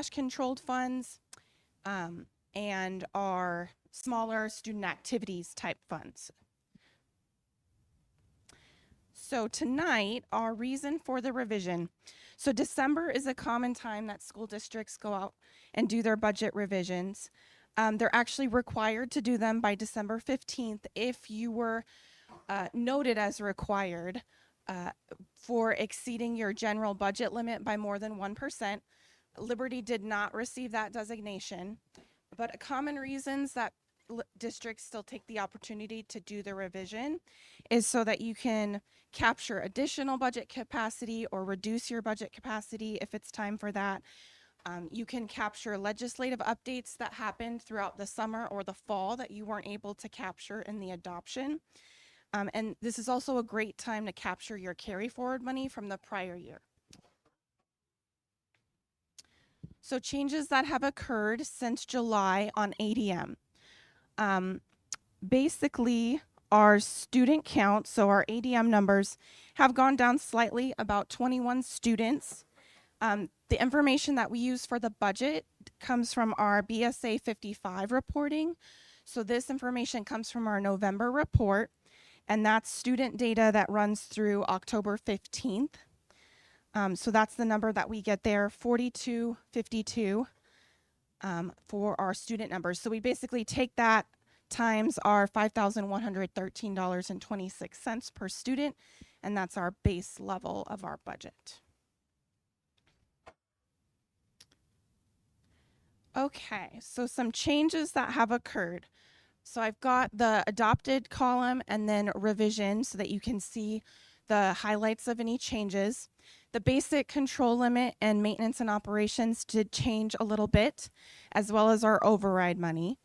controlled funds, and our smaller student activities type funds. So tonight, our reason for the revision. So December is a common time that school districts go out and do their budget revisions. They're actually required to do them by December 15th if you were noted as required for exceeding your general budget limit by more than 1%. Liberty did not receive that designation, but common reasons that districts still take the opportunity to do the revision is so that you can capture additional budget capacity or reduce your budget capacity if it's time for that. You can capture legislative updates that happened throughout the summer or the fall that you weren't able to capture in the adoption. And this is also a great time to capture your carry forward money from the prior year. So changes that have occurred since July on ADM. Basically, our student count, so our ADM numbers, have gone down slightly, about 21 students. The information that we use for the budget comes from our BSA 55 reporting. So this information comes from our November report, and that's student data that runs through October 15th. So that's the number that we get there, 4252 for our student numbers. So we basically take that times our $5,113.26 per student, and that's our base level of our budget. Okay, so some changes that have occurred. So I've got the adopted column and then revision so that you can see the highlights of any changes. The basic control limit and maintenance and operations did change a little bit, as well as our override money.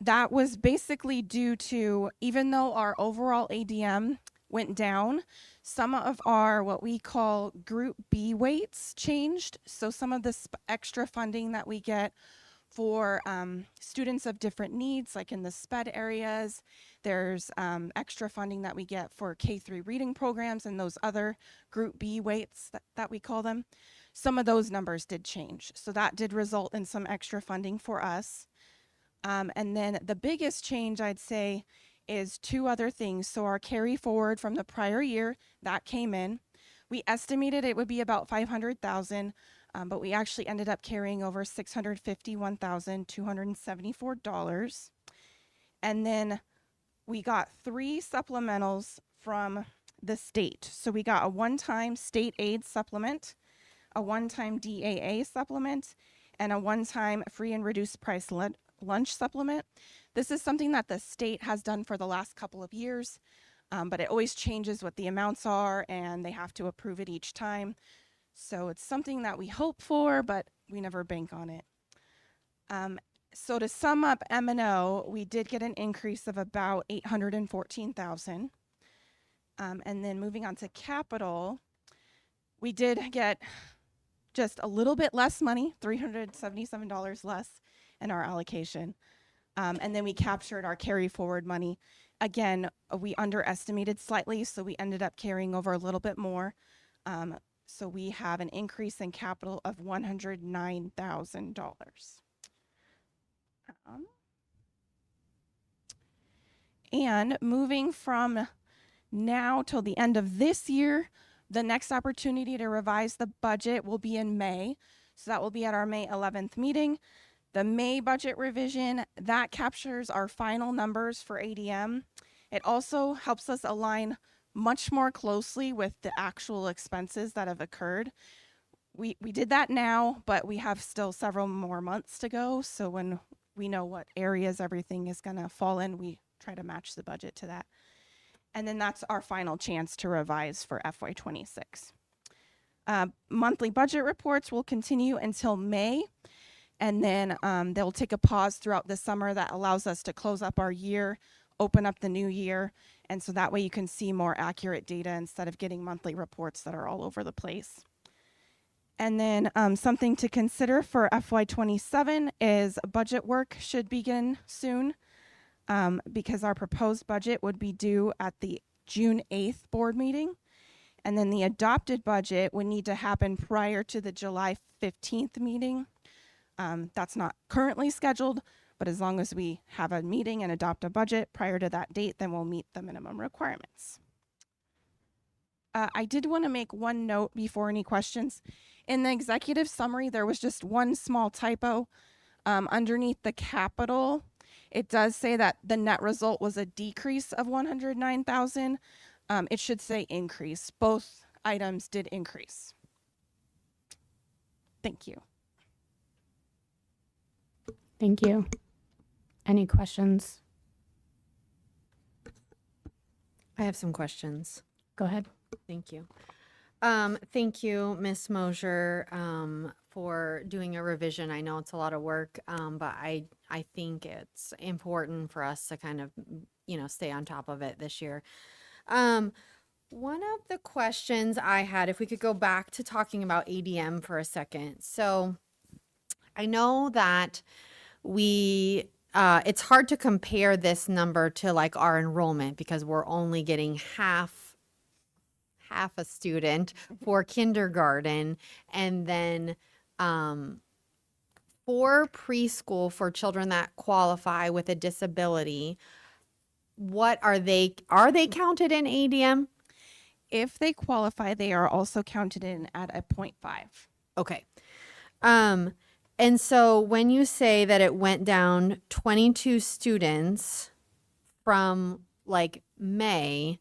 That was basically due to, even though our overall ADM went down, some of our what we call group B weights changed. So some of the extra funding that we get for students of different needs, like in the SPED areas, there's extra funding that we get for K-3 reading programs and those other group B weights that we call them. Some of those numbers did change. So that did result in some extra funding for us. And then the biggest change, I'd say, is two other things. So our carry forward from the prior year, that came in. We estimated it would be about $500,000, but we actually ended up carrying over $651,274. And then we got 3 supplementals from the state. So we got a one-time state aid supplement, a one-time DAA supplement, and a one-time free and reduced price lunch supplement. This is something that the state has done for the last couple of years, but it always changes what the amounts are and they have to approve it each time. So it's something that we hope for, but we never bank on it. So to sum up M&O, we did get an increase of about $814,000. And then moving on to capital, we did get just a little bit less money, $377 less in our allocation. And then we captured our carry forward money. Again, we underestimated slightly, so we ended up carrying over a little bit more. So we have an increase in capital of $109,000. And moving from now till the end of this year, the next opportunity to revise the budget will be in May. So that will be at our May 11th meeting. The May budget revision, that captures our final numbers for ADM. It also helps us align much more closely with the actual expenses that have occurred. We did that now, but we have still several more months to go. So when we know what areas everything is gonna fall in, we try to match the budget to that. And then that's our final chance to revise for FY26. Monthly budget reports will continue until May. And then they'll take a pause throughout the summer that allows us to close up our year, open up the new year. And so that way you can see more accurate data instead of getting monthly reports that are all over the place. And then something to consider for FY27 is budget work should begin soon because our proposed budget would be due at the June 8th board meeting. And then the adopted budget would need to happen prior to the July 15th meeting. That's not currently scheduled, but as long as we have a meeting and adopt a budget prior to that date, then we'll meet the minimum requirements. I did want to make one note before any questions. In the executive summary, there was just one small typo. Underneath the capital, it does say that the net result was a decrease of 109,000. It should say increase. Both items did increase. Thank you. Thank you. Any questions? I have some questions. Go ahead. Thank you. Thank you, Ms. Mosier, for doing a revision. I know it's a lot of work, but I think it's important for us to kind of, stay on top of it this year. One of the questions I had, if we could go back to talking about ADM for a second. So I know that it's hard to compare this number to like our enrollment because we're only getting half a student for kindergarten, and then for preschool for children that qualify with a disability. What are they counted in ADM? If they qualify, they are also counted in at a 0.5. Okay. And so when you say that it went down 22 students from like May,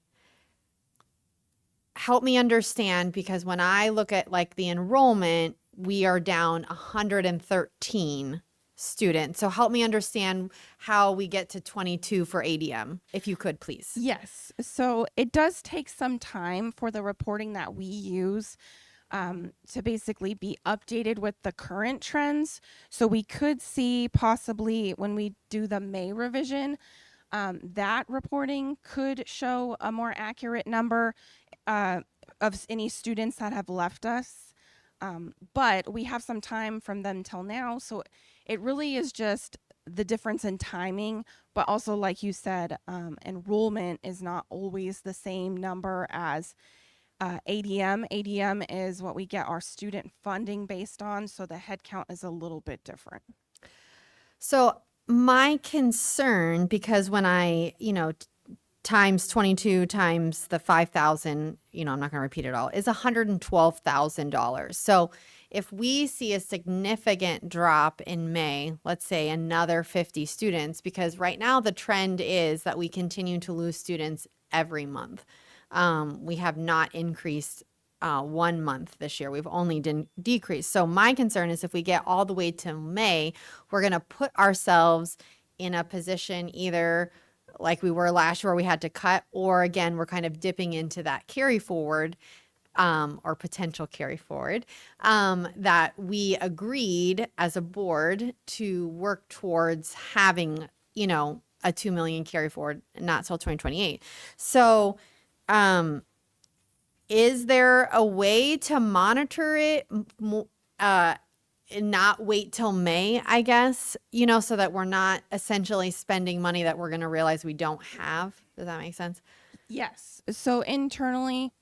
help me understand, because when I look at like the enrollment, we are down 113 students. So help me understand how we get to 22 for ADM, if you could, please. Yes. So it does take some time for the reporting that we use to basically be updated with the current trends. So we could see possibly when we do the May revision, that reporting could show a more accurate number of any students that have left us. But we have some time from them till now. So it really is just the difference in timing, but also, like you said, enrollment is not always the same number as ADM. ADM is what we get our student funding based on, so the head count is a little bit different. So my concern, because when I, times 22 times the 5,000, I'm not going to repeat it all, is $112,000. So if we see a significant drop in May, let's say another 50 students, because right now the trend is that we continue to lose students every month. We have not increased 1 month this year. We've only decreased. So my concern is if we get all the way to May, we're going to put ourselves in a position either like we were last year where we had to cut, or again, we're kind of dipping into that carry forward or potential carry forward that we agreed as a board to work towards having, a 2 million carry forward, not till 2028. So is there a way to monitor it and not wait till May, I guess, so that we're not essentially spending money that we're going to realize we don't have? Does that make sense? Yes. So internally,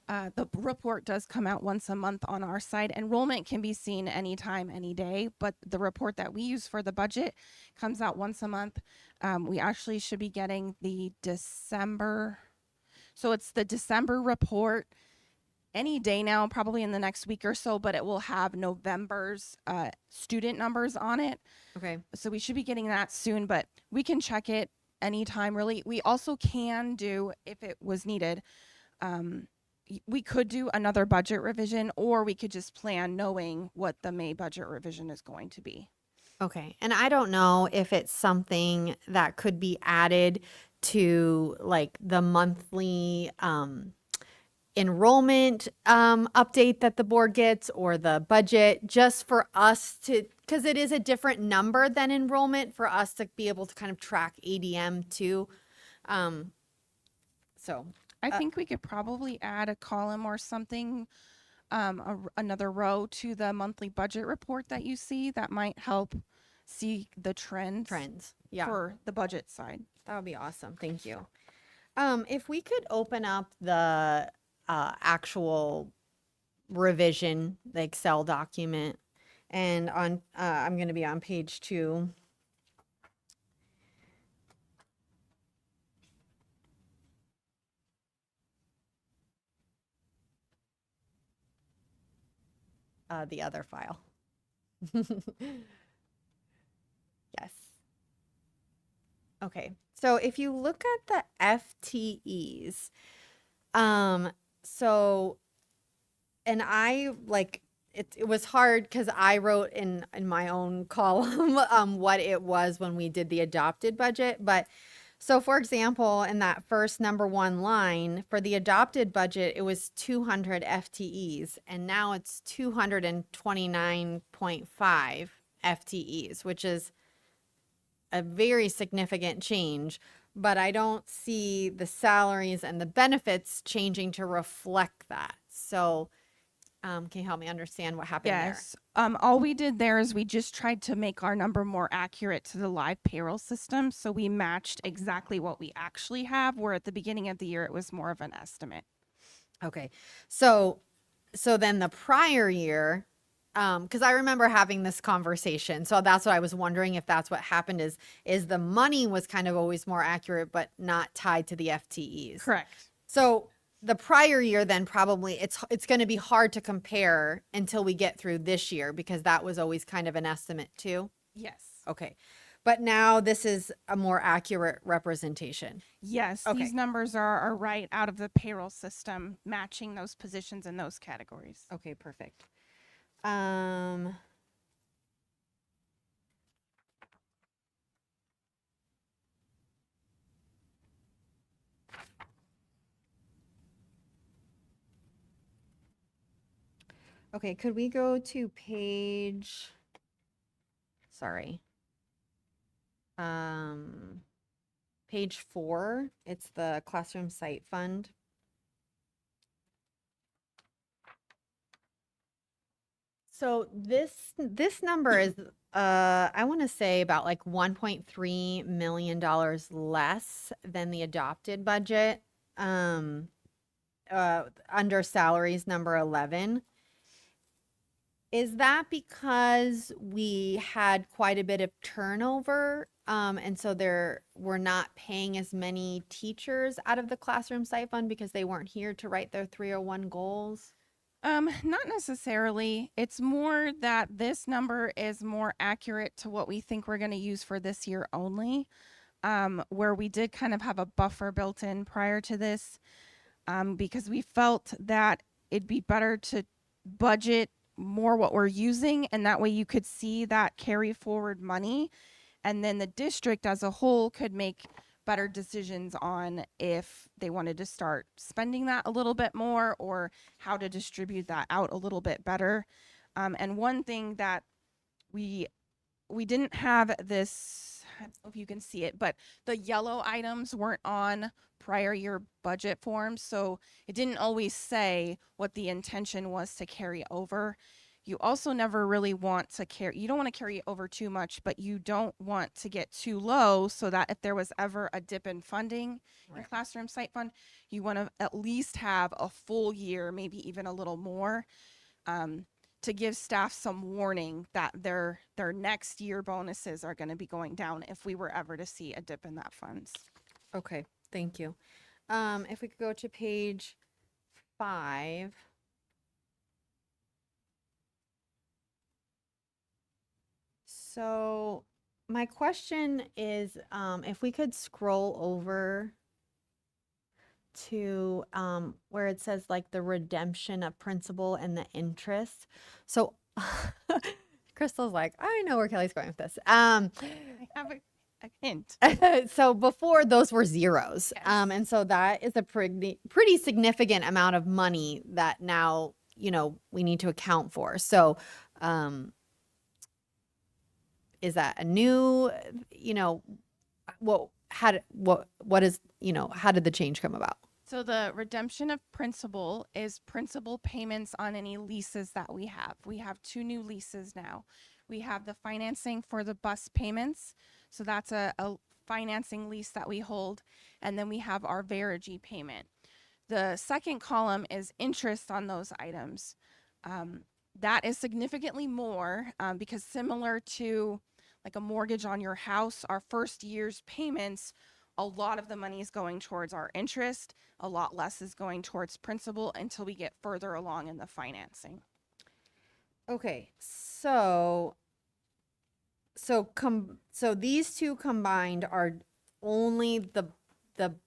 the report does come out once a month on our side. Enrollment can be seen anytime, any day, but the report that we use for the budget comes out once a month. We actually should be getting the December. So it's the December report any day now, probably in the next week or so, but it will have November's student numbers on it. Okay. So we should be getting that soon, but we can check it anytime, really. We also can do, if it was needed, we could do another budget revision, or we could just plan knowing what the May budget revision is going to be. Okay. And I don't know if it's something that could be added to like the monthly enrollment update that the board gets, or the budget, just for us to, because it is a different number than enrollment, for us to be able to kind of track ADM too. So I think we could probably add a column or something, another row to the monthly budget report that you see that might help see the trends yeah, for the budget side. that would be awesome. Thank you. If we could open up the actual revision, the Excel document. And on, I'm going to be on page 2. The other file. Yes. Okay. So if you look at the FTEs, so, and I like, it was hard because I wrote in my own column what it was when we did the adopted budget. But so for example, in that first number 1 line for the adopted budget, it was 200 FTEs, and now it's 229.5 FTEs, which is a very significant change. But I don't see the salaries and the benefits changing to reflect that. So can you help me understand what happened there? Yes. All we did there is we just tried to make our number more accurate to the live payroll system. So we matched exactly what we actually have, where at the beginning of the year, it was more of an estimate. Okay. So then the prior year, because I remember having this conversation. So that's what I was wondering if that's what happened is the money was kind of always more accurate, but not tied to the FTEs. Correct. So the prior year, then probably it's going to be hard to compare until we get through this year, because that was always kind of an estimate too. Yes. Okay. But now this is a more accurate representation. Yes. Okay. These numbers are right out of the payroll system, matching those positions in those categories. Okay, perfect. Okay, could we go to page, sorry. Page 4, it's the classroom site fund. So this number is I want to say about like $1.3 million less than the adopted budget. Under salaries number 11. Is that because we had quite a bit of turnover? And so we're not paying as many teachers out of the classroom site fund because they weren't here to write their 301 goals? Not necessarily. It's more that this number is more accurate to what we think we're going to use for this year only. Where we did kind of have a buffer built in prior to this, because we felt that it'd be better to budget more what we're using, and that way you could see that carry forward money, and then the district as a whole could make better decisions on if they wanted to start spending that a little bit more, or how to distribute that out a little bit better. And one thing that we didn't have this, I don't know if you can see it, but the yellow items weren't on prior year budget forms. So it didn't always say what the intention was to carry over. You also never really want to carry, you don't want to carry over too much, but you don't want to get too low, so that if there was ever a dip in funding in Right. classroom site fund, you want to at least have a full year, maybe even a little more, to give staff some warning that their next year bonuses are going to be going down if we were ever to see a dip in that funds. Okay, thank you. If we could go to page 5. So my question is, if we could scroll over to where it says like the redemption of principal and the interest. So Crystal's like, I know where Kelly's going with this. I have a hint. So before those were zeros. Yes. And so that is a pretty significant amount of money that now, we need to account for. So, is that a new, how did the change come about? So the redemption of principal is principal payments on any leases that we have. We have 2 new leases now. We have the financing for the bus payments. So that's a financing lease that we hold. And then we have our Verigy payment. The second column is interest on those items. That is significantly more because similar to like a mortgage on your house, our first year's payments, a lot of the money is going towards our interest, a lot less is going towards principal until we get further along in the financing. Okay, so these two combined are only the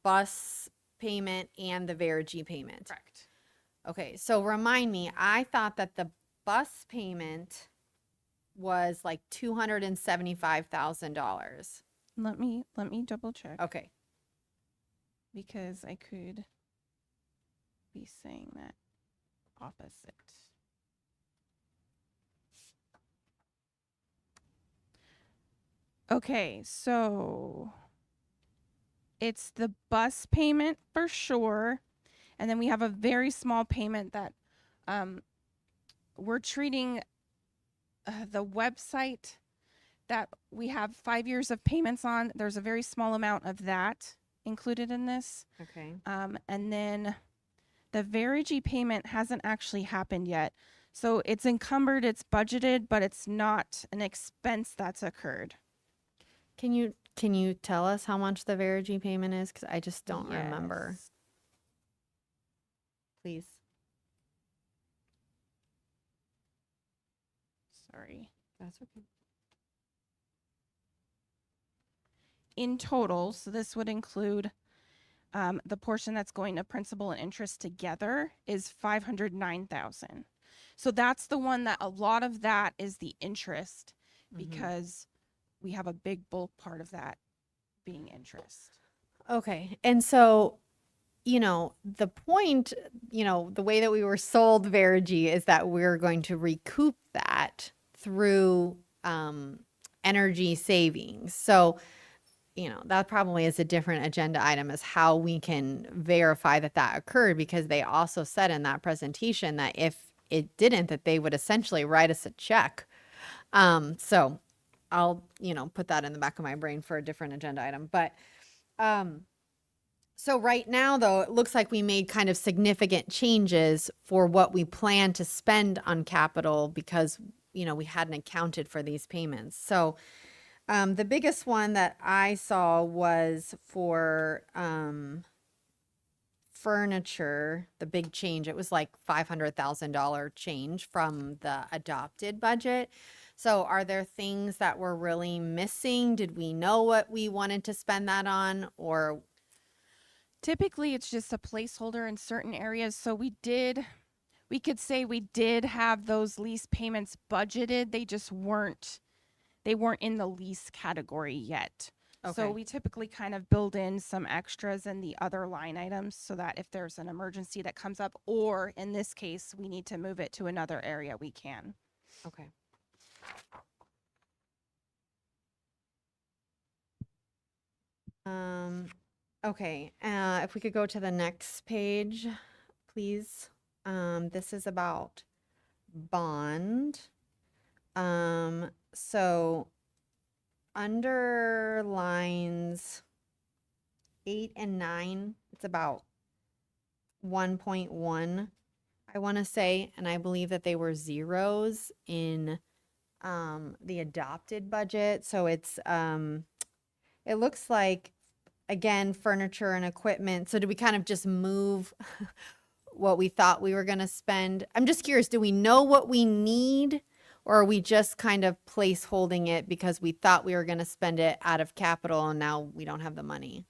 bus payment and the Verigy payment. Correct. Okay, so remind me, I thought that the bus payment was like $275,000. Let me double check Okay. because I could be saying that opposite. Okay, so it's the bus payment for sure. And then we have a very small payment that we're treating the website that we have 5 years of payments on. There's a very small amount of that included in this. Okay. And then the Verigy payment hasn't actually happened yet. So it's encumbered, it's budgeted, but it's not an expense that's occurred. Can you tell us how much the Verigy payment is? Because I just don't remember. Yes. Please. Sorry. That's okay. In total, so this would include the portion that's going to principal and interest together is 509,000. So that's the one that a lot of that is the interest because we have a big bulk part of that being interest. Okay. And so, the point, the way that we were sold Verigy is that we're going to recoup that through energy savings. So, that probably is a different agenda item is how we can verify that occurred, because they also said in that presentation that if it didn't, that they would essentially write us a check. So I'll, put that in the back of my brain for a different agenda item. But so right now, though, it looks like we made kind of significant changes for what we plan to spend on capital because, we hadn't accounted for these payments. So the biggest one that I saw was for furniture, the big change. It was like $500,000 change from the adopted budget. So are there things that were really missing? Did we know what we wanted to spend that on, or? Typically, it's just a placeholder in certain areas. So we could say we did have those lease payments budgeted. They just weren't in the lease category yet. Okay. So we typically kind of build in some extras in the other line items so that if there's an emergency that comes up, or in this case, we need to move it to another area, we can. Okay. Okay. If we could go to the next page, please. This is about bond. So under lines 8 and 9, it's about 1.1, I want to say, and I believe that they were zeros in the adopted budget. So it's it looks like, again, furniture and equipment. So do we kind of just move what we thought we were going to spend? I'm just curious, do we know what we need, or are we just kind of placeholding it because we thought we were going to spend it out of capital and now we don't have the money?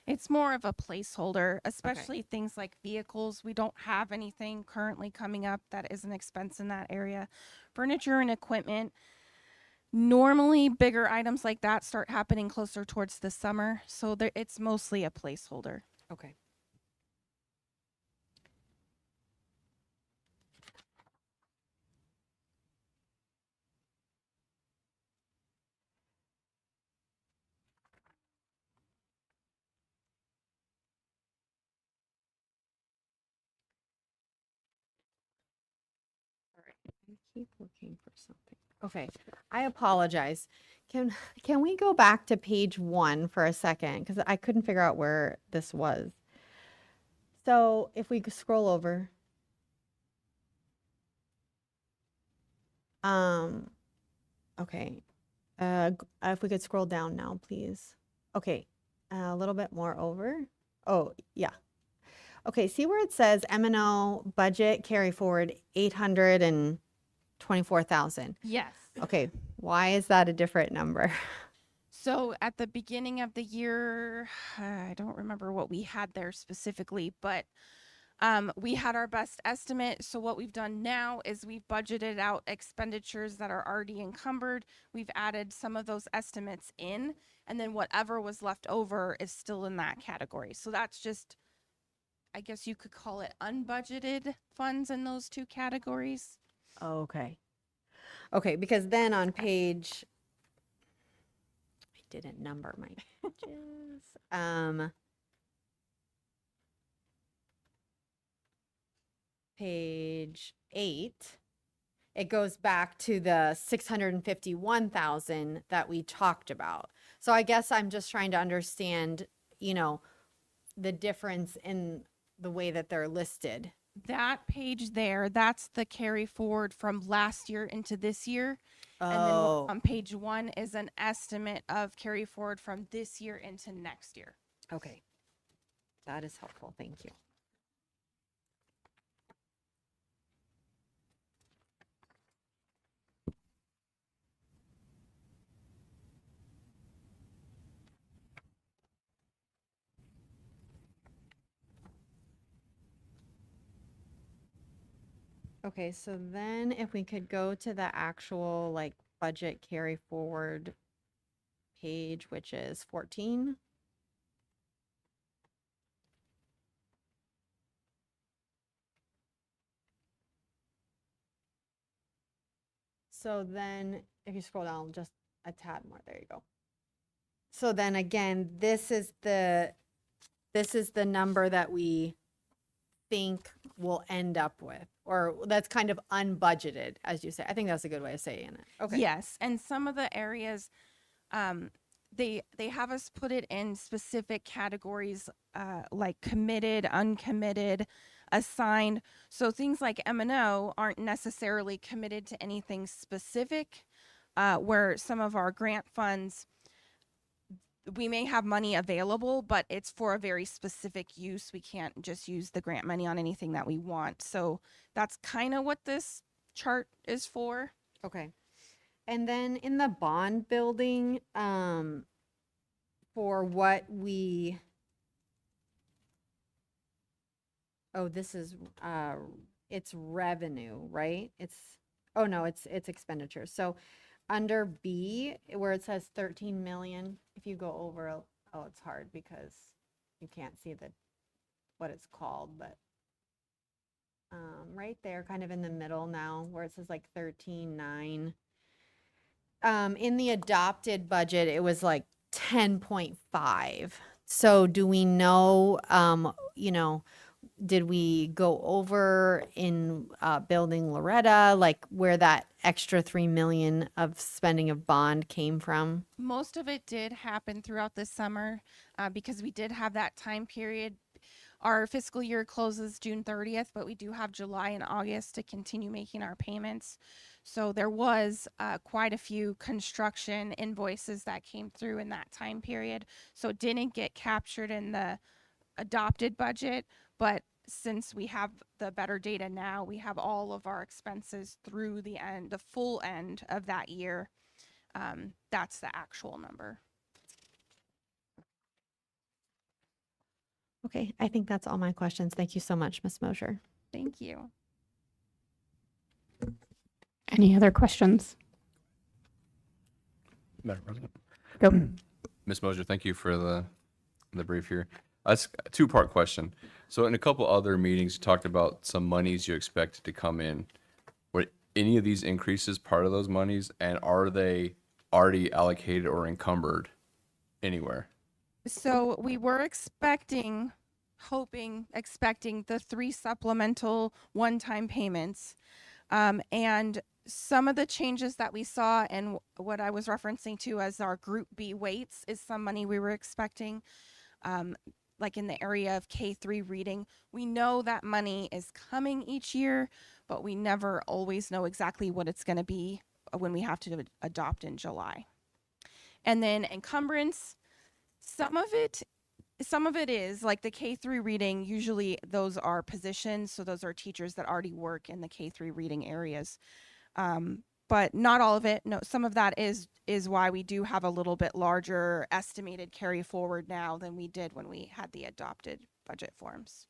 It's more of a placeholder, especially things like vehicles. We don't have anything currently coming up that is an expense in that area. Furniture and equipment, normally bigger items like that start happening closer towards the summer. So it's mostly a placeholder. Okay. I keep looking for something. Okay, I apologize. Can we go back to page 1 for a second? Because I couldn't figure out where this was. So if we could scroll over. Okay. If we could scroll down now, please. Okay. A little bit more over. Oh, yeah. Okay, see where it says M&O budget carry forward 824,000. Yes. Okay, why is that a different number? So at the beginning of the year, I don't remember what we had there specifically, but we had our best estimate. So what we've done now is we've budgeted out expenditures that are already encumbered. We've added some of those estimates in, and then whatever was left over is still in that category. So that's just, I guess you could call it unbudgeted funds in those two categories. Okay. Okay, because then on page, I didn't number my pages. Page 8, it goes back to the 651,000 that we talked about. So I guess I'm just trying to understand, the difference in the way that they're listed. That page there, that's the carry forward from last year into this year. And then Oh, on page 1 is an estimate of carry forward from this year into next year. okay. That is helpful. Thank you. Okay, so then if we could go to the actual like budget carry forward page, which is 14. So then if you scroll down just a tad more, there you go. So then again, this is the number that we think we'll end up with, or that's kind of unbudgeted, as you say. I think that's a good way of saying it. Okay. Yes, and some of the areas, they have us put it in specific categories, like committed, uncommitted, assigned. So things like M&O aren't necessarily committed to anything specific, where some of our grant funds, we may have money available, but it's for a very specific use. We can't just use the grant money on anything that we want. So that's kind of what this chart is for. Okay. And then in the bond building, for what we, this is, it's revenue, right? Oh no, it's expenditure. So under B, where it says 13 million, if you go over, it's hard because you can't see what it's called, but right there, kind of in the middle now, where it says like 13.9. In the adopted budget, it was like 10.5. So do we know, did we go over in building Loretta, like where that extra 3 million of spending of bond came from? Most of it did happen throughout the summer, because we did have that time period. Our fiscal year closes June 30th, but we do have July and August to continue making our payments. So there was quite a few construction invoices that came through in that time period. So it didn't get captured in the adopted budget, but since we have the better data now, we have all of our expenses through the full end of that year. That's the actual number. Okay, I think that's all my questions. Thank you so much, Ms. Mosher. Thank you. Any other questions? Madam President. Go. Ms. Mosher, thank you for the brief here. That's a two-part question. So in a couple other meetings, you talked about some monies you expected to come in. Were any of these increases part of those monies, and are they already allocated or encumbered anywhere? So we were expecting the 3 supplemental one-time payments. And some of the changes that we saw and what I was referencing to as our Group B weights is some money we were expecting. like in the area of K3 reading. We know that money is coming each year, but we never always know exactly what it's going to be when we have to adopt in July. And then encumbrance, some of it is like the K3 reading. Usually those are positions. So those are teachers that already work in the K3 reading areas. But not all of it. No, some of that is why we do have a little bit larger estimated carry forward now than we did when we had the adopted budget forms.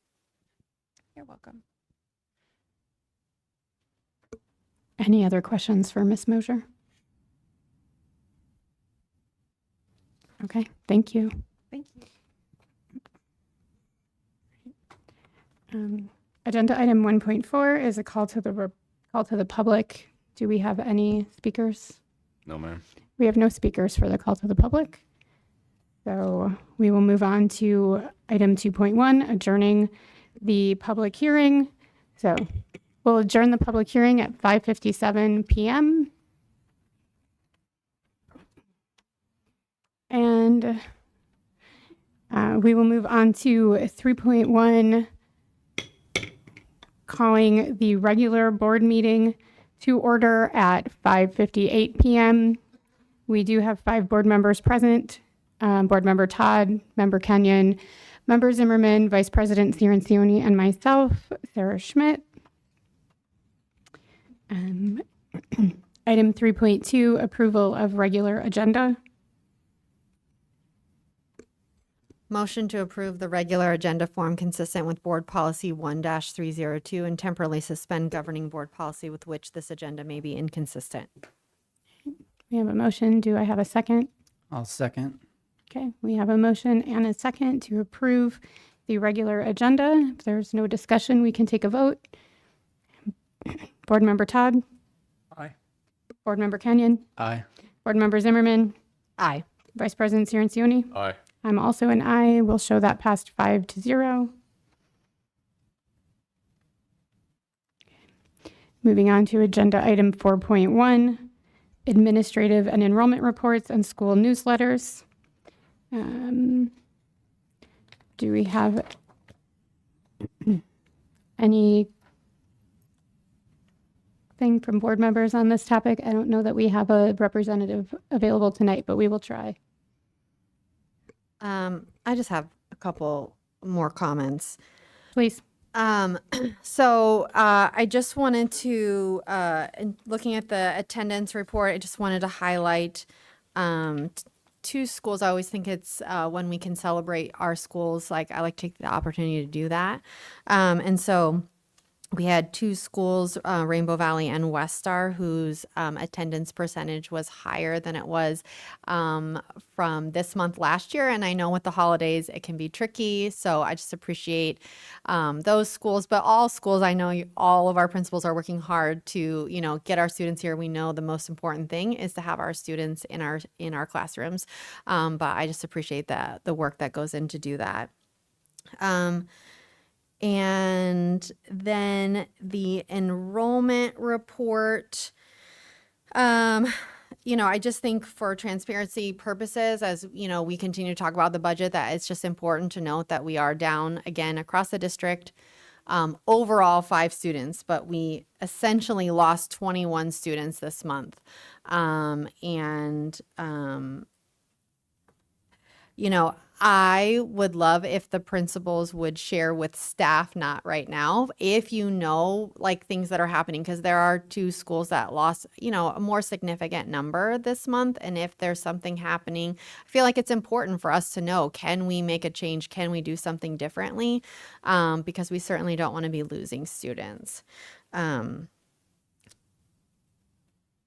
You're welcome. Any other questions for Ms. Mosier? Okay, thank you. Thank you. Agenda item 1.4 is a call to the public. Do we have any speakers? No, ma'am. We have no speakers for the call to the public. So we will move on to item 2.1, adjourning the public hearing. So we'll adjourn the public hearing at 5:57 p.m. And we will move on to 3.1, calling the regular board meeting to order at 5:58 p.m. We do have 5 board members present. Board Member Todd, Member Kenyon, Member Zimmerman, Vice President Cirancione, and myself, Sarah Schmidt. Item 3.2, approval of regular agenda. Motion to approve the regular agenda form consistent with Board Policy 1-302 and temporarily suspend governing board policy with which this agenda may be inconsistent. We have a motion. Do I have a second? I'll second. Okay, we have a motion and a second to approve the regular agenda. If there's no discussion, we can take a vote. Board Member Todd, Aye. Board Member Kenyon, Aye. Board Member Zimmerman, Aye. Vice President Cirancione. Aye. I'm also an aye. We'll show that passed 5-0. Moving on to agenda item 4.1, administrative and enrollment reports and school newsletters. Do we have any thing from board members on this topic? I don't know that we have a representative available tonight, but we will try. I just have a couple more comments. Please. So I just wanted to, in looking at the attendance report, I just wanted to highlight 2 schools. I always think it's when we can celebrate our schools, like I like to take the opportunity to do that. And so we had 2 schools, Rainbow Valley and West Star, whose attendance percentage was higher than it was from this month last year. And I know with the holidays, it can be tricky. So I just appreciate those schools. But all schools, I know all of our principals are working hard to, get our students here. We know the most important thing is to have our students in our classrooms. But I just appreciate the work that goes in to do that. And then the enrollment report, I just think for transparency purposes, as we continue to talk about the budget, that it's just important to note that we are down again across the district, overall 5 students, but we essentially lost 21 students this month. I would love if the principals would share with staff, not right now, if like things that are happening, because there are 2 schools that lost, a more significant number this month. And if there's something happening, I feel like it's important for us to know, can we make a change? Can we do something differently? Because we certainly don't want to be losing students.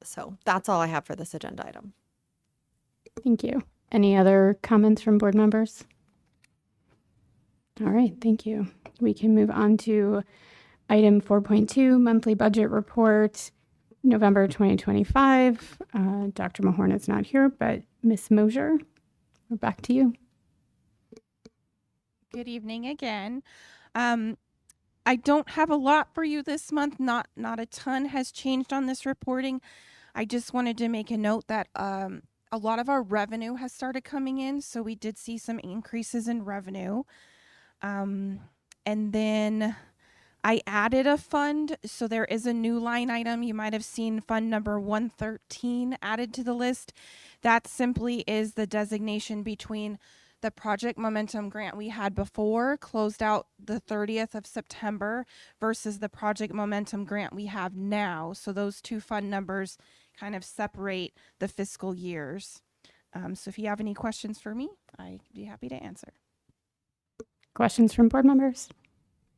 So that's all I have for this agenda item. Thank you. Any other comments from board members? All right, thank you. We can move on to item 4.2, monthly budget report, November 2025. Dr. Mahorn is not here, but Ms. Mosier, we're back to you. Good evening again. I don't have a lot for you this month. Not a ton has changed on this reporting. I just wanted to make a note that a lot of our revenue has started coming in, so we did see some increases in revenue. And then I added a fund. So there is a new line item. You might have seen fund number 113 added to the list. That simply is the designation between the Project Momentum grant we had before, closed out the 30th of September, versus the Project Momentum grant we have now. So those two fund numbers kind of separate the fiscal years. So if you have any questions for me, I'd be happy to answer. Questions from board members?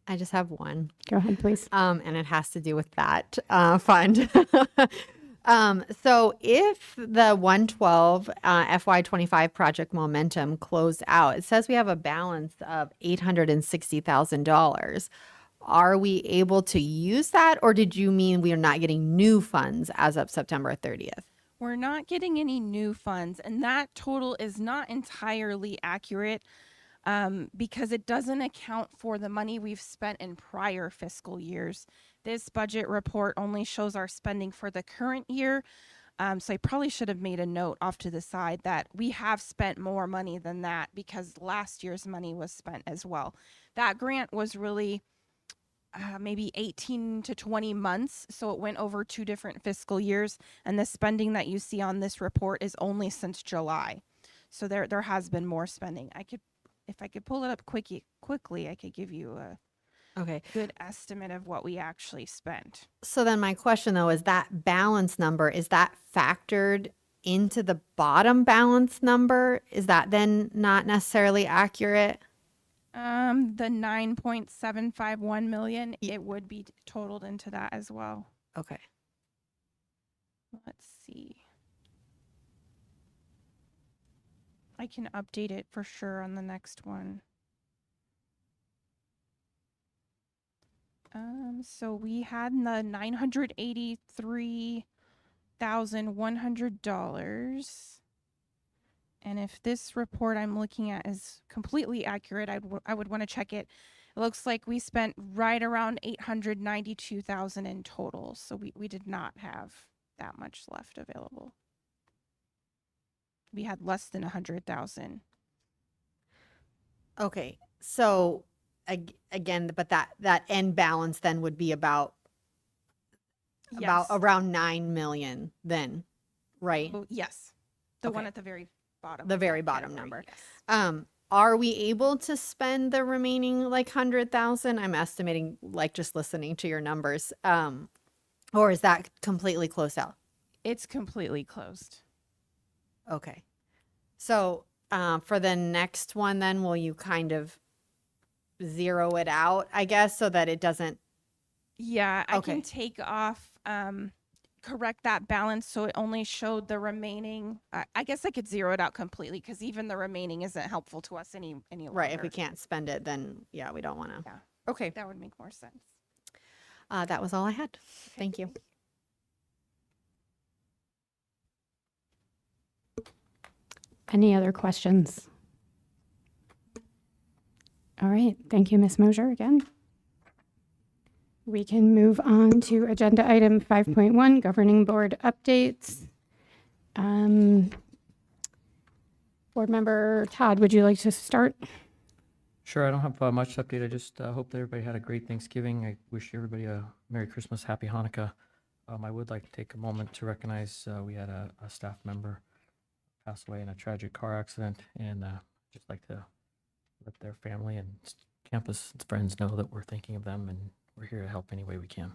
I just have one. Go ahead, please. And it has to do with that fund. So if the 112 FY25 Project Momentum closed out, it says we have a balance of $860,000. Are we able to use that, or did you mean we are not getting new funds as of September 30th? We're not getting any new funds, and that total is not entirely accurate because it doesn't account for the money we've spent in prior fiscal years. This budget report only shows our spending for the current year. So I probably should have made a note off to the side that we have spent more money than that because last year's money was spent as well. That grant was really maybe 18 to 20 months. So it went over 2 different fiscal years. And the spending that you see on this report is only since July. So there has been more spending. If I could pull it up quickly, I could give you a Okay. good estimate of what we actually spent. So then my question though is that balance number, is that factored into the bottom balance number? Is that then not necessarily accurate? The 9.751 million, it would be totaled into that as well. Okay. Let's see. I can update it for sure on the next one. So we had the $983,100. And if this report I'm looking at is completely accurate, I would want to check it. It looks like we spent right around 892,000 in total. So we did not have that much left available. We had less than 100,000. Okay. So again, but that end balance then would be about Yes. around 9 million then, right? Oh, yes. The one Okay. at the very bottom. The of very that bottom category, number. yes. Are we able to spend the remaining like 100,000? I'm estimating like just listening to your numbers. Or is that completely closed out? It's completely closed. Okay. So for the next one then, will you kind of zero it out, I guess, so that it doesn't? Yeah, I Okay. can take off, correct that balance so it only showed the remaining. I guess I could zero it out completely because even the remaining isn't helpful to us any longer. Right. If we can't spend it, then yeah, we don't want to. Yeah. Okay. That would make more sense. That was all I had. Thank you. Any other questions? All right. Thank you, Ms. Mosier, again. We can move on to agenda item 5.1, governing board updates. Board member Todd, would you like to start? Sure, I don't have much to update. I just hope that everybody had a great Thanksgiving. I wish everybody a Merry Christmas, Happy Hanukkah. I would like to take a moment to recognize we had a staff member pass away in a tragic car accident, and just like to let their family and campus friends know that we're thinking of them and we're here to help any way we can.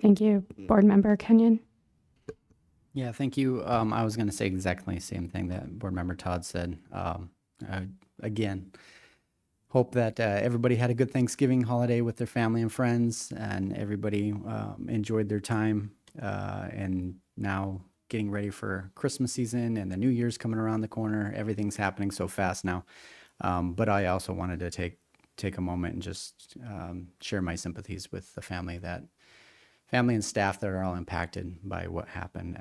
Thank you. Board member Kenyon. Yeah, thank you. I was going to say exactly the same thing that Board Member Todd said. Again, hope that everybody had a good Thanksgiving holiday with their family and friends, and everybody enjoyed their time. And now getting ready for Christmas season and the New Year's coming around the corner. Everything's happening so fast now. But I also wanted to take a moment and just share my sympathies with the family and staff that are all impacted by what happened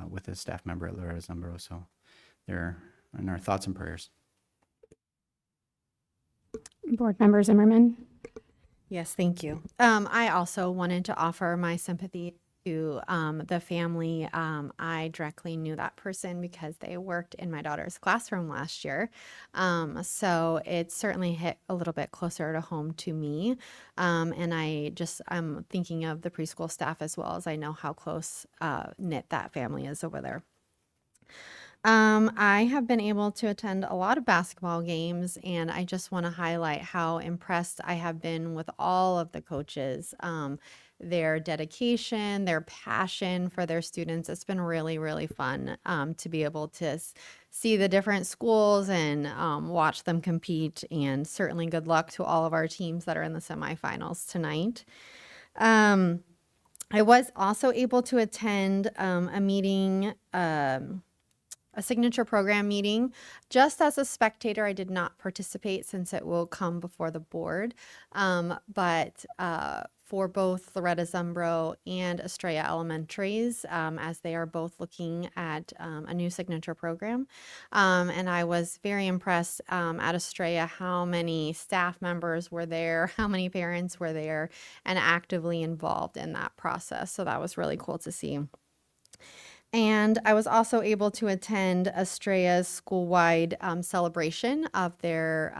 with a staff member at Laura Zumbro. So they're in our thoughts and prayers. Board member Zimmerman. Yes, thank you. I also wanted to offer my sympathy to the family. I directly knew that person because they worked in my daughter's classroom last year. So it certainly hit a little bit closer to home to me. And I'm thinking of the preschool staff as well, as I know how close knit that family is over there. I have been able to attend a lot of basketball games, and I just want to highlight how impressed I have been with all of the coaches. Their dedication, their passion for their students. It's been really, really fun to be able to see the different schools and watch them compete. And certainly good luck to all of our teams that are in the semifinals tonight. I was also able to attend a meeting, a signature program meeting. Just as a spectator, I did not participate since it will come before the board. But for both Loretta Zumbro and Estrella Elementaries, as they are both looking at a new signature program. And I was very impressed at Estrella how many staff members were there, how many parents were there, and actively involved in that process. So that was really cool to see. And I was also able to attend Estrella's school-wide celebration of their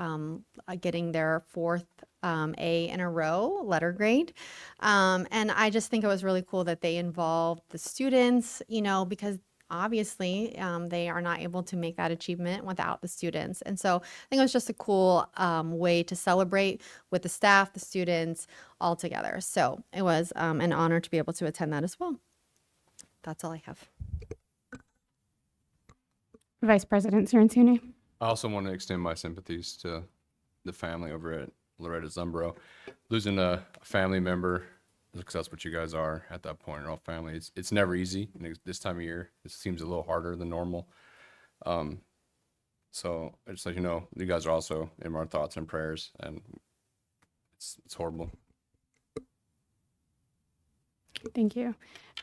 getting their fourth A in a row letter grade. And I just think it was really cool that they involved the students, because obviously they are not able to make that achievement without the students. And so I think it was just a cool way to celebrate with the staff, the students all together. So it was an honor to be able to attend that as well. That's all I have. Vice President Cirincione. I also want to extend my sympathies to the family over at Loretta Zumbro. Losing a family member, because that's what you guys are at that point, all family. It's never easy. And this time of year, it seems a little harder than normal. So I just let you know, you guys are also in our thoughts and prayers, and it's horrible. Thank you.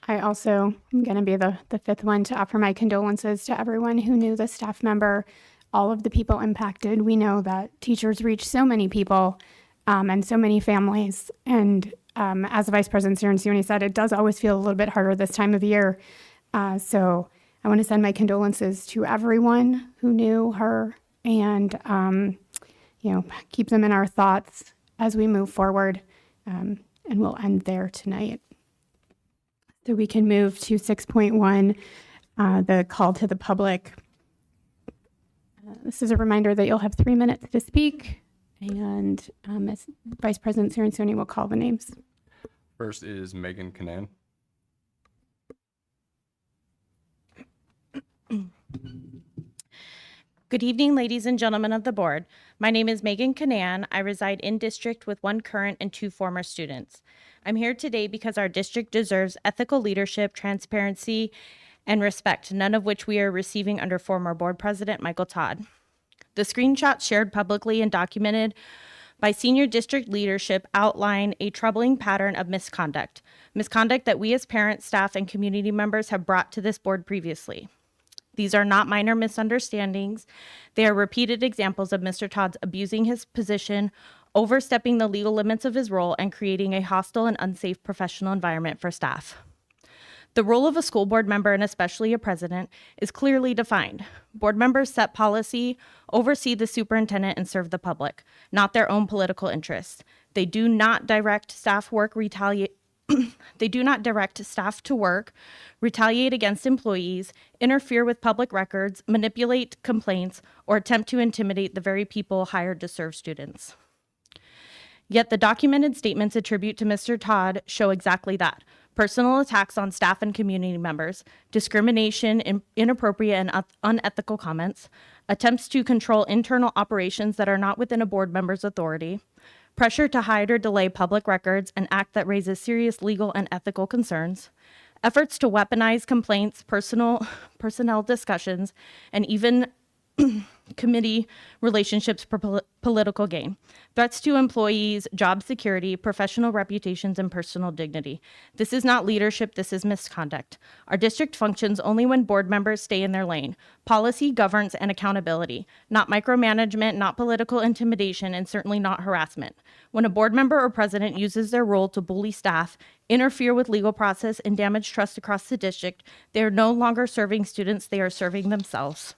I also am going to be the fifth one to offer my condolences to everyone who knew the staff member, all of the people impacted. We know that teachers reach so many people and so many families. And as Vice President Cirincione said, it does always feel a little bit harder this time of year. So I want to send my condolences to everyone who knew her and, keep them in our thoughts as we move forward. And we'll end there tonight. So we can move to 6.1, the call to the public. This is a reminder that you'll have 3 minutes to speak, and as Vice President Cirincione will call the names. First is Megan Canan. Good evening, ladies and gentlemen of the board. My name is Megan Canan. I reside in district with 1 current and 2 former students. I'm here today because our district deserves ethical leadership, transparency, and respect, none of which we are receiving under former board president Michael Todd. The screenshots shared publicly and documented by senior district leadership outline a troubling pattern of misconduct that we as parents, staff, and community members have brought to this board previously. These are not minor misunderstandings. They are repeated examples of Mr. Todd's abusing his position, overstepping the legal limits of his role, and creating a hostile and unsafe professional environment for staff. The role of a school board member, and especially a president, is clearly defined. Board members set policy, oversee the superintendent, and serve the public, not their own political interests. They do not direct staff to work, retaliate against employees, interfere with public records, manipulate complaints, or attempt to intimidate the very people hired to serve students. Yet the documented statements attribute to Mr. Todd show exactly that. Personal attacks on staff and community members, discrimination, inappropriate and unethical comments, attempts to control internal operations that are not within a board member's authority, pressure to hide or delay public records, an act that raises serious legal and ethical concerns, efforts to weaponize complaints, personnel discussions, and even committee relationships for political gain, threats to employees, job security, professional reputations, and personal dignity. This is not leadership, this is misconduct. Our district functions only when board members stay in their lane. Policy, governance, and accountability, not micromanagement, not political intimidation, and certainly not harassment. When a board member or president uses their role to bully staff, interfere with legal process, and damage trust across the district. They are no longer serving students, they are serving themselves.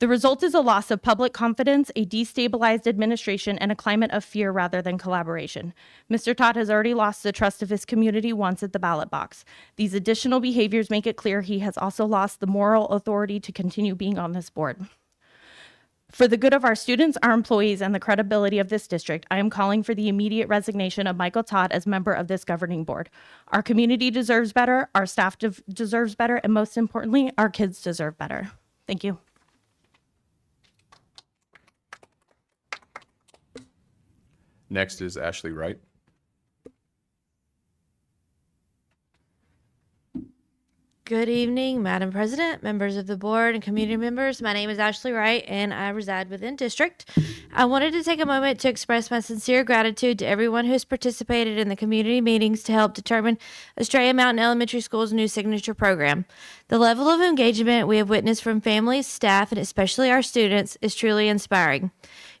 The result is a loss of public confidence, a destabilized administration, and a climate of fear rather than collaboration. Mr. Todd has already lost the trust of his community once at the ballot box. These additional behaviors make it clear he has also lost the moral authority to continue being on this board. For the good of our students, our employees, and the credibility of this district, I am calling for the immediate resignation of Michael Todd as member of this governing board. Our community deserves better, our staff deserves better, and most importantly, our kids deserve better. Thank you. Next is Ashley Wright. Good evening, Madam President, members of the board, and community members. My name is Ashley Wright, and I reside within district. I wanted to take a moment to express my sincere gratitude to everyone who has participated in the community meetings to help determine Estrella Mountain Elementary School's new signature program. The level of engagement we have witnessed from families, staff, and especially our students is truly inspiring.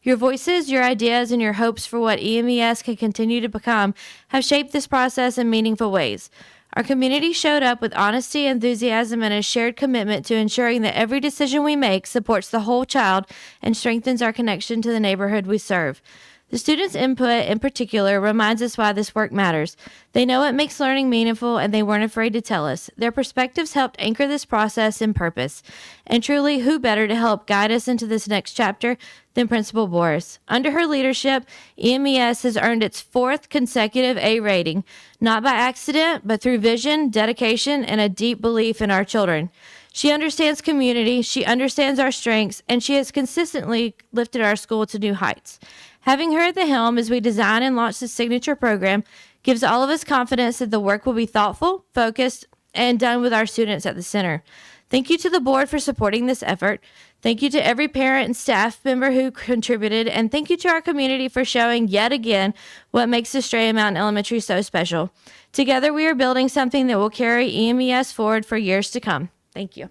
Your voices, your ideas, and your hopes for what EMES can continue to become have shaped this process in meaningful ways. Our community showed up with honesty, enthusiasm, and a shared commitment to ensuring that every decision we make supports the whole child and strengthens our connection to the neighborhood we serve. The students' input, in particular, reminds us why this work matters. They know it makes learning meaningful, and they weren't afraid to tell us. Their perspectives helped anchor this process in purpose. And truly, who better to help guide us into this next chapter than Principal Boris? Under her leadership, EMES has earned its 4th consecutive A rating, not by accident, but through vision, dedication, and a deep belief in our children. She understands community, she understands our strengths, and she has consistently lifted our school to new heights. Having her at the helm as we design and launch the signature program gives all of us confidence that the work will be thoughtful, focused, and done with our students at the center. Thank you to the board for supporting this effort. Thank you to every parent and staff member who contributed, and thank you to our community for showing yet again what makes Estrella Mountain Elementary so special. Together, we are building something that will carry EMES forward for years to come. Thank you.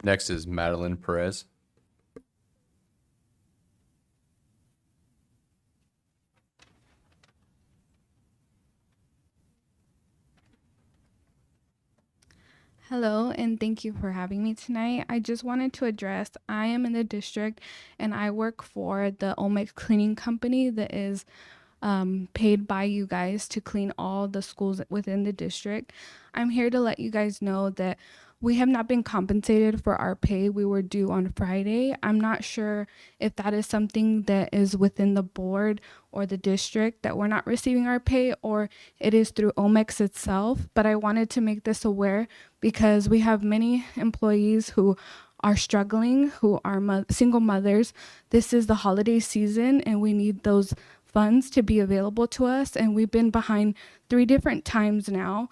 Next is Madeline Perez. Hello, and thank you for having me tonight. I just wanted to address, I am in the district and I work for the Olmecs Cleaning Company that is paid by you guys to clean all the schools within the district. I'm here to let you guys know that we have not been compensated for our pay. We were due on Friday. I'm not sure if that is something that is within the board or the district that we're not receiving our pay, or it is through Olmecs itself. But I wanted to make this aware because we have many employees who are struggling, who are single mothers. This is the holiday season and we need those funds to be available to us. And we've been behind 3 different times now.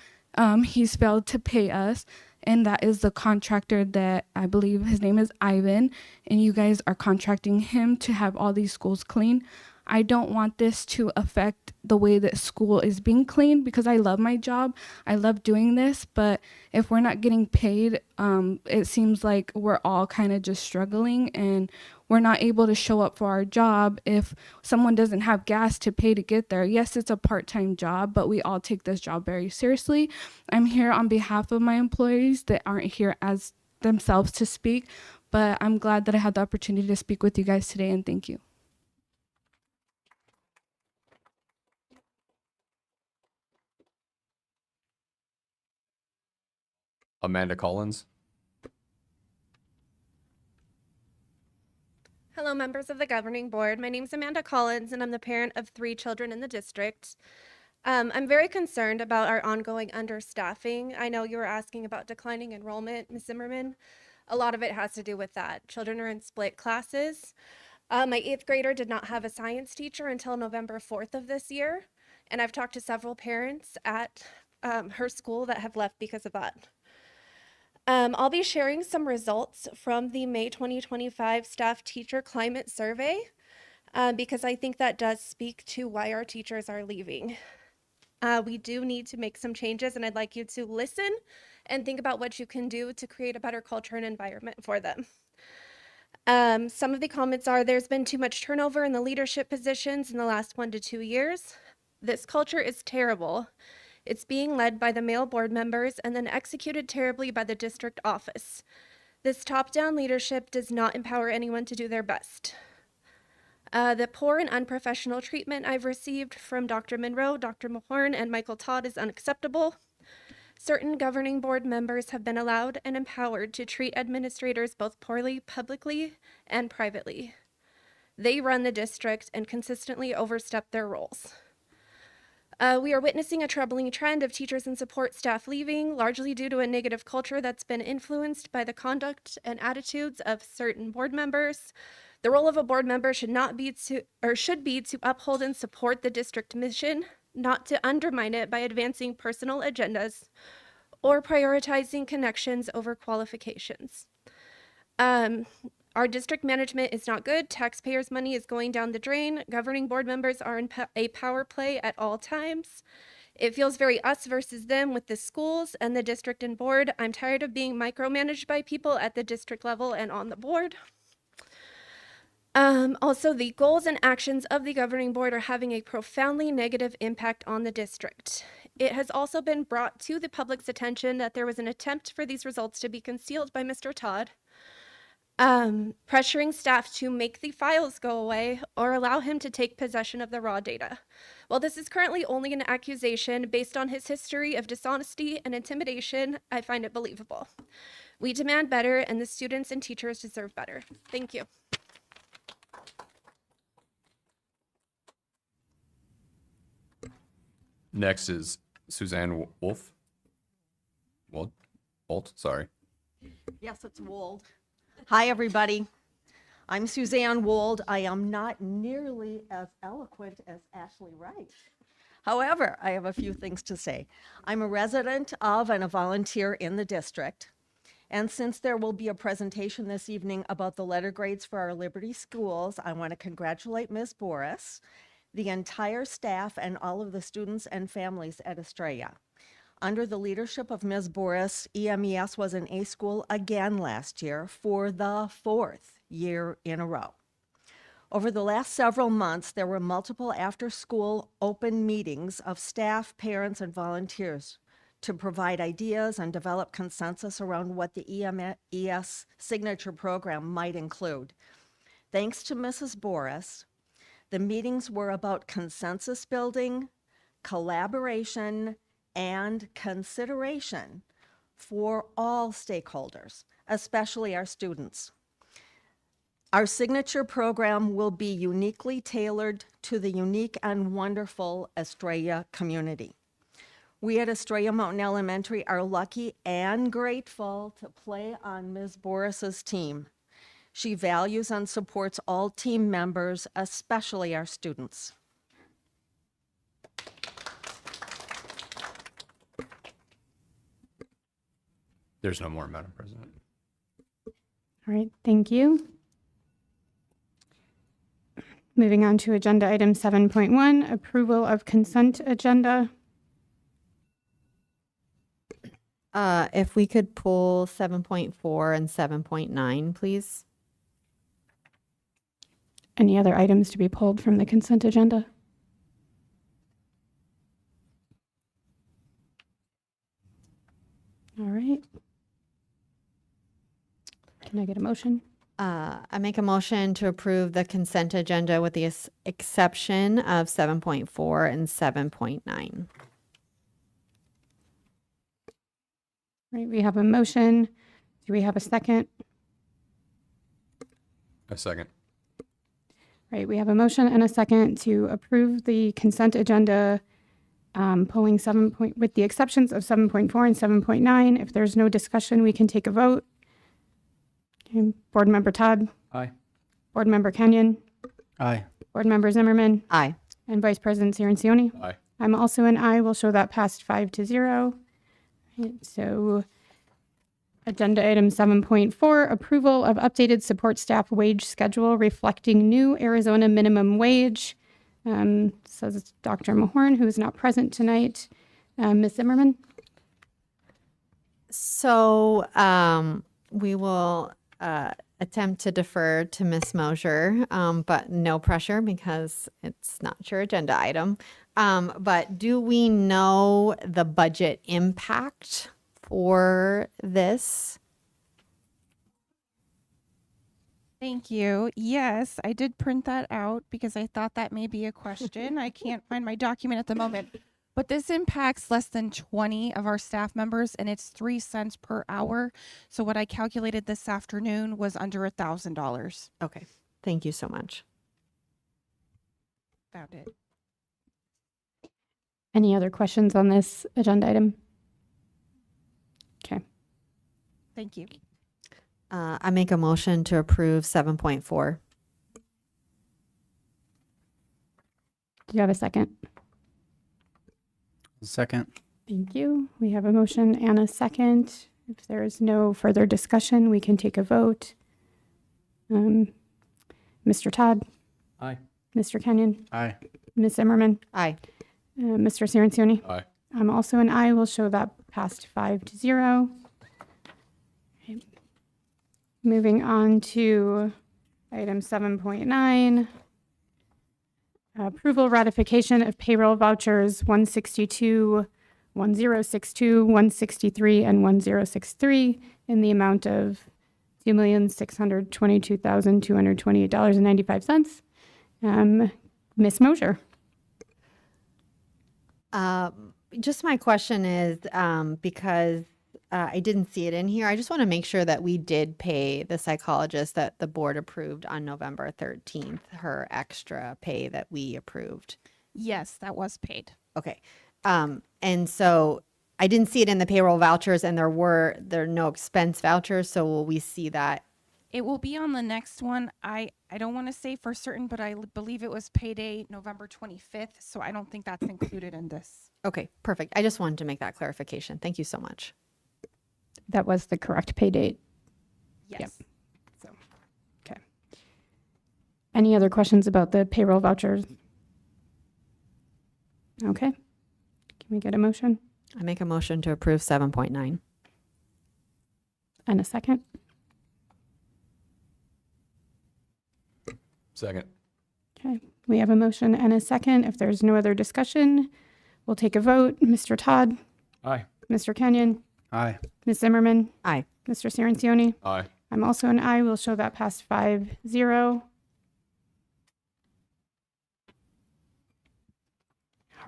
He's failed to pay us. And that is the contractor that I believe his name is Ivan. And you guys are contracting him to have all these schools clean. I don't want this to affect the way that school is being cleaned because I love my job. I love doing this. But if we're not getting paid, it seems like we're all kind of just struggling and we're not able to show up for our job if someone doesn't have gas to pay to get there. Yes, it's a part-time job, but we all take this job very seriously. I'm here on behalf of my employees that aren't here as themselves to speak, but I'm glad that I had the opportunity to speak with you guys today, and thank you. Amanda Collins. Hello, members of the governing board. My name is Amanda Collins, and I'm the parent of 3 children in the district. I'm very concerned about our ongoing understaffing. I know you were asking about declining enrollment, Ms. Zimmerman. A lot of it has to do with that. Children are in split classes. My 8th grader did not have a science teacher until November 4th of this year, and I've talked to several parents at her school that have left because of that. I'll be sharing some results from the May 2025 Staff Teacher Climate Survey because I think that does speak to why our teachers are leaving. We do need to make some changes, and I'd like you to listen and think about what you can do to create a better culture and environment for them. Some of the comments are there's been too much turnover in the leadership positions in the last 1 to 2 years. This culture is terrible. It's being led by the male board members and then executed terribly by the district office. This top-down leadership does not empower anyone to do their best. The poor and unprofessional treatment I've received from Dr. Monroe, Dr. Mahorn, and Michael Todd is unacceptable. Certain governing board members have been allowed and empowered to treat administrators both poorly publicly and privately. They run the district and consistently overstep their roles. We are witnessing a troubling trend of teachers and support staff leaving, largely due to a negative culture that's been influenced by the conduct and attitudes of certain board members. The role of a board member should be to uphold and support the district mission, not to undermine it by advancing personal agendas or prioritizing connections over qualifications. Our district management is not good. Taxpayers' money is going down the drain. Governing board members are in a power play at all times. It feels very us versus them with the schools and the district and board. I'm tired of being micromanaged by people at the district level and on the board. Also, the goals and actions of the governing board are having a profoundly negative impact on the district. It has also been brought to the public's attention that there was an attempt for these results to be concealed by Mr. Todd, pressuring staff to make the files go away or allow him to take possession of the raw data. While this is currently only an accusation based on his history of dishonesty and intimidation, I find it believable. We demand better, and the students and teachers deserve better. Thank you. Next is Suzanne Wolf. Walt, sorry. Yes, it's Wold. Hi, everybody. I'm Suzanne Wold. I am not nearly as eloquent as Ashley Wright. However, I have a few things to say. I'm a resident of and a volunteer in the district. And since there will be a presentation this evening about the letter grades for our Liberty schools, I want to congratulate Ms. Boris, the entire staff, and all of the students and families at Estrella. Under the leadership of Ms. Boris, EMES was an A school again last year for the 4th year in a row. Over the last several months, there were multiple after-school open meetings of staff, parents, and volunteers to provide ideas and develop consensus around what the EMES signature program might include. Thanks to Mrs. Boris, the meetings were about consensus building, collaboration, and consideration for all stakeholders, especially our students. Our signature program will be uniquely tailored to the unique and wonderful Estrella community. We at Estrella Mountain Elementary are lucky and grateful to play on Ms. Boris's team. She values and supports all team members, especially our students. There's no more, Madam President. All right, thank you. Moving on to agenda item 7.1, approval of consent agenda. If we could pull 7.4 and 7.9, please. Any other items to be pulled from the consent agenda? All right. Can I get a motion? I make a motion to approve the consent agenda with the exception of 7.4 and 7.9. Right, we have a motion. Do we have a second? A second. Right, we have a motion and a second to approve the consent agenda, pulling with the exceptions of 7.4 and 7.9. If there's no discussion, we can take a vote. Okay, Board Member Todd, Aye. Board Member Kenyon, Aye. Board Member Zimmerman, Aye. and Vice President Cirincione. Aye. I'm also an aye. We'll show that passed 5-0. Right, so agenda item 7.4, approval of updated support staff wage schedule reflecting new Arizona minimum wage. Says Dr. Mahorn, who is not present tonight. Ms. Zimmerman? So we will attempt to defer to Ms. Mosier, but no pressure because it's not your agenda item. But do we know the budget impact for this? Thank you. Yes, I did print that out because I thought that may be a question. I can't find my document at the moment. But this impacts less than 20 of our staff members and it's 3 cents per hour. So what I calculated this afternoon was under $1,000. Okay, thank you so much. Found it. Any other questions on this agenda item? Okay. Thank you. I make a motion to approve 7.4. Do you have a second? Second. Thank you. We have a motion and a second. If there is no further discussion, we can take a vote. Mr. Todd, Aye. Mr. Kenyon, Aye. Ms. Zimmerman, Aye. Mr. Cirincione. Aye. I'm also an aye. We'll show that passed 5-0. Okay. Moving on to item 7.9. Approval ratification of payroll vouchers 162, 1062, 163, and 1063 in the amount of $2,622,228.95. Ms. Mosier. Just my question is, because I didn't see it in here, I just want to make sure that we did pay the psychologist that the board approved on November 13th, her extra pay that we approved. Yes, that was paid. Okay. And so I didn't see it in the payroll vouchers and there are no expense vouchers. So will we see that? It will be on the next one. I don't want to say for certain, but I believe it was payday November 25th. So I don't think that's included in this. Okay, perfect. I just wanted to make that clarification. Thank you so much. That was the correct pay date. Yes. Yep. So, okay. Any other questions about the payroll vouchers? Okay. Can we get a motion I make a motion to approve 7.9. and a second? Second. Okay. We have a motion and a second. If there's no other discussion, we'll take a vote. Mr. Todd, Aye. Mr. Kenyon, Aye. Ms. Zimmerman, Aye. Mr. Cirincione. Aye. I'm also an aye. We'll show that passed 5-0.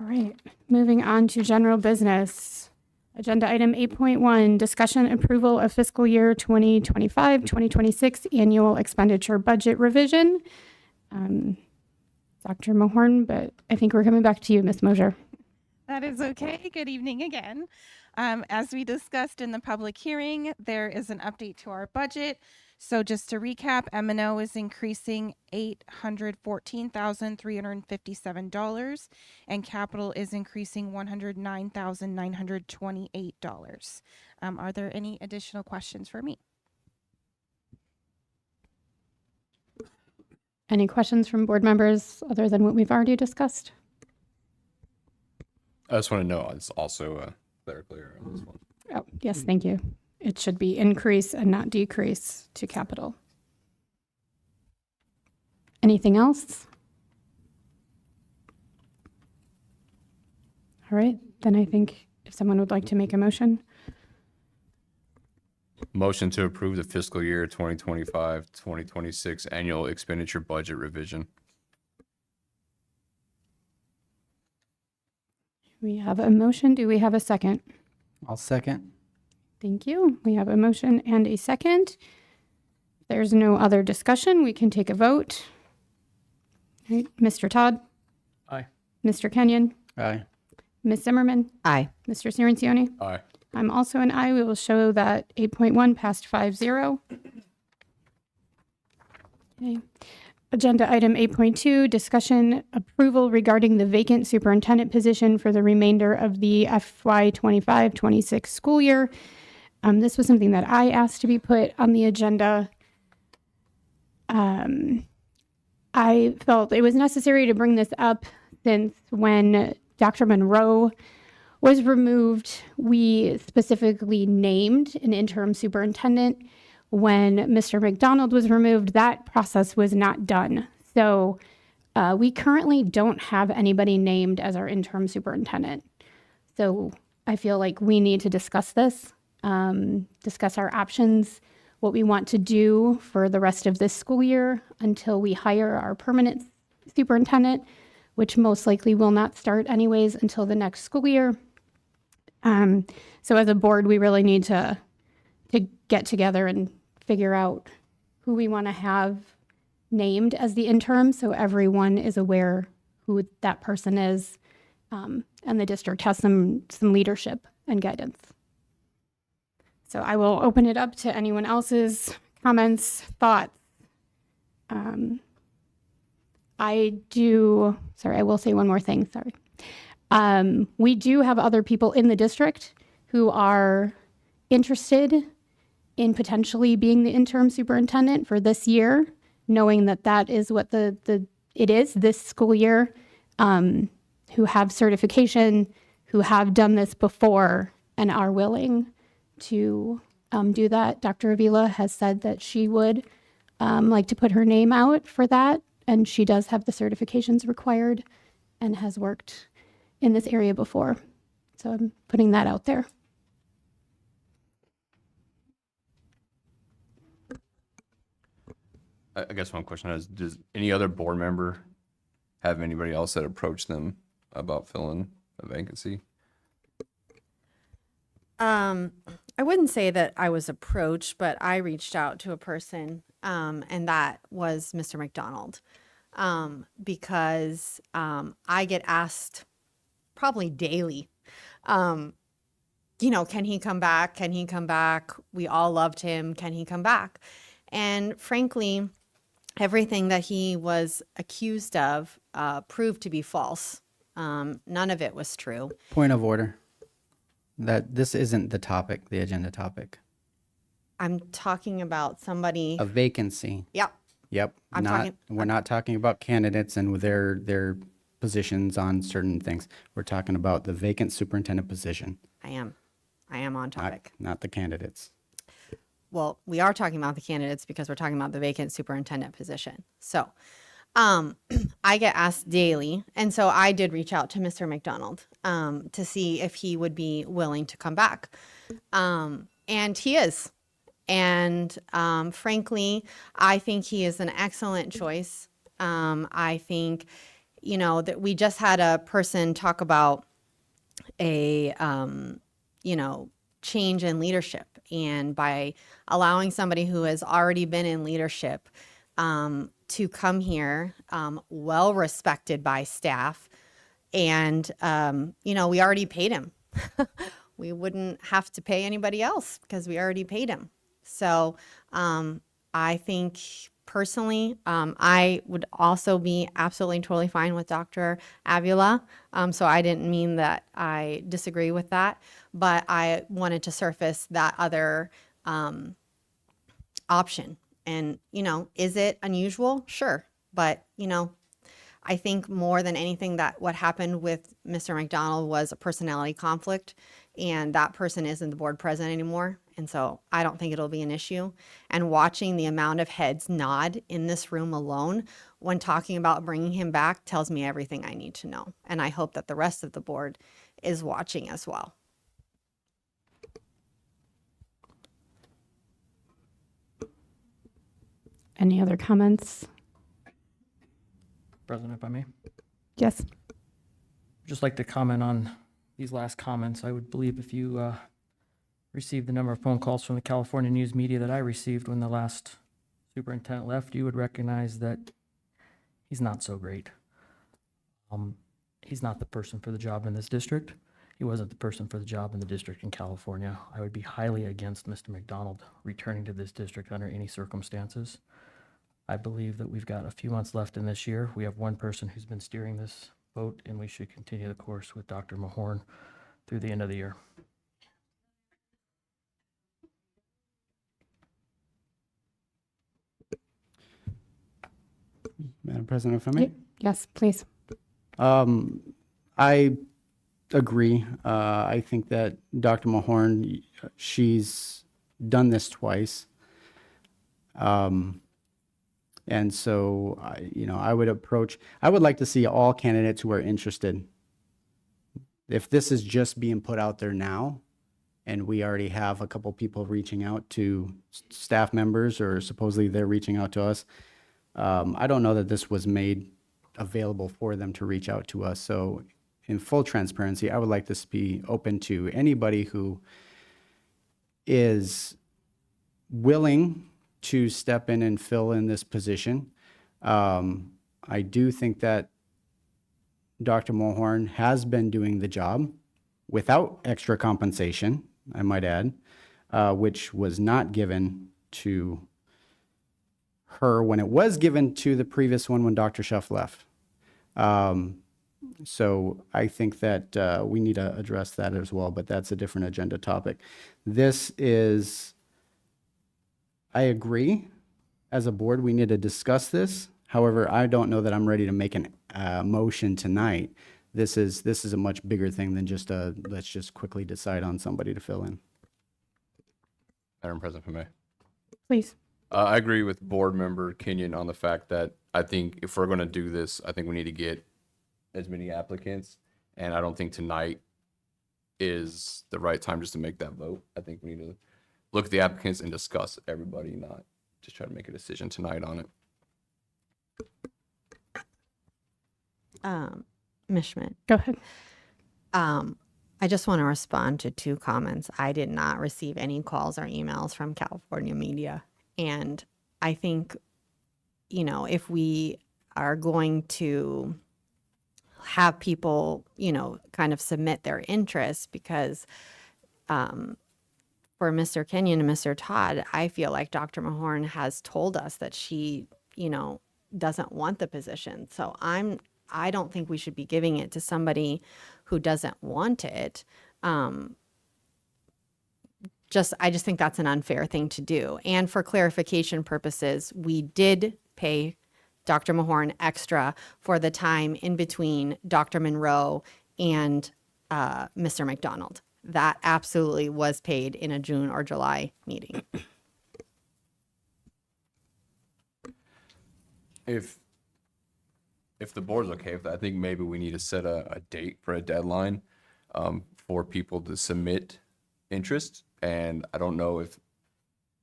All right, moving on to general business. Agenda item 8.1, discussion approval of fiscal year 2025-2026 annual expenditure budget revision. Dr. Mahorn, but I think we're coming back to you, Ms. Mosier. That is okay. Good evening again. As we discussed in the public hearing, there is an update to our budget. So just to recap, M&O is increasing $814,357 and capital is increasing $109,928. Are there any additional questions for me? Any questions from board members other than what we've already discussed? I just want to know, it's also clear on this one. Oh, yes, thank you. It should be increase and not decrease to capital. Anything else? All right, then I think if someone would like to make a motion. Motion to approve the fiscal year 2025-2026 annual expenditure budget revision. We have a motion. Do we have a second? I'll second. Thank you. We have a motion and a second. If there's no other discussion, we can take a vote. All right, Mr. Todd, Aye. Mr. Kenyon, Aye. Ms. Zimmerman, Aye. Mr. Cirincione. Aye. I'm also an aye. We will show that 8.1 passed 5-0. Okay. Agenda item 8.2, discussion approval regarding the vacant superintendent position for the remainder of the FY 25-26 school year. This was something that I asked to be put on the agenda. I felt it was necessary to bring this up since when Dr. Monroe was removed, we specifically named an interim superintendent. when Mr. McDonald was removed, that process was not done. So we currently don't have anybody named as our interim superintendent. So I feel like we need to discuss this, discuss our options, what we want to do for the rest of this school year until we hire our permanent superintendent, which most likely will not start anyways until the next school year. So as a board, we really need to get together and figure out who we want to have named as the interim, so everyone is aware who that person is, and the district has some leadership and guidance. So I will open it up to anyone else's comments, thoughts. I will say one more thing, sorry. We do have other people in the district who are interested in potentially being the interim superintendent for this year, knowing that that is what it is this school year, who have certification, who have done this before and are willing to do that. Dr. Avila has said that she would like to put her name out for that, and she does have the certifications required and has worked in this area before. So I'm putting that out there. I guess one question is, does any other board member have anybody else that approached them about filling a vacancy? I wouldn't say that I was approached, but I reached out to a person, and that was Mr. McDonald, because I get asked probably daily, can he come back? Can he come back? We all loved him. Can he come back? And frankly, everything that he was accused of proved to be false. None of it was true. Point of order. That this isn't the topic, the agenda topic. I'm talking about somebody. A vacancy. Yep. Yep. We're not talking about candidates and their positions on certain things. We're talking about the vacant superintendent position. I am on topic. Not the candidates. Well, we are talking about the candidates because we're talking about the vacant superintendent position. So I get asked daily. And so I did reach out to Mr. McDonald to see if he would be willing to come back. And he is. And frankly, I think he is an excellent choice. I think, that we just had a person talk about a, change in leadership. And by allowing somebody who has already been in leadership to come here, well respected by staff, and we already paid him. We wouldn't have to pay anybody else because we already paid him. So I think personally, I would also be absolutely totally fine with Dr. Avila. So I didn't mean that I disagree with that, but I wanted to surface that other option. And, is it unusual? Sure. But, I think more than anything that what happened with Mr. McDonald was a personality conflict, and that person isn't the board president anymore. And so I don't think it'll be an issue. And watching the amount of heads nod in this room alone when talking about bringing him back tells me everything I need to know. And I hope that the rest of the board is watching as well. Any other comments? President, if I may. Yes. Just like to comment on these last comments. I would believe if you received the number of phone calls from the California news media that I received when the last superintendent left, you would recognize that he's not so great. He's not the person for the job in this district. He wasn't the person for the job in the district in California. I would be highly against Mr. McDonald returning to this district under any circumstances. I believe that we've got a few months left in this year. We have one person who's been steering this boat, and we should continue the course with Dr. Mahorn through the end of the year. Madam President, if I may. Yes, please. I agree. I think that Dr. Mahorn, she's done this twice. And so, I would like to see all candidates who are interested. If this is just being put out there now, and we already have a couple people reaching out to staff members, or supposedly they're reaching out to us, I don't know that this was made available for them to reach out to us. So in full transparency, I would like this to be open to anybody who is willing to step in and fill in this position. I do think that Dr. Mulhorn has been doing the job without extra compensation, I might add, which was not given to her when it was given to the previous one when Dr. Schuff left. So I think that we need to address that as well, but that's a different agenda topic. I agree, as a board, we need to discuss this. However, I don't know that I'm ready to make a motion tonight. This is a much bigger thing than just let's just quickly decide on somebody to fill in. Madam President, if I may. Please. I agree with board member Kenyon on the fact that I think if we're going to do this, I think we need to get as many applicants. And I don't think tonight is the right time just to make that vote. I think we need to look at the applicants and discuss everybody, not just try to make a decision tonight on it. Ms. Schmidt. Go ahead. I just want to respond to two comments. I did not receive any calls or emails from California media. And I think, if we are going to have people, kind of submit their interest, because for Mr. Kenyon and Mr. Todd, I feel like Dr. Mulhorn has told us that she, doesn't want the position. So I don't think we should be giving it to somebody who doesn't want it. I just think that's an unfair thing to do. And for clarification purposes, we did pay Dr. Mulhorn extra for the time in between Dr. Monroe and Mr. McDonald. That absolutely was paid in a June or July meeting. If the board's okay with that, I think maybe we need to set a date for a deadline for people to submit interest. And I don't know if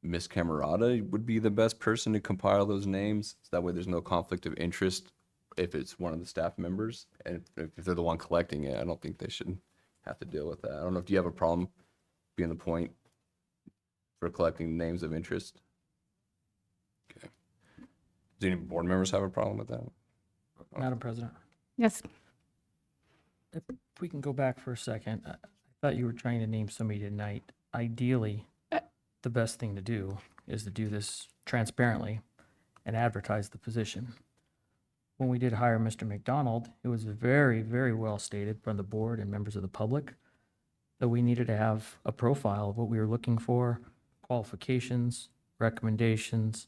Ms. Camerata would be the best person to compile those names. So that way there's no conflict of interest if it's one of the staff members. And if they're the one collecting it, I don't think they should have to deal with that. I don't know if do you have a problem being the point for collecting names of interest? Okay. Do any board members have a problem with that? Madam President, Yes. if we can go back for a second, I thought you were trying to name somebody tonight. Ideally, the best thing to do is to do this transparently and advertise the position. When we did hire Mr. McDonald, it was very, very well stated from the board and members of the public that we needed to have a profile of what we were looking for, qualifications, recommendations,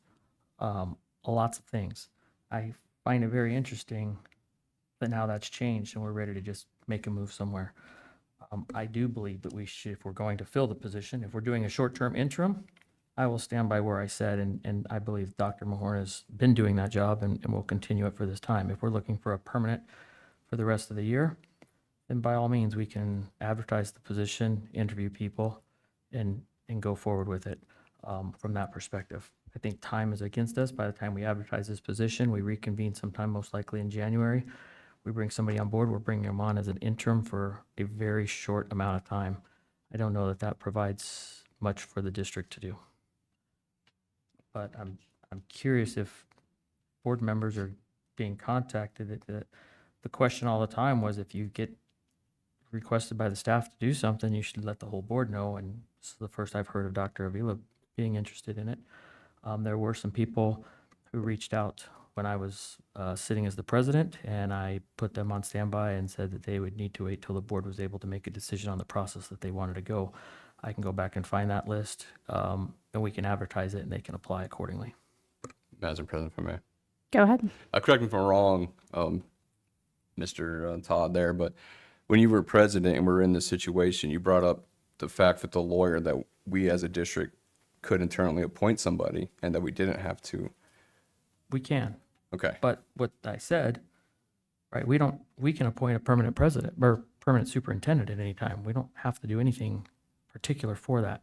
lots of things. I find it very interesting that now that's changed and we're ready to just make a move somewhere. I do believe that we should, if we're going to fill the position, if we're doing a short-term interim, I will stand by where I said, and I believe Dr. Mulhorn has been doing that job and will continue it for this time. If we're looking for a permanent for the rest of the year, then by all means, we can advertise the position, interview people, and go forward with it from that perspective. I think time is against us. By the time we advertise this position, we reconvene sometime most likely in January. We bring somebody on board, we're bringing them on as an interim for a very short amount of time. I don't know that that provides much for the district to do. But I'm curious if board members are being contacted. The question all the time was if you get requested by the staff to do something, you should let the whole board know. And this is the first I've heard of Dr. Avila being interested in it. There were some people who reached out when I was sitting as the president, and I put them on standby and said that they would need to wait till the board was able to make a decision on the process that they wanted to go. I can go back and find that list, and we can advertise it, and they can apply accordingly. Madam President, if I may. Go ahead. Correct me if I'm wrong, Mr. Todd there, but when you were president and we were in this situation, you brought up the fact that the lawyer that we as a district could internally appoint somebody and that we didn't have to. We can. Okay. But what I said, right, we can appoint a permanent president or permanent superintendent at any time. We don't have to do anything particular for that.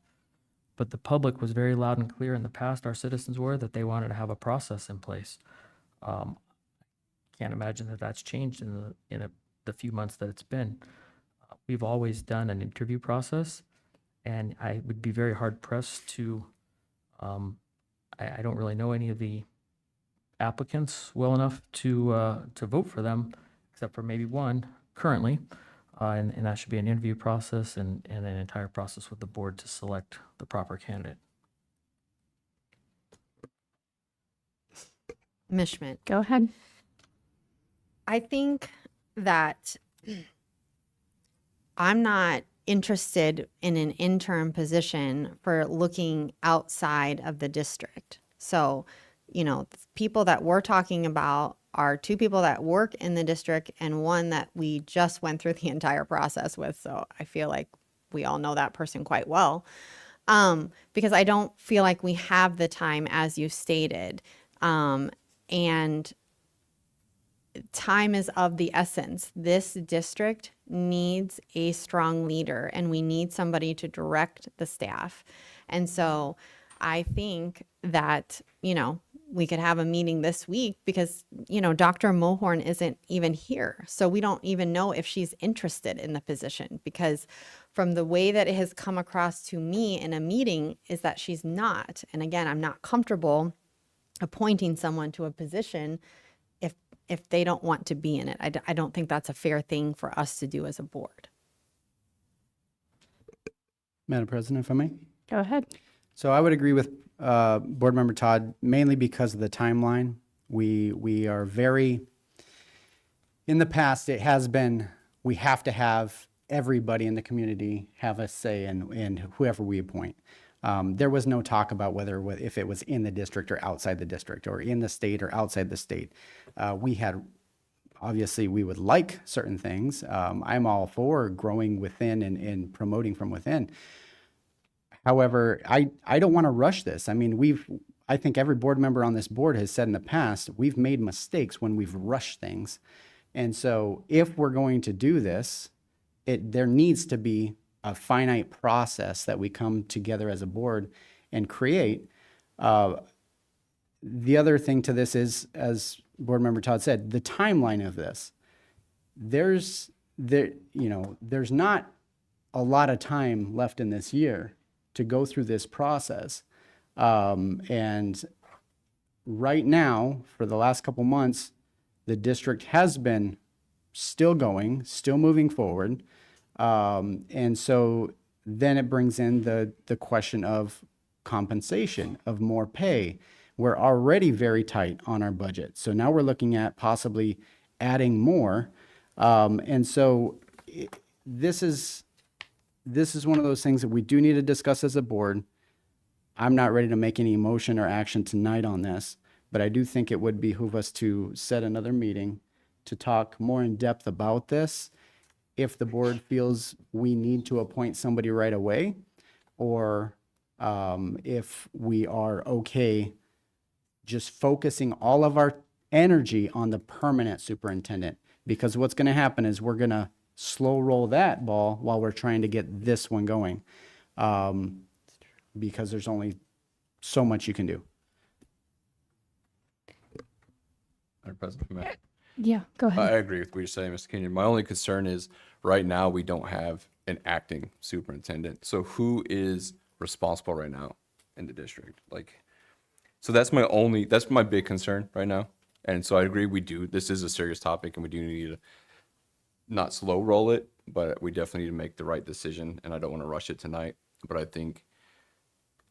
But the public was very loud and clear in the past, our citizens were, that they wanted to have a process in place. Can't imagine that that's changed in the few months that it's been. We've always done an interview process, and I would be very hard pressed to, I don't really know any of the applicants well enough to vote for them, except for maybe one currently, and that should be an interview process and an entire process with the board to select the proper candidate. Ms. Schmidt. Go ahead. I think that I'm not interested in an interim position for looking outside of the district. So, you know, the people that we're talking about are two people that work in the district and one that we just went through the entire process with. So I feel like we all know that person quite well. Because I don't feel like we have the time, as you stated. And time is of the essence. This district needs a strong leader, and we need somebody to direct the staff. And so I think that, you know, we could have a meeting this week because, you know, Dr. Mohorn isn't even here. So we don't even know if she's interested in the position, because from the way that it has come across to me in a meeting is that she's not. And again, I'm not comfortable appointing someone to a position if they don't want to be in it. I don't think that's a fair thing for us to do as a board. Madam President, if I may. Go ahead. So I would agree with Board Member Todd, mainly because of the timeline. We are very, in the past, it has been, we have to have everybody in the community have a say in whoever we appoint. There was no talk about if it was in the district or outside the district, or in the state or outside the state. Obviously, we would like certain things. I'm all for growing within and promoting from within. However, I don't want to rush this. I mean, I think every board member on this board has said in the past, we've made mistakes when we've rushed things. And so if we're going to do this, there needs to be a finite process that we come together as a board and create. The other thing to this is, as Board Member Todd said, the timeline of this. There's not a lot of time left in this year to go through this process. And right now, for the last couple months, the district has been still going, still moving forward. And so then it brings in the question of compensation, of more pay. We're already very tight on our budget. So now we're looking at possibly adding more. And so this is one of those things that we do need to discuss as a board. I'm not ready to make any motion or action tonight on this, but I do think it would behoove us to set another meeting to talk more in depth about this. If the board feels we need to appoint somebody right away, or if we are okay just focusing all of our energy on the permanent superintendent, because what's going to happen is we're going to slow roll that ball while we're trying to get this one going, because there's only so much you can do. Madam President, may I- Yeah, go ahead. I agree with what you're saying, Mr. Kenyon. My only concern is right now we don't have an acting superintendent. So who is responsible right now in the district? So that's my big concern right now. And so I agree this is a serious topic and we do need to not slow roll it, but we definitely need to make the right decision. And I don't want to rush it tonight, but I think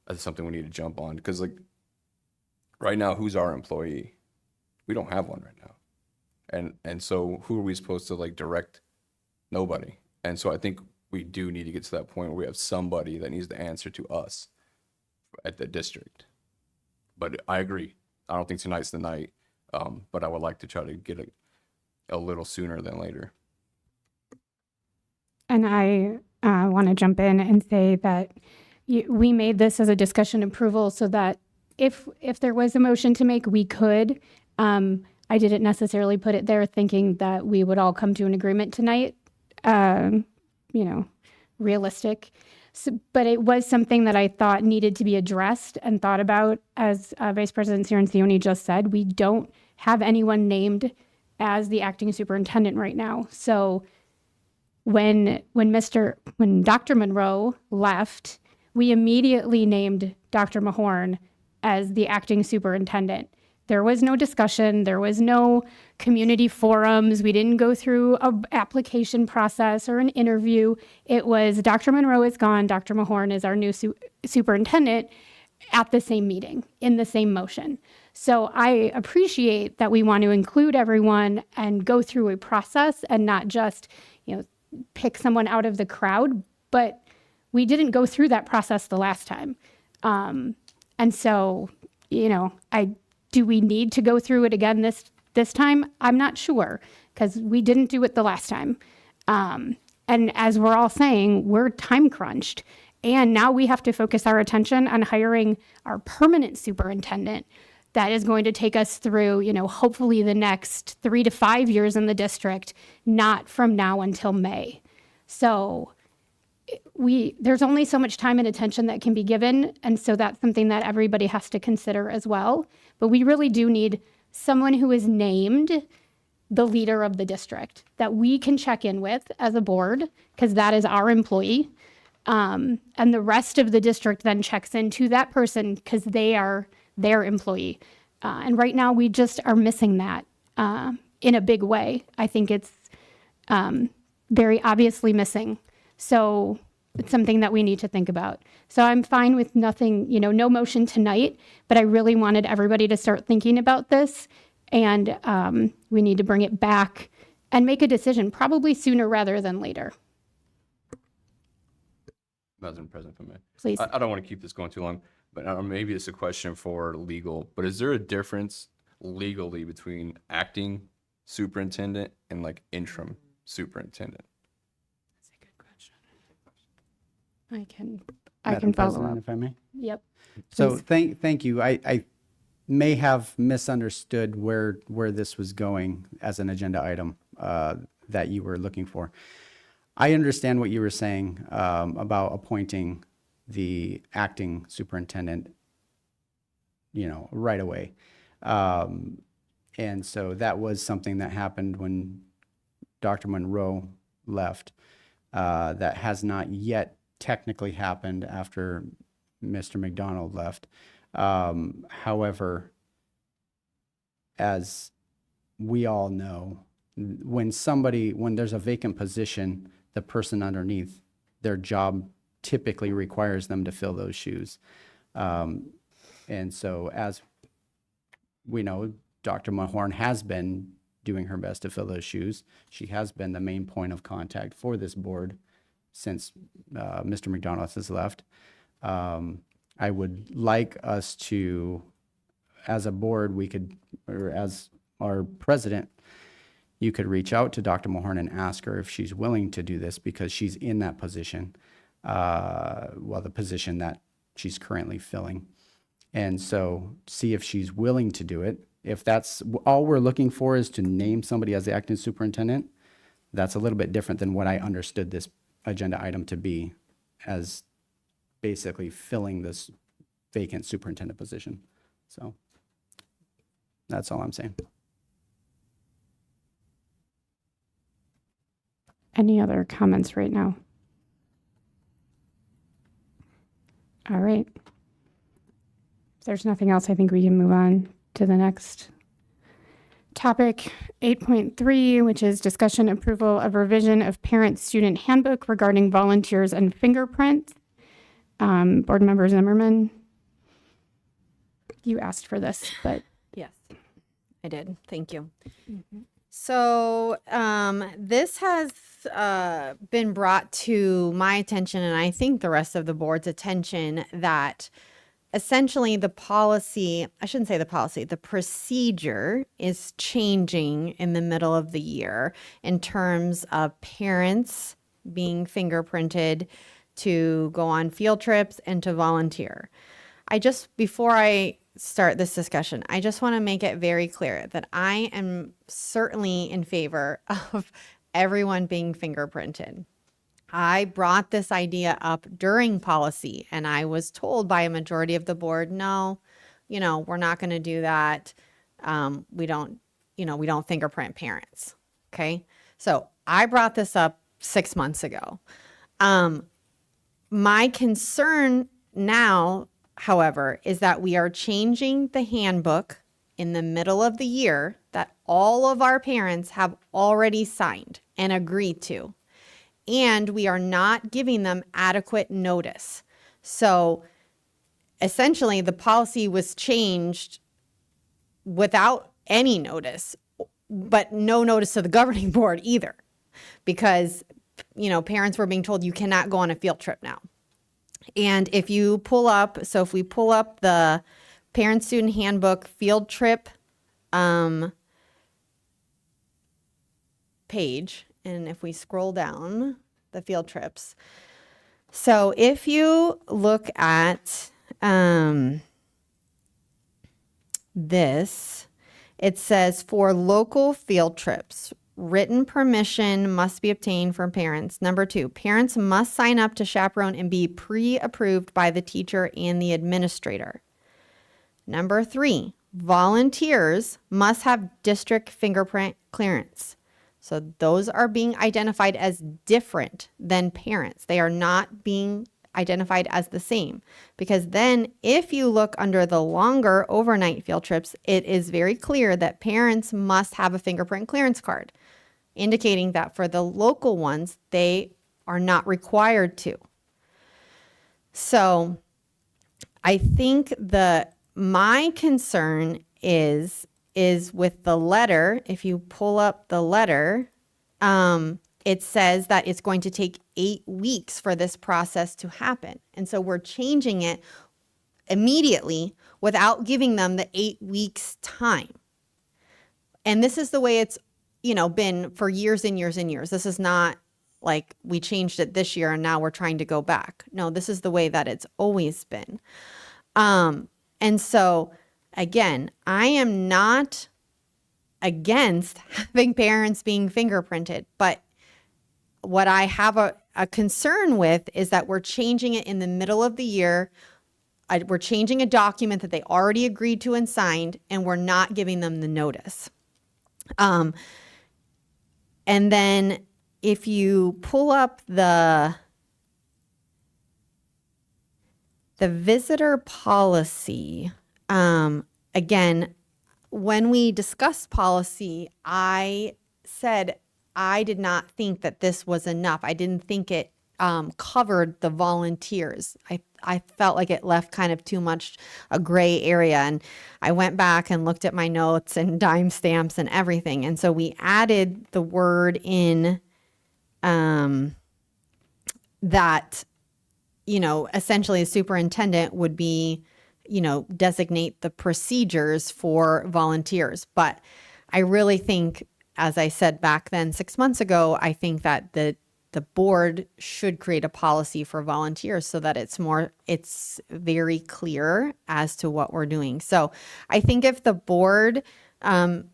that's something we need to jump on, because right now, who's our employee? We don't have one right now. And so who are we supposed to direct? Nobody. And so I think we do need to get to that point where we have somebody that needs to answer to us at the district. But I agree. I don't think tonight's the night, but I would like to try to get it a little sooner than later. And I want to jump in and say that we made this as a discussion approval so that if there was a motion to make, we could. I didn't necessarily put it there thinking that we would all come to an agreement tonight. Realistic. So, but it was something that I thought needed to be addressed and thought about. As Vice President Cirancione just said, we don't have anyone named as the acting superintendent right now. So when Dr. Monroe left, we immediately named Dr. Mahorn as the acting superintendent. There was no discussion. There was no community forums. We didn't go through an application process or an interview. It was Dr. Monroe is gone. Dr. Mahorn is our new superintendent at the same meeting, in the same motion. So I appreciate that we want to include everyone and go through a process and not just, pick someone out of the crowd. But we didn't go through that process the last time. And so, do we need to go through it again this time? I'm not sure, because we didn't do it the last time. And as we're all saying, we're time crunched. And now we have to focus our attention on hiring our permanent superintendent that is going to take us through, hopefully the next 3 to 5 years in the district, not from now until May. So there's only so much time and attention that can be given. And so that's something that everybody has to consider as well. But we really do need someone who is named the leader of the district that we can check in with as a board, because that is our employee. And the rest of the district then checks into that person because they are their employee. And right now we just are missing that in a big way. I think it's very obviously missing. So it's something that we need to think about. So I'm fine with nothing, no motion tonight, but I really wanted everybody to start thinking about this. And we need to bring it back and make a decision, probably sooner rather than later. Madam President, if I may. Please. I don't want to keep this going too long, but maybe it's a question for legal, but is there a difference legally between acting superintendent and like interim superintendent? I can Madam follow President, up. if I may. Yep. So Please. thank you. I may have misunderstood where this was going as an agenda item that you were looking for. I understand what you were saying about appointing the acting superintendent, right away. And so that was something that happened when Dr. Monroe left. That has not yet technically happened after Mr. McDonald left. However, as we all know, when there's a vacant position, the person underneath, their job typically requires them to fill those shoes. And so as we know, Dr. Mahorn has been doing her best to fill those shoes. She has been the main point of contact for this board since Mr. McDonald has left. I would like us to, as a board, or as our president, you could reach out to Dr. Mahorn and ask her if she's willing to do this, because she's in that position, the position that she's currently filling. And so see if she's willing to do it. If that's all we're looking for is to name somebody as the acting superintendent, that's a little bit different than what I understood this agenda item to be, as basically filling this vacant superintendent position. So that's all I'm saying. Any other comments right now? All right. If there's nothing else, I think we can move on to the next topic, 8.3, which is discussion approval of revision of parent-student handbook regarding volunteers and fingerprints. Board Member Zimmerman, you asked for this, but Yes, I did. Thank you. So this has been brought to my attention, and I think the rest of the board's attention, that essentially the procedure is changing in the middle of the year in terms of parents being fingerprinted to go on field trips, and to volunteer. Before I start this discussion, I just want to make it very clear that I am certainly in favor of everyone being fingerprinted. I brought this idea up during policy, and I was told by a majority of the board, no, we're not going to do that. We don't fingerprint parents. Okay. So I brought this up 6 months ago. My concern now, however, is that we are changing the handbook in the middle of the year that all of our parents have already signed and agreed to. And we are not giving them adequate notice. So essentially, the policy was changed without any notice, but no notice to the governing board either, because parents were being told you cannot go on a field trip now. And if we pull up the parent-student handbook field trip page, and if we scroll down the field trips, so if you look at this, it says for local field trips, written permission must be obtained from parents. Number 2, parents must sign up to chaperone and be pre-approved by the teacher and the administrator. Number 3, volunteers must have district fingerprint clearance. So those are being identified as different than parents. They are not being identified as the same, because then if you look under the longer overnight field trips, it is very clear that parents must have a fingerprint clearance card, indicating that for the local ones, they are not required to. So I think my concern is with the letter. If you pull up the letter, it says that it's going to take 8 weeks for this process to happen. And so we're changing it immediately without giving them the 8 weeks time. And this is the way it's, been for years and years and years. This is not like we changed it this year and now we're trying to go back. No, this is the way that it's always been. And so again, I am not against having parents being fingerprinted, but what I have a concern with is that we're changing it in the middle of the year. We're changing a document that they already agreed to and signed, and we're not giving them the notice. And then if you pull up the visitor policy, again, when we discussed policy, I said I did not think that this was enough. I didn't think it covered the volunteers. I felt like it left kind of too much a gray area. And I went back and looked at my notes and dime stamps and everything. And so we added the word in that, essentially a superintendent would be, designate the procedures for volunteers. But I really think, as I said back then 6 months ago, I think that the board should create a policy for volunteers so that it's very clear as to what we're doing. So I think if the board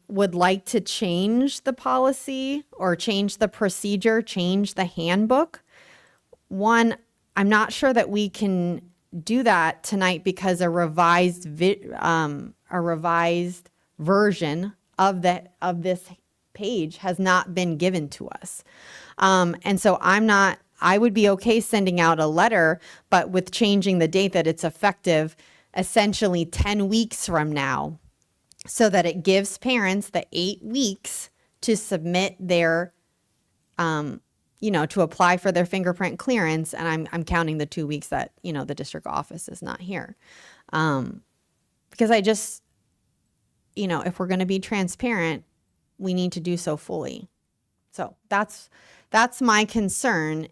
would like to change the policy or change the procedure, change the handbook, one, I'm not sure that we can do that tonight because a revised version of this page has not been given to us. And so I would be okay sending out a letter, but with changing the date that it's effective essentially 10 weeks from now, so that it gives parents the 8 weeks to submit their, to apply for their fingerprint clearance. And I'm counting the 2 weeks that, the district office is not here. Because I just, if we're going to be transparent, we need to do so fully. So that's my concern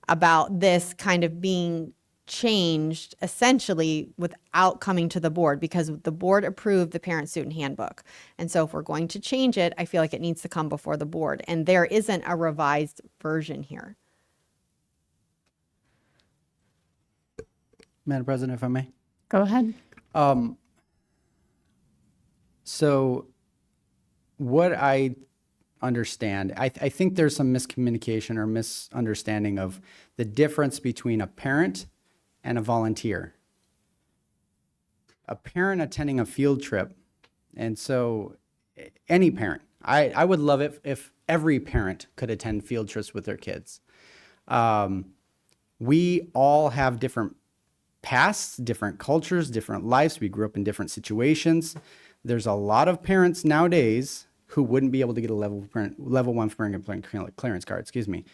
about this kind of being changed essentially without coming to the board, because the board approved the parent-student handbook. And so if we're going to change it, I feel like it needs to come before the board. And there isn't a revised version here. Madam President, if I may. Go ahead. So what I understand, I think there's some miscommunication or misunderstanding of the difference between a parent and a volunteer. A parent attending a field trip, and so any parent, I would love it if every parent could attend field trips with their kids. We all have different pasts, different cultures, different lives. We grew up in different situations. There's a lot of parents nowadays who wouldn't be able to get a level 1 fingerprint clearance card, excuse me.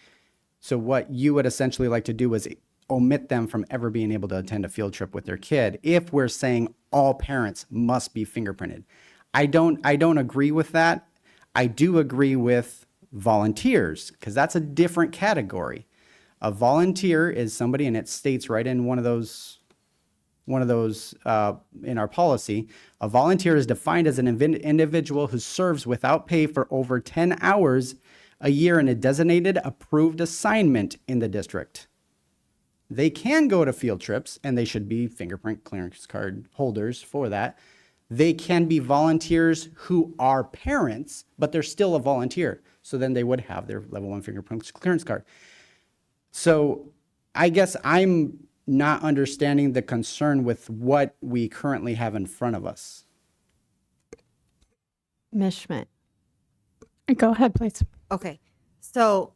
So what you would essentially like to do is omit them from ever being able to attend a field trip with their kid if we're saying all parents must be fingerprinted. I don't agree with that. I do agree with volunteers because that's a different category. A volunteer is somebody, and it states right in one of those in our policy, a volunteer is defined as an individual who serves without pay for over 10 hours a year in a designated approved assignment in the district. They can go to field trips, and they should be fingerprint clearance card holders for that. They can be volunteers who are parents, but they're still a volunteer. So then they would have their level 1 fingerprint clearance card. So I guess I'm not understanding the concern with what we currently have in front of us. Ms. Schmidt. Go ahead, please. Okay. So,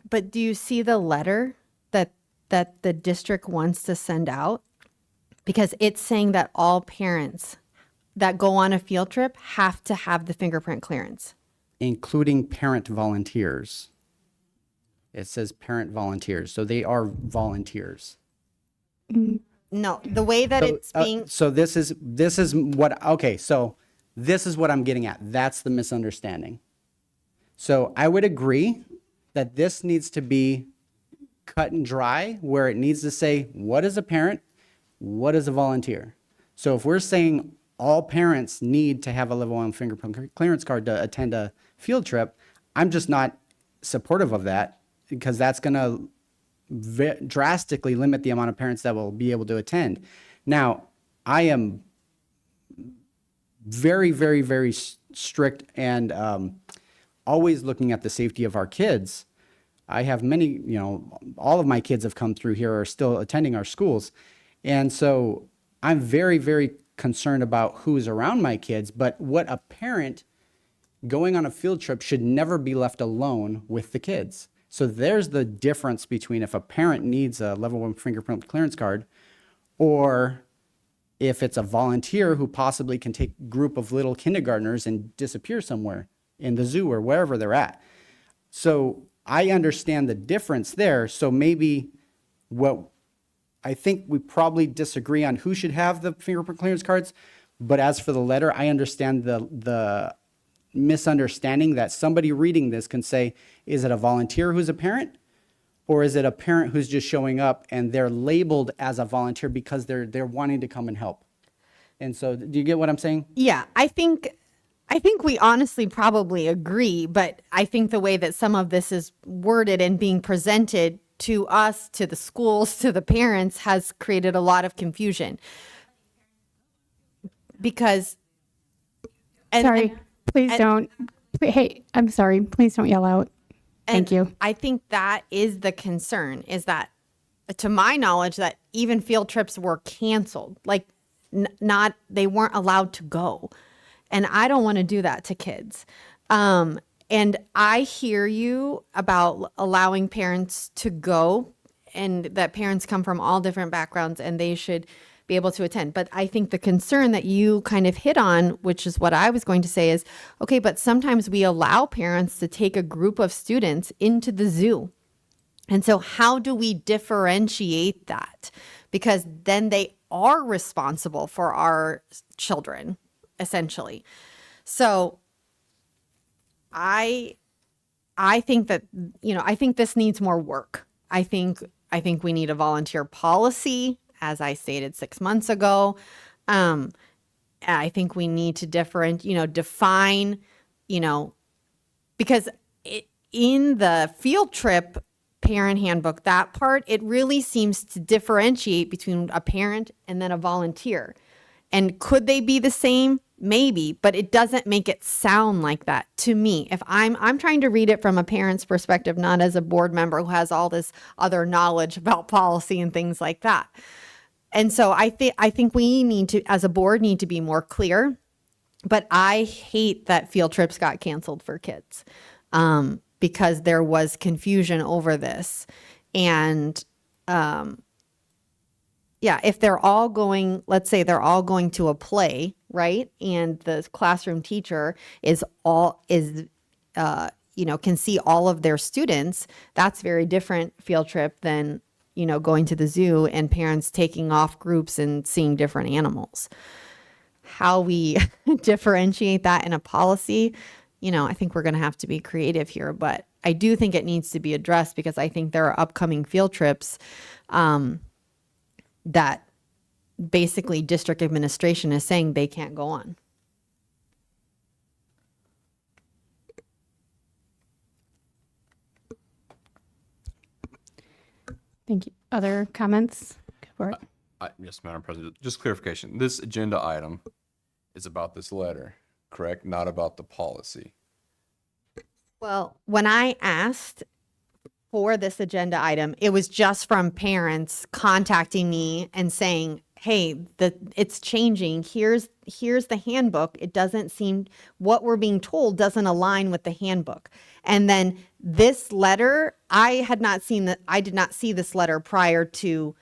but do you see the letter that the district wants to send out? Because it's saying that all parents that go on a field trip have to have the fingerprint clearance. Including parent volunteers. It says parent volunteers, so they are volunteers. No, the way that it's being, So this is what, okay, so this is what I'm getting at. That's the misunderstanding. So I would agree that this needs to be cut and dry, where it needs to say, what is a parent? What is a volunteer? So if we're saying all parents need to have a level 1 fingerprint clearance card to attend a field trip, I'm just not supportive of that, because that's going to drastically limit the amount of parents that will be able to attend. Now, I am very, very, very strict and always looking at the safety of our kids. I have many, all of my kids have come through here, are still attending our schools. And so I'm very, very concerned about who's around my kids, but what a parent going on a field trip should never be left alone with the kids. So there's the difference between if a parent needs a level 1 fingerprint clearance card, or if it's a volunteer who possibly can take a group of little kindergartners and disappear somewhere in the zoo or wherever they're at. So I understand the difference there. So maybe I think we probably disagree on who should have the fingerprint clearance cards, but as for the letter, I understand the misunderstanding that somebody reading this can say, is it a volunteer who's a parent, or is it a parent who's just showing up and they're labeled as a volunteer because they're wanting to come and help? And so, do you get what I'm saying? yeah, I think we honestly probably agree, but I think the way that some of this is worded and being presented to us, to the schools, to the parents has created a lot of confusion. Because, Sorry, please and- don't. Hey, I'm sorry. Please don't yell out. Thank you. I think that is the concern, is that, to my knowledge, that even field trips were canceled. Like, they weren't allowed to go. And I don't want to do that to kids. And I hear you about allowing parents to go, and that parents come from all different backgrounds and they should be able to attend. But I think the concern that you kind of hit on, which is what I was going to say, is, okay, but sometimes we allow parents to take a group of students into the zoo. And so how do we differentiate that? Because then they are responsible for our children, essentially. So I think that, I think this needs more work. I think we need a volunteer policy, as I stated 6 months ago. I think we need to define, because in the field trip parent handbook, that part, it really seems to differentiate between a parent and then a volunteer. And could they be the same? Maybe, but it doesn't make it sound like that to me. If I'm trying to read it from a parent's perspective, not as a board member who has all this other knowledge about policy and things like that. And so I think we need to, as a board, need to be more clear. But I hate that field trips got canceled for kids, because there was confusion over this. And yeah, if they're all going, let's say they're all going to a play, right? And the classroom teacher can see all of their students, that's very different field trip than, going to the zoo and parents taking off groups and seeing different animals. How we differentiate that in a policy, I think we're going to have to be creative here, but I do think it needs to be addressed because I think there are upcoming field trips that basically district administration is saying they can't go on. Thank you. Other comments? Go for it. Yes, Madam President, just clarification. This agenda item is about this letter, correct? Not about the policy. Well, when I asked for this agenda item, it was just from parents contacting me and saying, hey, it's changing. Here's the handbook. It doesn't seem, what we're being told doesn't align with the handbook. And then this letter, I did not see this letter prior to,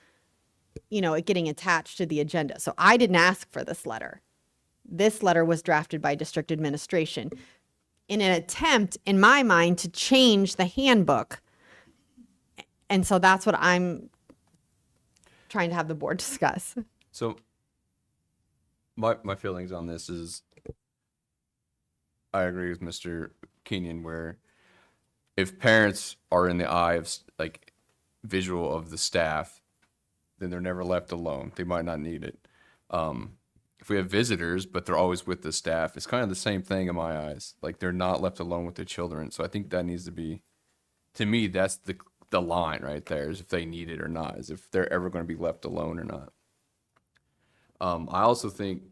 it getting attached to the agenda. So I didn't ask for this letter. This letter was drafted by district administration in an attempt, in my mind, to change the handbook. And so that's what I'm trying to have the board discuss. So my feelings on this is I agree with Mr. Kenyon where if parents are in the eye of like visual of the staff, then they're never left alone. They might not need it. If we have visitors, but they're always with the staff, it's kind of the same thing in my eyes. Like they're not left alone with their children. So I think that needs to be, to me, that's the line right there is if they need it or not, is if they're ever going to be left alone or not. I also think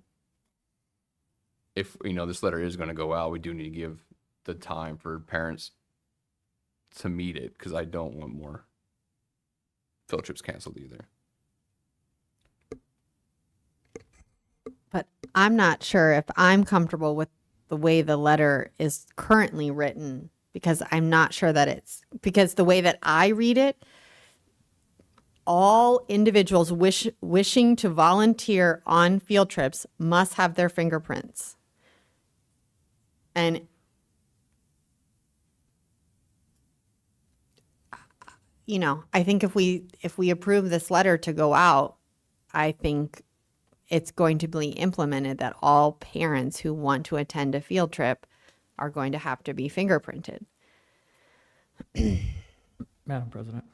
if, this letter is going to go out, we do need to give the time for parents to meet it because I don't want more field trips canceled either. But I'm not sure if I'm comfortable with the way the letter is currently written because I'm not sure that because the way that I read it, all individuals wishing to volunteer on field trips must have their fingerprints. And, I think if we approve this letter to go out, I think it's going to be implemented that all parents who want to attend a field trip are going to have to be fingerprinted. Madam President,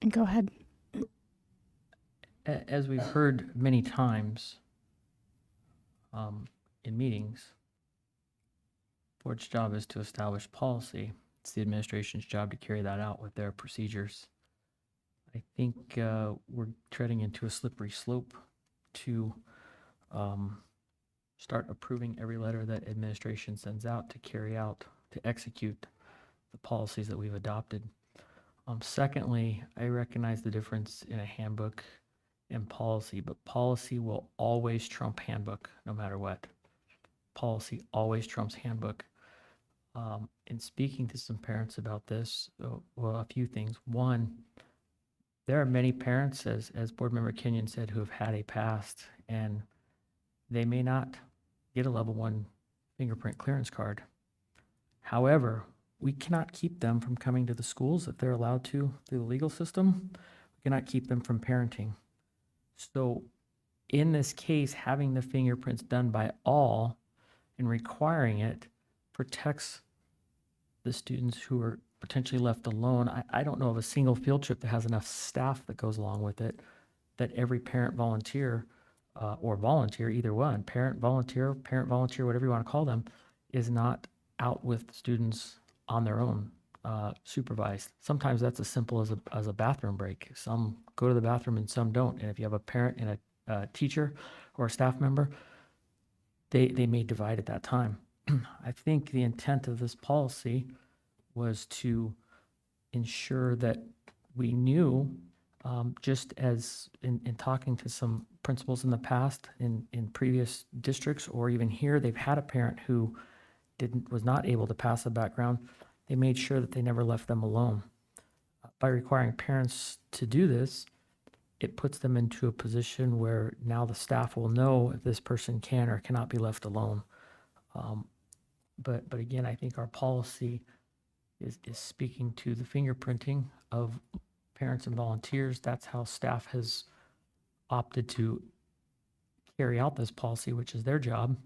Go ahead. as we've heard many times in meetings, board's job is to establish policy. It's the administration's job to carry that out with their procedures. I think we're treading into a slippery slope to start approving every letter that administration sends out to carry out, to execute the policies that we've adopted. Secondly, I recognize the difference in a handbook and policy, but policy will always trump handbook no matter what. Policy always trumps handbook. In speaking to some parents about this, well, a few things. One, there are many parents, as Board Member Kenyon said, who have had a past, and they may not get a level 1 fingerprint clearance card. However, we cannot keep them from coming to the schools if they're allowed to through the legal system. We cannot keep them from parenting. So in this case, having the fingerprints done by all and requiring it protects the students who are potentially left alone. I don't know of a single field trip that has enough staff that goes along with it, that every parent volunteer or volunteer, either one, parent volunteer, whatever you want to call them, is not out with students on their own supervised. Sometimes that's as simple as a bathroom break. Some go to the bathroom and some don't. And if you have a parent and a teacher or a staff member, they may divide at that time. I think the intent of this policy was to ensure that we knew, just as in talking to some principals in the past, in previous districts, or even here, they've had a parent who was not able to pass a background. They made sure that they never left them alone. By requiring parents to do this, it puts them into a position where now the staff will know if this person can or cannot be left alone. But again, I think our policy is speaking to the fingerprinting of parents and volunteers. That's how staff has opted to carry out this policy, which is their job.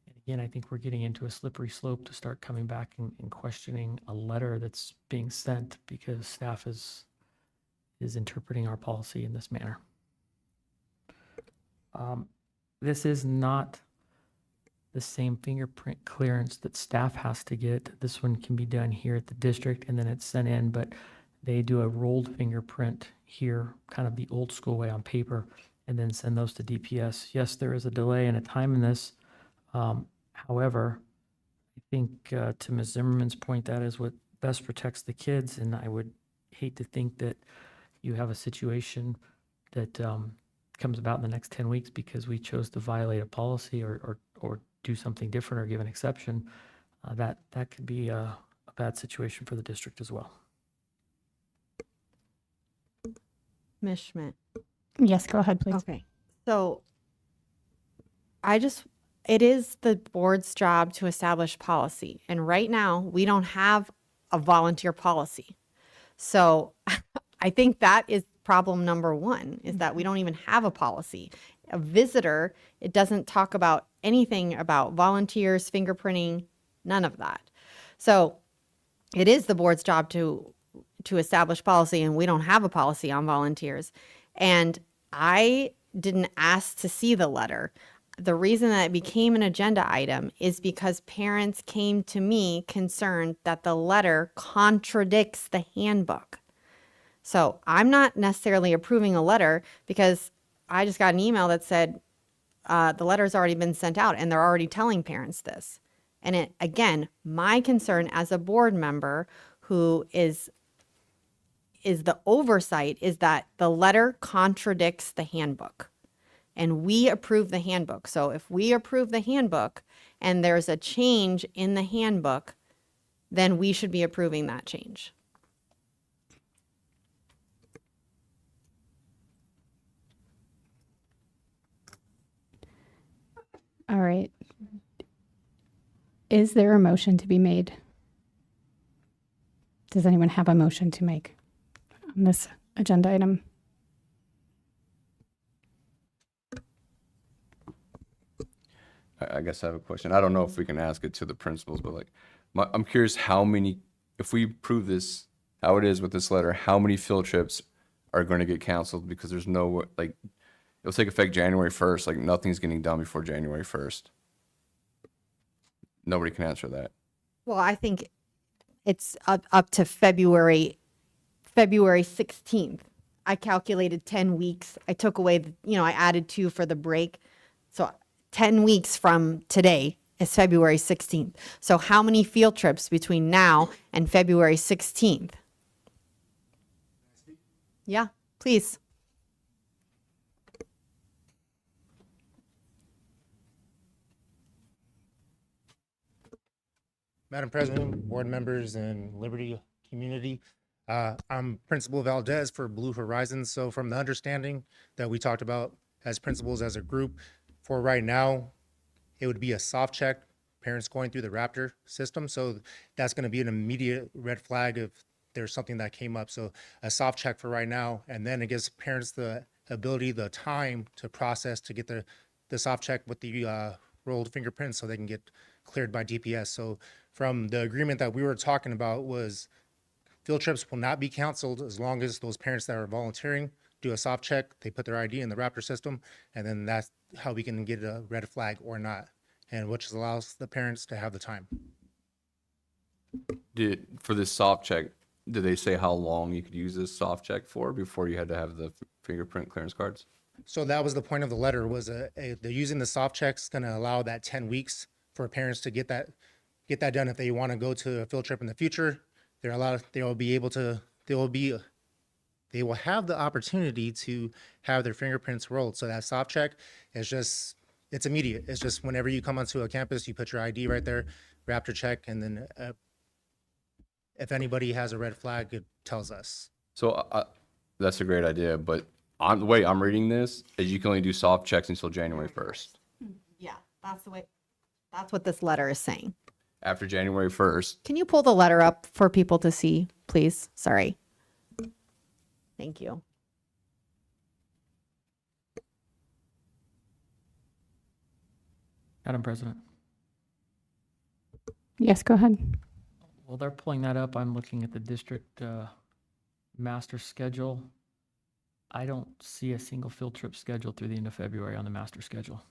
And again, I think we're getting into a slippery slope to start coming back and questioning a letter that's being sent because staff is interpreting our policy in this manner. This is not the same fingerprint clearance that staff has to get. This one can be done here at the district and then it's sent in, but they do a rolled fingerprint here, kind of the old school way on paper, and then send those to DPS. Yes, there is a delay and a time in this. However, I think to Ms. Zimmerman's point, that is what best protects the kids. And I would hate to think that you have a situation that comes about in the next 10 weeks because we chose to violate a policy or do something different or give an exception. That could be a bad situation for the district as well. Ms. Schmidt. Yes, go ahead, please. Okay. So it is the board's job to establish policy. And right now, we don't have a volunteer policy. So I think that is problem number one, is that we don't even have a policy. A visitor, it doesn't talk about anything about volunteers, fingerprinting, none of that. So it is the board's job to establish policy, and we don't have a policy on volunteers. And I didn't ask to see the letter. The reason that it became an agenda item is because parents came to me concerned that the letter contradicts the handbook. So I'm not necessarily approving a letter because I just got an email that said the letter's already been sent out and they're already telling parents this. And again, my concern as a board member who is the oversight is that the letter contradicts the handbook. And we approve the handbook. So if we approve the handbook and there's a change in the handbook, then we should be approving that change. All right. Is there a motion to be made? Does anyone have a motion to make on this agenda item? I guess I have a question. I don't know if we can ask it to the principals, but like, I'm curious how many, if we prove this, how it is with this letter, how many field trips are going to get canceled because there's no, like, it'll take effect January 1st. Like nothing's getting done before January 1st. Nobody can answer that. Well, I think it's up to February 16th. I calculated 10 weeks. I took away, I added 2 for the break. So 10 weeks from today is February 16th. So how many field trips between now and February 16th? Yeah, please. Madam President, board members, and Liberty community. I'm Principal Valdez for Blue Horizons. So from the understanding that we talked about as principals as a group, for right now, it would be a soft check, parents going through the Raptor system. So that's going to be an immediate red flag if there's something that came up. So a soft check for right now, and then it gives parents the ability, the time to process to get the soft check with the rolled fingerprints so they can get cleared by DPS. So from the agreement that we were talking about was field trips will not be canceled as long as those parents that are volunteering do a soft check, they put their ID in the Raptor system, and then that's how we can get a red flag or not, and which allows the parents to have the time. For this soft check, did they say how long you could use this soft check for before you had to have the fingerprint clearance cards? So that was the point of the letter was they're using the soft checks going to allow that 10 weeks for parents to get that done. If they want to go to a field trip in the future, they will have the opportunity to have their fingerprints rolled. So that soft check is it's immediate. It's just whenever you come onto a campus, you put your ID right there, wrap your check, and then if anybody has a red flag, it tells us. So that's a great idea, but the way I'm reading this is you can only do soft checks until January 1st. Yeah, that's what this letter is saying. After January 1st, Can you pull the letter up for people to see, please? Sorry. Thank you. Madam President. Yes, go ahead. While they're pulling that up, I'm looking at the district master schedule. I don't see a single field trip scheduled through the end of February on the master schedule.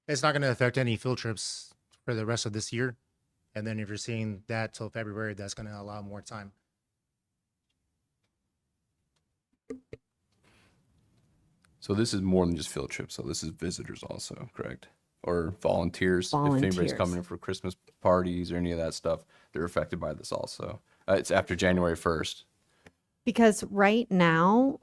It's not going to affect any field trips for the rest of this year. And then if you're seeing that till February, that's going to allow more time. so this is more than just field trips. So this is visitors also, correct? Or volunteers. If anybody's Volunteers. coming in for Christmas parties or any of that stuff, they're affected by this also. It's after January 1st. Because right now,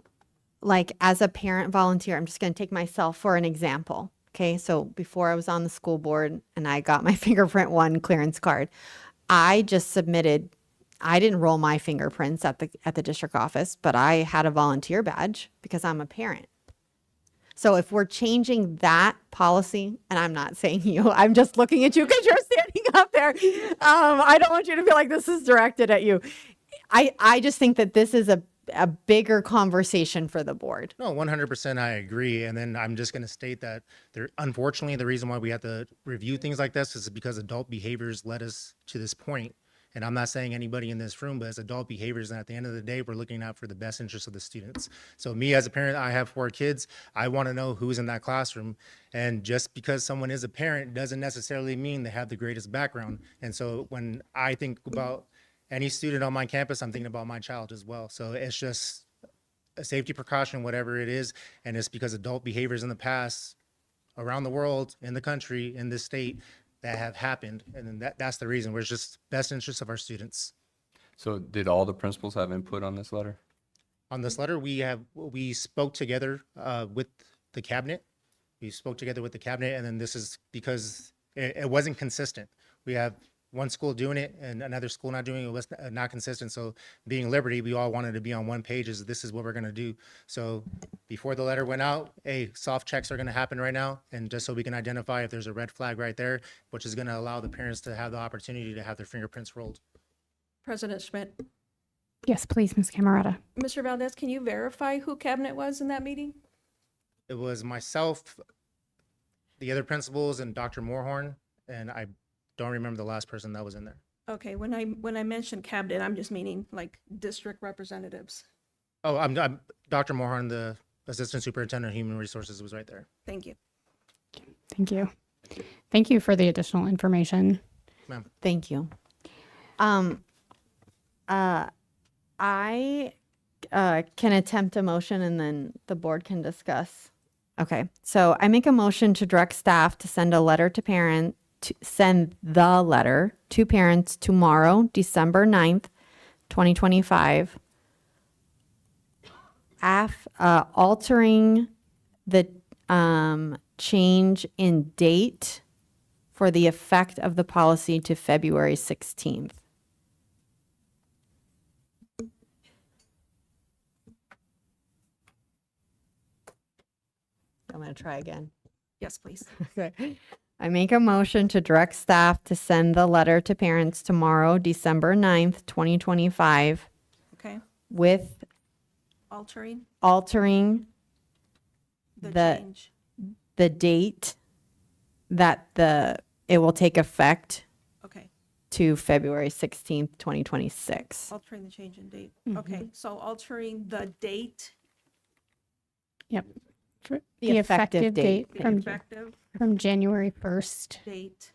like as a parent volunteer, I'm just going to take myself for an example. Okay. So before I was on the school board and I got my fingerprint one clearance card, I just submitted, I didn't roll my fingerprints at the district office, but I had a volunteer badge because I'm a parent. So if we're changing that policy, and I'm not saying you, I'm just looking at you because you're standing up there. I don't want you to feel like this is directed at you. I just think that this is a bigger conversation for the board. No, 100% I agree. And then I'm just going to state that unfortunately, the reason why we have to review things like this is because adult behaviors led us to this point. And I'm not saying anybody in this room, but as adult behaviors, and at the end of the day, we're looking out for the best interest of the students. So me as a parent, I have 4 kids. I want to know who's in that classroom. And just because someone is a parent doesn't necessarily mean they have the greatest background. And so when I think about any student on my campus, I'm thinking about my child as well. So it's just a safety precaution, whatever it is. And it's because adult behaviors in the past around the world, in the country, in this state, that have happened. And then that's the reason. We're just best interest of our students. So did all the principals have input on this letter? On this letter, we spoke together with the cabinet. We spoke together with the cabinet, and then this is because it wasn't consistent. We have one school doing it and another school not doing it. It was not consistent. So being Liberty, we all wanted to be on one page as this is what we're going to do. So before the letter went out, soft checks are going to happen right now. And just so we can identify if there's a red flag right there, which is going to allow the parents to have the opportunity to have their fingerprints rolled. President Schmidt. Yes, please, Ms. Camerata. Mr. Valdez, can you verify who cabinet was in that meeting? It was myself, the other principals, and Dr. Moorhorn, and I don't remember the last person that was in there. Okay, when I mentioned cabinet, I'm just meaning like district representatives. Oh, I'm Dr. Moorhorn, the assistant superintendent of human resources, was right there. Thank you. Thank you. Thank you for the additional information. Ma'am. Thank you. I can attempt a motion and then the board can discuss. Okay, so I make a motion to direct staff to send the letter to parents tomorrow, December 9th, 2025, altering the change in date for the effect of the policy to February 16th. I'm going to try again. Yes, please. Okay. I make a motion to direct staff to send the letter to parents tomorrow, December 9th, 2025, Okay, with altering the change. the date that it will take effect Okay, to February 16th, 2026. altering the change in date. Mhm. Okay, so altering the date. Yep. The effective date Effective from January 1st. date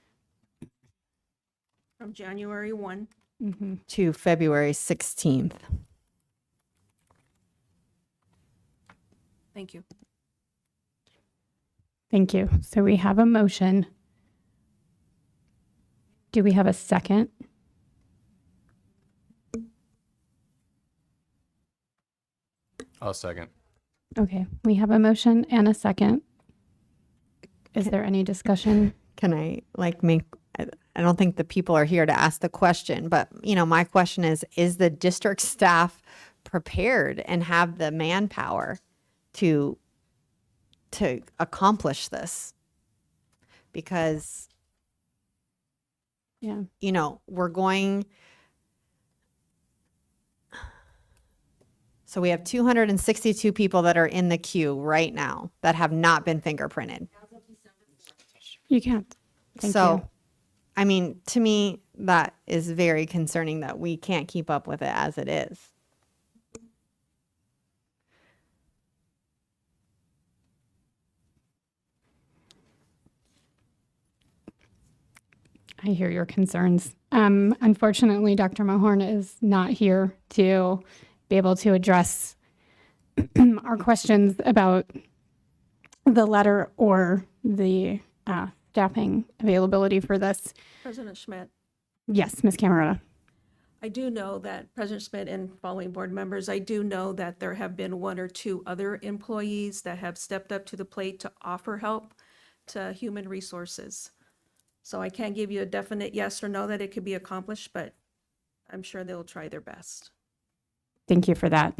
from January 1. Mhm. To February 16th. Thank you. Thank you. So we have a motion. Do we have a second? I'll second. Okay, we have a motion and a second. Is there any discussion? Can I I don't think the people are here to ask the question, but my question is the district staff prepared and have the manpower to accomplish this? Because, Yeah. we're going, so we have 262 people that are in the queue right now that have not been fingerprinted. You can't. Thank So, you. I mean, to me, that is very concerning that we can't keep up with it as it is. I hear your concerns. Unfortunately, Dr. Mahorn is not here to be able to address our questions about the letter or the staffing availability for this. President Schmidt, Yes, Ms. Camerota. I do know that President Schmidt and following board members, I do know that there have been one or two other employees that have stepped up to the plate to offer help to human resources. So I can't give you a definite yes or no that it could be accomplished, but I'm sure they'll try their best. Thank you for that.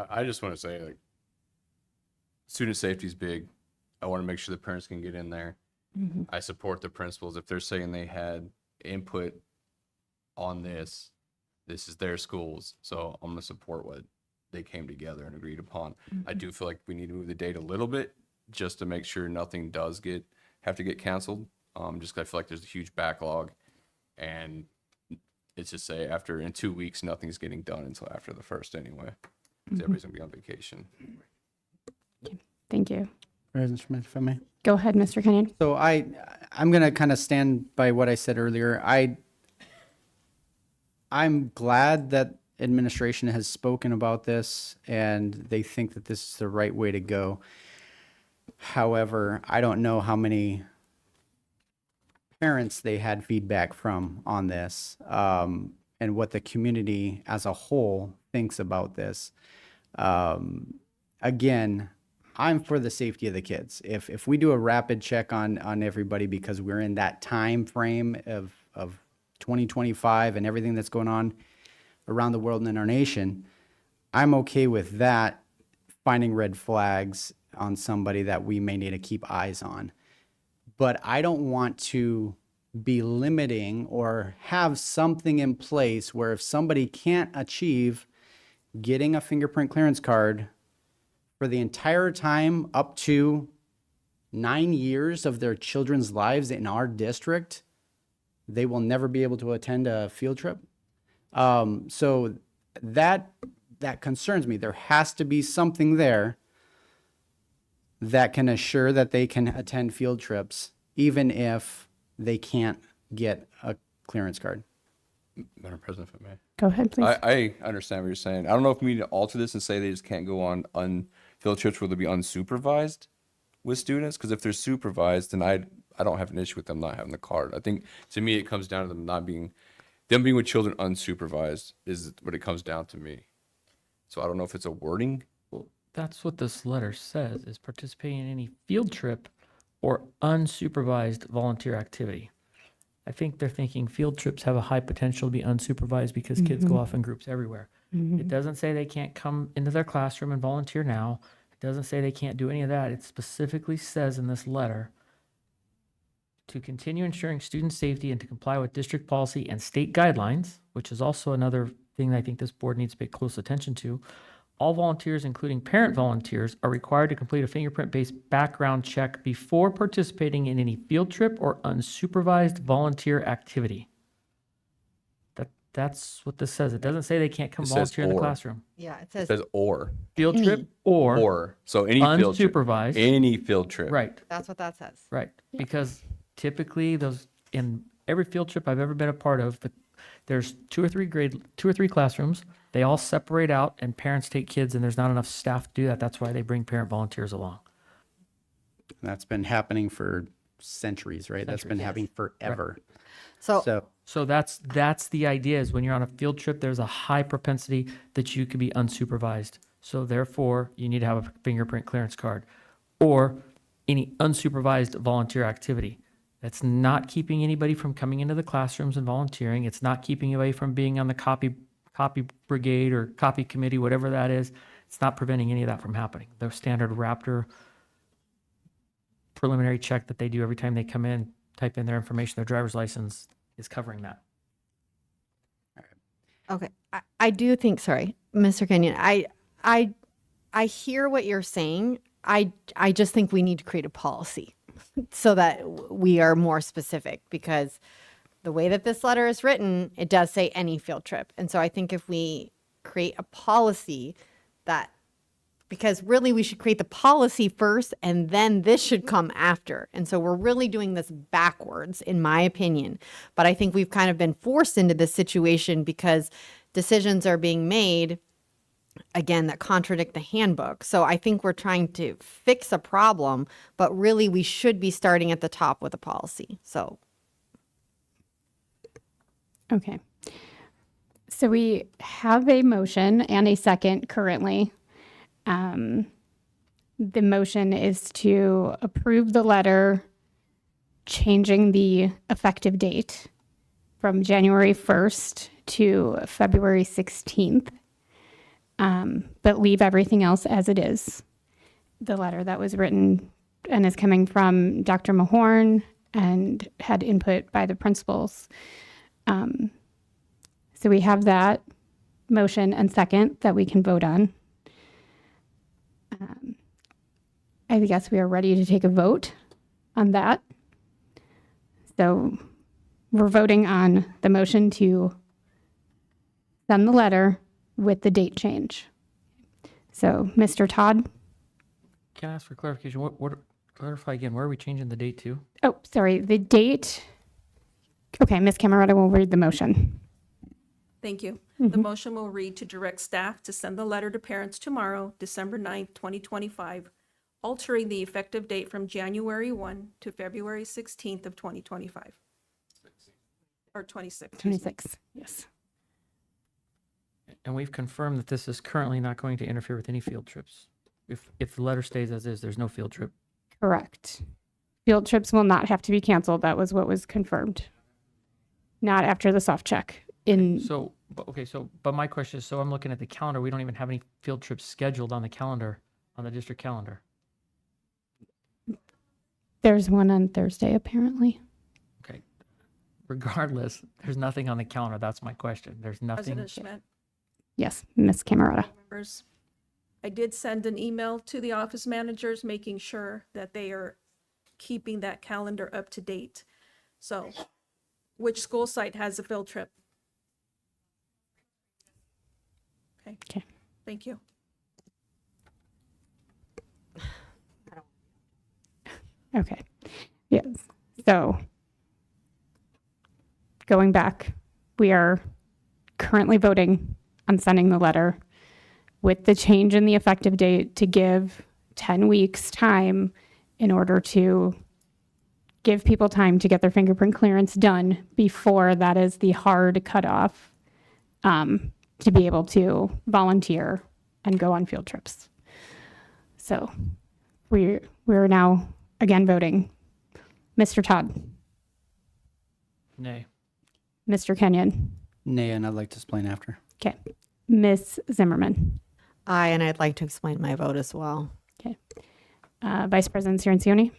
I just want to say, like, student safety is big. I want to make sure the parents can get in there. Mhm. I support the principals. If they're saying they had input on this, this is their schools. So I'm going to support what they came together and agreed upon. I do feel like we need to move the date a little bit just to make sure nothing does have to get canceled. Just 'cause I feel like there's a huge backlog, and it's just say in 2 weeks, nothing's getting done until after the 1st anyway. 'Cause everybody's gonna be on vacation. Thank you. President Schmidt, if I may. Go ahead, Mr. Kenyon. So I'm going to kind of stand by what I said earlier. I'm glad that administration has spoken about this and they think that this is the right way to go. However, I don't know how many parents they had feedback from on this, and what the community as a whole thinks about this. Again, I'm for the safety of the kids. If we do a rapid check on everybody because we're in that time frame of 2025 and everything that's going on around the world and in our nation, I'm okay with that, finding red flags on somebody that we may need to keep eyes on. But I don't want to be limiting or have something in place where if somebody can't achieve getting a fingerprint clearance card for the entire time up to 9 years of their children's lives in our district, they will never be able to attend a field trip. So that concerns me. There has to be something there that can assure that they can attend field trips, even if they can't get a clearance card. Madam President, if I may. Go ahead, please. I understand what you're saying. I don't know if we need to alter this and say they just can't go on field trips where they'll be unsupervised with students. Because if they're supervised, then I don't have an issue with them not having the card. I think to me it comes down to them being with children unsupervised is what it comes down to me. So I don't know if it's a wording. That's what this letter says, is participating in any field trip or unsupervised volunteer activity. I think they're thinking field trips have a high potential to be unsupervised because kids go off in groups everywhere. It doesn't say they can't come into their classroom and volunteer now. It doesn't say they can't do any of that. It specifically says in this letter to continue ensuring student safety and to comply with district policy and state guidelines, which is also another thing that I think this board needs to pay close attention to. All volunteers, including parent volunteers, are required to complete a fingerprint-based background check before participating in any field trip or unsupervised volunteer activity. That's what this says. It doesn't say they can't come It says volunteer in the or. classroom. Yeah, it It says, says or. Field Any. trip or, Or. So any field trip. unsupervised. Any field trip. Right, that's what that says. right. Because typically those, in every field trip I've ever been a part of, there's two or three classrooms. They all separate out and parents take kids and there's not enough staff to do that. That's why they bring parent volunteers along. And that's been happening for centuries, right? That's been Centuries. happening forever. So, So that's the idea is when you're on a field trip, there's a high propensity that you could be unsupervised. So therefore, you need to have a fingerprint clearance card or any unsupervised volunteer activity. That's not keeping anybody from coming into the classrooms and volunteering. It's not keeping you away from being on the copy brigade or copy committee, whatever that is. It's not preventing any of that from happening. The standard Raptor preliminary check that they do every time they come in, type in their information, their driver's license is covering that. okay, I do think, sorry, Mr. Kenyon, I hear what you're saying. I just think we need to create a policy so that we are more specific, because the way that this letter is written, it does say any field trip. And so I think if we create a policy that, because really we should create the policy first and then this should come after. And so we're really doing this backwards, in my opinion. But I think we've kind of been forced into this situation because decisions are being made, again, that contradict the handbook. So I think we're trying to fix a problem, but really we should be starting at the top with a policy. So Okay. So we have a motion and a second currently. The motion is to approve the letter changing the effective date from January 1st to February 16th, but leave everything else as it is. The letter that was written and is coming from Dr. Mahorn and had input by the principals. So we have that motion and second that we can vote on. I guess we are ready to take a vote on that. So we're voting on the motion to send the letter with the date change. So Mr. Todd, Can I ask for clarification? Clarify again, where are we changing the date to? oh, sorry, the date. Okay, Ms. Camerata will read the motion. Thank you. The motion will read to direct staff to send the letter to parents tomorrow, December 9th, 2025, altering the effective date from January 1 to February 16th of 2025. Or 26. 26, yes. And we've confirmed that this is currently not going to interfere with any field trips. If the letter stays as is, there's no field trip. Correct. Field trips will not have to be canceled. That was what was confirmed. Not after the soft check. But my question is, so I'm looking at the calendar, we don't even have any field trips scheduled on the calendar, on the district calendar. There's one on Thursday, apparently. Okay. Regardless, there's nothing on the calendar. That's my question. There's nothing. President Schmidt, Yes, Ms. Camerata. members, I did send an email to the office managers making sure that they are keeping that calendar up to date. So, which school site has a field trip? Okay. Thank you. Okay. Yes. So going back, we are currently voting on sending the letter with the change in the effective date to give 10 weeks time in order to give people time to get their fingerprint clearance done before that is the hard cutoff to be able to volunteer and go on field trips. So we're now again voting. Mr. Todd, Nay. Mr. Kenyon, Nay, and I'd like to explain after. okay, Ms. Zimmerman, aye, and I'd like to explain my vote as well. okay, Vice President Cirincione,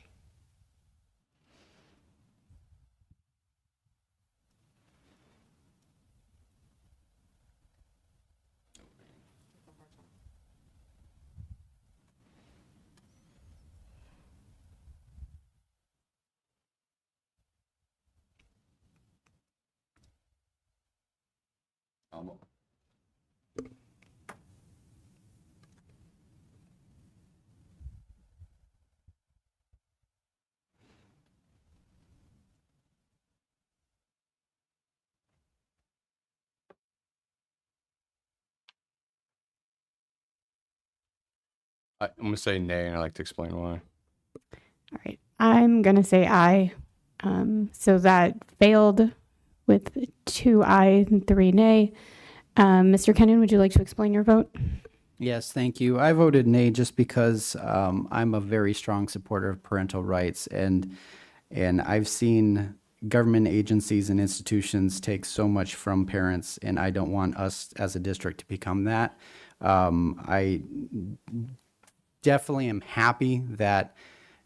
I'm gonna say nay, and I'd like to explain why. All right. I'm going to say aye. So that failed with 2 aye and 3 nay. Mr. Kennan, would you like to explain your vote? Yes, thank you. I voted nay just because I'm a very strong supporter of parental rights, and I've seen government agencies and institutions take so much from parents, and I don't want us as a district to become that. I definitely am happy that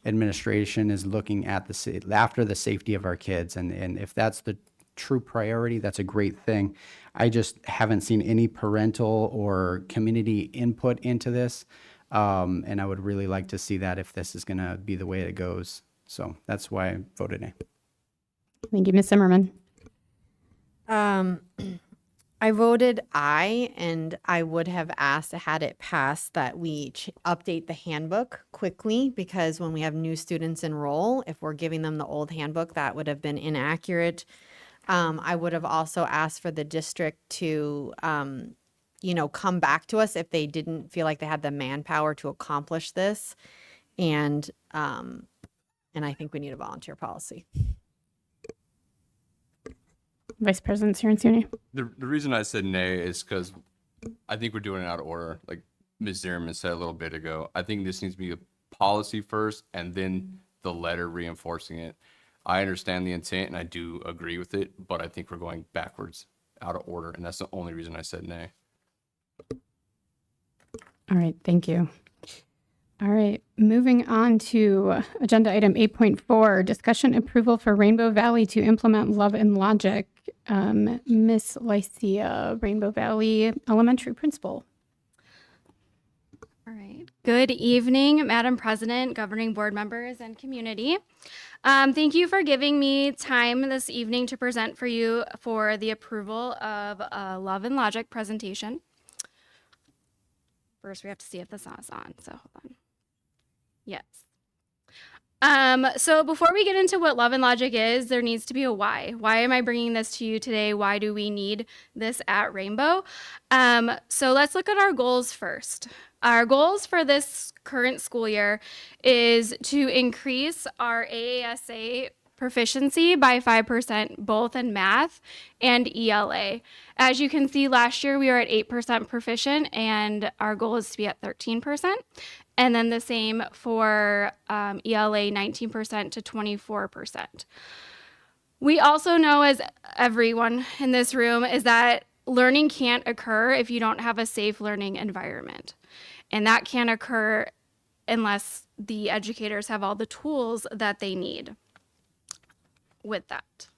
administration is looking at after the safety of our kids, and if that's the true priority, that's a great thing. I just haven't seen any parental or community input into this, and I would really like to see that if this is going to be the way it goes. So that's why I voted nay. Thank you, Ms. Zimmerman. I voted aye, and I would have asked, had it passed, that we update the handbook quickly, because when we have new students enroll, if we're giving them the old handbook, that would have been inaccurate. I would have also asked for the district to, come back to us if they didn't feel like they had the manpower to accomplish this. And I think we need a volunteer policy. Vice President Cirincione. The reason I said nay is because I think we're doing it out of order. Like Ms. Zimmerman said a little bit ago, I think this needs to be a policy first and then the letter reinforcing it. I understand the intent and I do agree with it, but I think we're going backwards out of order, and that's the only reason I said nay. All right, thank you. All right, moving on to agenda item 8.4, discussion approval for Rainbow Valley to implement Love and Logic. Miss Lycia, Rainbow Valley Elementary Principal. All right. Good evening, Madam President, governing board members, and community. Thank you for giving me time this evening to present for you for the approval of a Love and Logic presentation. First, we have to see if the sound is on, so hold on. Yes. So before we get into what Love and Logic is, there needs to be a why. Why am I bringing this to you today? Why do we need this at Rainbow? So let's look at our goals first. Our goals for this current school year is to increase our AASA proficiency by 5%, both in math and ELA. As you can see, last year we were at 8% proficient, and our goal is to be at 13%. And then the same for ELA, 19% to 24%. We also know, as everyone in this room, is that learning can't occur if you don't have a safe learning environment. And that can't occur unless the educators have all the tools that they need with that.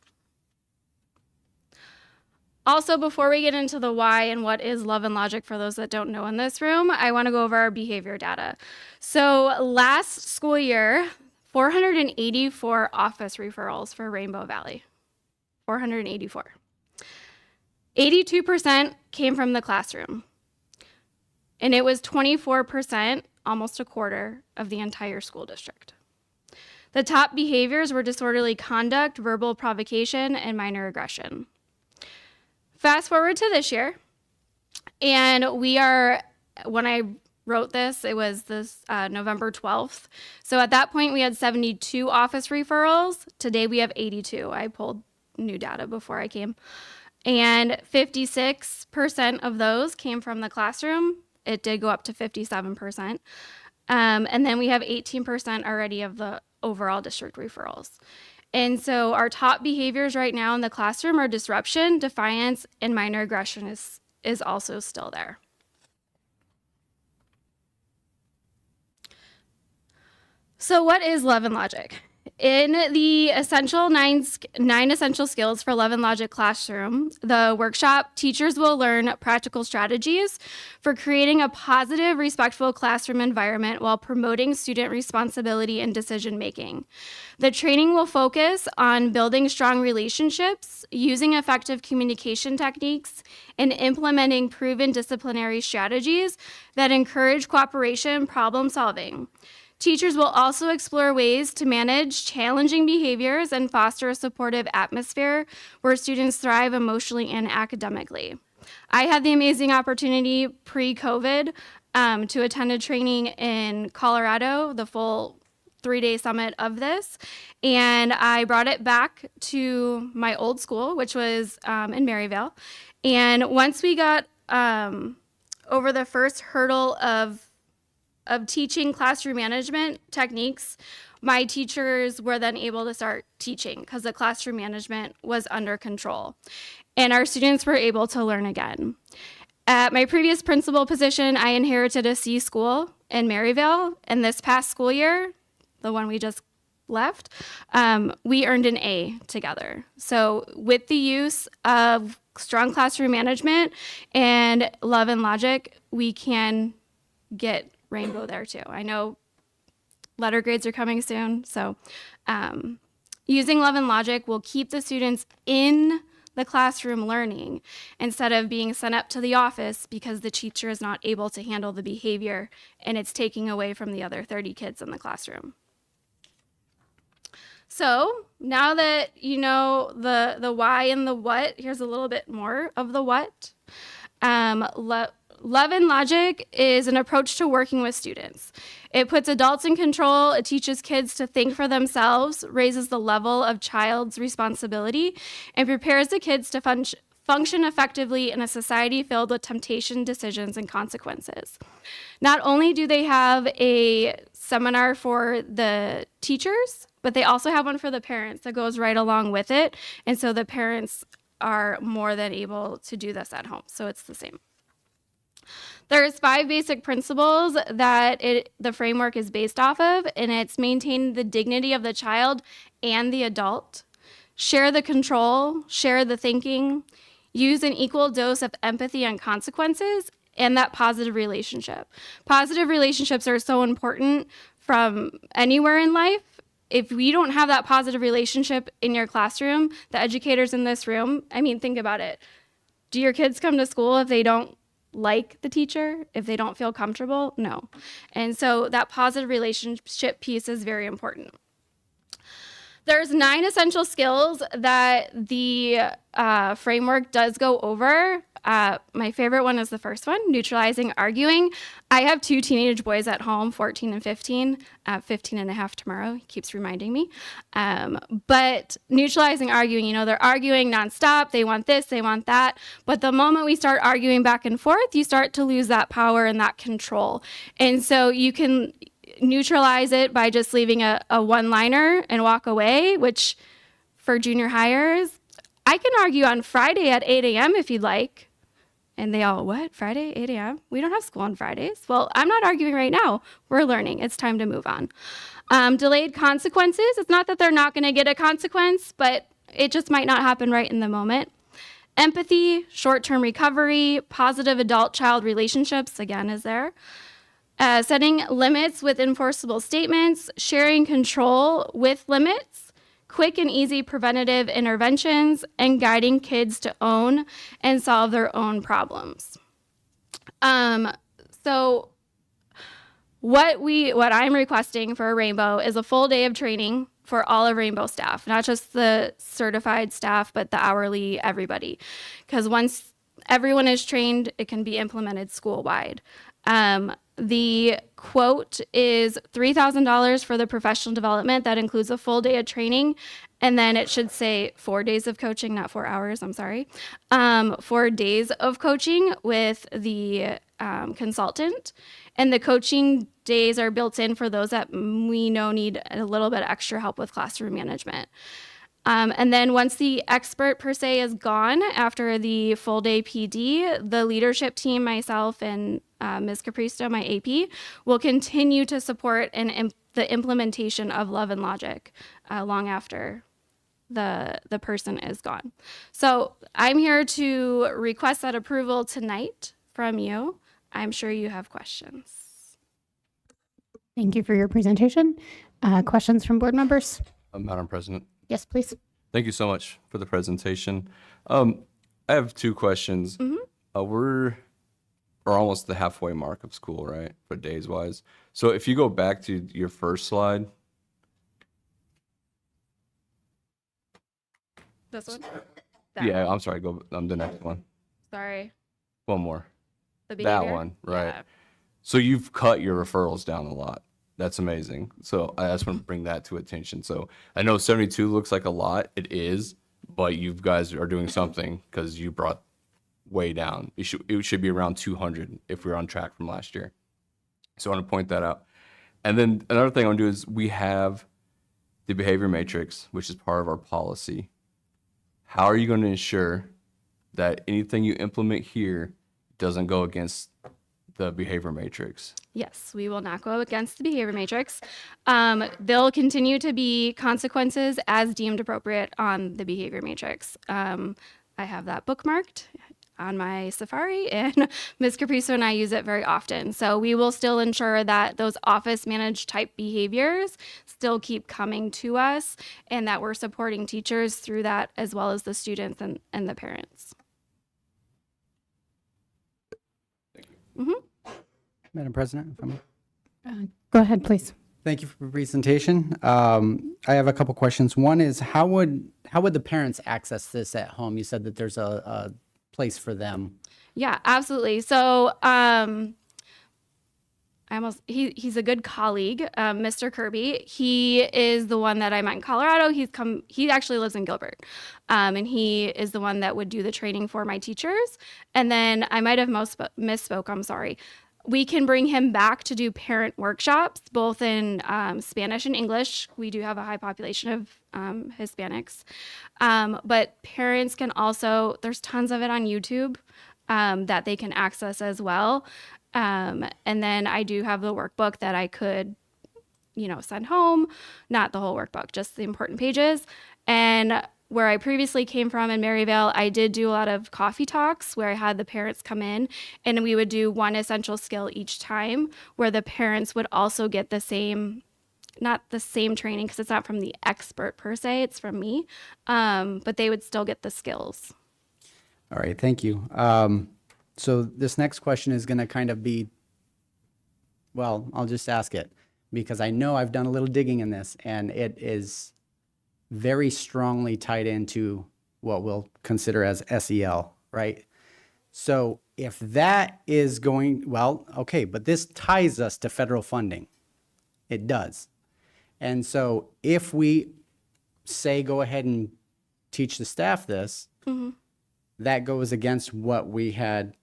Also, before we get into the why and what is Love and Logic for those that don't know in this room, I want to go over our behavior data. So last school year, 484 office referrals for Rainbow Valley. 484. 82% came from the classroom. And it was 24%, almost a quarter, of the entire school district. The top behaviors were disorderly conduct, verbal provocation, and minor aggression. Fast forward to this year, and we are, when I wrote this, it was this November 12th. So at that point, we had 72 office referrals. Today, we have 82. I pulled new data before I came. And 56% of those came from the classroom. It did go up to 57%. And then we have 18% already of the overall district referrals. And so our top behaviors right now in the classroom are disruption, defiance, and minor aggression is also still there. So what is Love and Logic? in the nine essential skills for Love and Logic Classroom, the workshop, teachers will learn practical strategies for creating a positive, respectful classroom environment while promoting student responsibility and decision making. The training will focus on building strong relationships, using effective communication techniques, and implementing proven disciplinary strategies that encourage cooperation, problem solving. Teachers will also explore ways to manage challenging behaviors and foster a supportive atmosphere where students thrive emotionally and academically. I had the amazing opportunity pre-COVID to attend a training in Colorado, the full 3-day summit of this, and I brought it back to my old school, which was in Maryvale. And once we got over the first hurdle of teaching classroom management techniques, my teachers were then able to start teaching because the classroom management was under control. And our students were able to learn again. At my previous principal position, I inherited a C school in Maryvale. And this past school year, the one we just left, we earned an A together. So with the use of strong classroom management and Love and Logic, we can get Rainbow there too. I know letter grades are coming soon, so using Love and Logic will keep the students in the classroom learning instead of being sent up to the office because the teacher is not able to handle the behavior and it's taking away from the other 30 kids in the classroom. So now that you know the why and the what, here's a little bit more of the what. Love and Logic is an approach to working with students. It puts adults in control, it teaches kids to think for themselves, raises the level of child's responsibility, and prepares the kids to function effectively in a society filled with temptation, decisions, and consequences. Not only do they have a seminar for the teachers, but they also have one for the parents that goes right along with it, and so the parents are more than able to do this at home, so it's the same. There's 5 basic principles that the framework is based off of, and it's maintain the dignity of the child and the adult, share the control, share the thinking, use an equal dose of empathy and consequences, and that positive relationship. Positive relationships are so important from anywhere in life. If we don't have that positive relationship in your classroom, the educators in this room, I mean, think about it. Do your kids come to school if they don't like the teacher, if they don't feel comfortable? No. And so that positive relationship piece is very important. There's 9 essential skills that the framework does go over. My favorite one is the first one, neutralizing arguing. I have 2 teenage boys at home, 14 and 15, 15 and a half tomorrow. He keeps reminding me. But neutralizing arguing, you know, they're arguing nonstop. They want this, they want that. But the moment we start arguing back and forth, you start to lose that power and that control. And so you can neutralize it by just leaving a one-liner and walk away, which for junior hires, I can argue on Friday at 8 a.m. if you'd like. And they all, what, Friday, 8 a.m.? We don't have school on Fridays. Well, I'm not arguing right now. We're learning. It's time to move on. Delayed consequences. It's not that they're not going to get a consequence, but it just might not happen right in the moment. Empathy, short-term recovery, positive adult-child relationships, again, is there. Setting limits with enforceable statements, sharing control with limits, quick and easy preventative interventions, and guiding kids to own and solve their own problems. So what I'm requesting for a Rainbow is a full day of training for all of Rainbow staff, not just the certified staff, but the hourly, everybody. Because once everyone is trained, it can be implemented school-wide. The quote is $3,000 for the professional development. That includes a full day of training. And then it should say 4 days of coaching, not 4 hours, I'm sorry. 4 days of coaching with the consultant. And the coaching days are built in for those that we know need a little bit extra help with classroom management. And then once the expert per se is gone after the full day PD, the leadership team, myself and Ms. Capristo, my AP, will continue to support the implementation of Love and Logic long after the person is gone. So I'm here to request that approval tonight from you. I'm sure you have questions. Thank you for your presentation. Questions from board members? Madam President, Yes, please. thank you so much for the presentation. I have two questions. We're almost the halfway mark of school, right? For days wise. So if you go back to your first slide, This one? yeah, I'm sorry, go the next one. Sorry. One more. The That behavior? one, right. Yeah. So you've cut your referrals down a lot. That's amazing. So I just want to bring that to attention. So I know 72 looks like a lot. It is, but you guys are doing something because you brought way down. It should be around 200 if we're on track from last year. So I want to point that out. And then another thing I want to do is we have the behavior matrix, which is part of our policy. How are you going to ensure that anything you implement here doesn't go against the behavior matrix? Yes, we will not go against the behavior matrix. There'll continue to be consequences as deemed appropriate on the behavior matrix. I have that bookmarked on my Safari, and Ms. Capriso and I use it very often. So we will still ensure that those office managed type behaviors still keep coming to us and that we're supporting teachers through that as well as the students and the parents. Madam President, if I may. Go ahead, please. Thank you for the presentation. I have a couple questions. One is how would the parents access this at home? You said that there's a place for them. Yeah, absolutely. So he's a good colleague, Mr. Kirby. He is the one that I met in Colorado. He actually lives in Gilbert. And he is the one that would do the training for my teachers. And then I might have misspoke, I'm sorry. We can bring him back to do parent workshops, both in Spanish and English. We do have a high population of Hispanics. But parents can also, there's tons of it on YouTube that they can access as well. And then I do have the workbook that I could, send home. Not the whole workbook, just the important pages. And where I previously came from in Maryvale, I did do a lot of coffee talks where I had the parents come in and we would do one essential skill each time where the parents would also get the same, not the same training because it's not from the expert per se, it's from me, but they would still get the skills. All right, thank you. So this next question is going to kind of be, well, I'll just ask it because I know I've done a little digging in this and it is very strongly tied into what we'll consider as SEL, right? So if that is going, well, okay, but this ties us to federal funding. It does. And so if we say go ahead and teach the staff this, that goes against what we had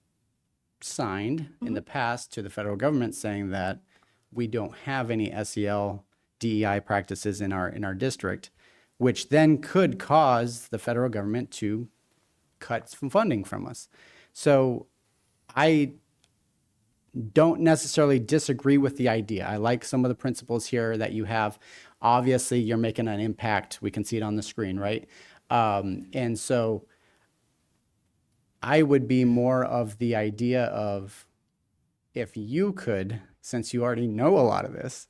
signed in the past to the federal government saying that we don't have any SEL DEI practices in our district, which then could cause the federal government to cut some funding from us. So I don't necessarily disagree with the idea. I like some of the principles here that you have. Obviously, you're making an impact. We can see it on the screen, right? And so I would be more of the idea of if you could, since you already know a lot of this,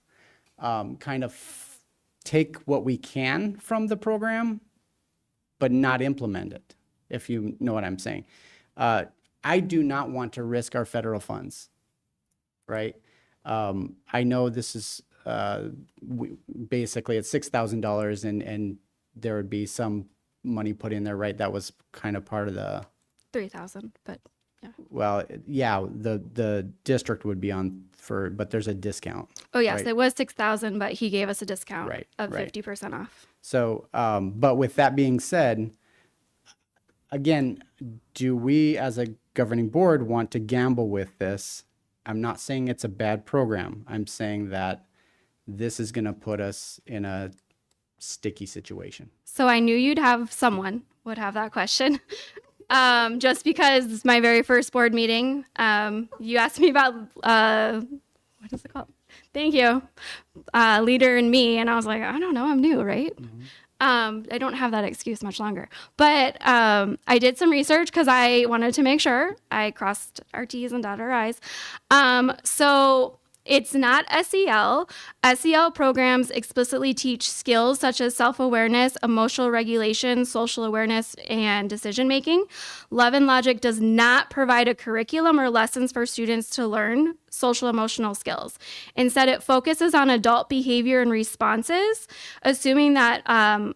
kind of take what we can from the program, but not implement it, if you know what I'm saying. I do not want to risk our federal funds, right? I know this is basically it's $6,000 and there would be some money put in there, right? That was kind of part of the 3,000, but yeah. Well, yeah, the district would be on for, but there's a discount. Oh yes, right? it was 6,000, but he gave us a discount of right. 50% off. So, but with that being said, again, do we as a governing board want to gamble with this? I'm not saying it's a bad program. I'm saying that this is going to put us in a sticky situation. So I knew you'd have someone would have that question. Just because it's my very first board meeting. You asked me about, what is it called? Thank you. Leader and me. And I was like, I don't know, I'm new, right? I don't have that excuse much longer. But I did some research because I wanted to make sure I crossed our T's and dotted our I's. So it's not SEL. SEL programs explicitly teach skills such as self-awareness, emotional regulation, social awareness, and decision-making. Love and Logic does not provide a curriculum or lessons for students to learn social emotional skills. Instead, it focuses on adult behavior and responses, assuming that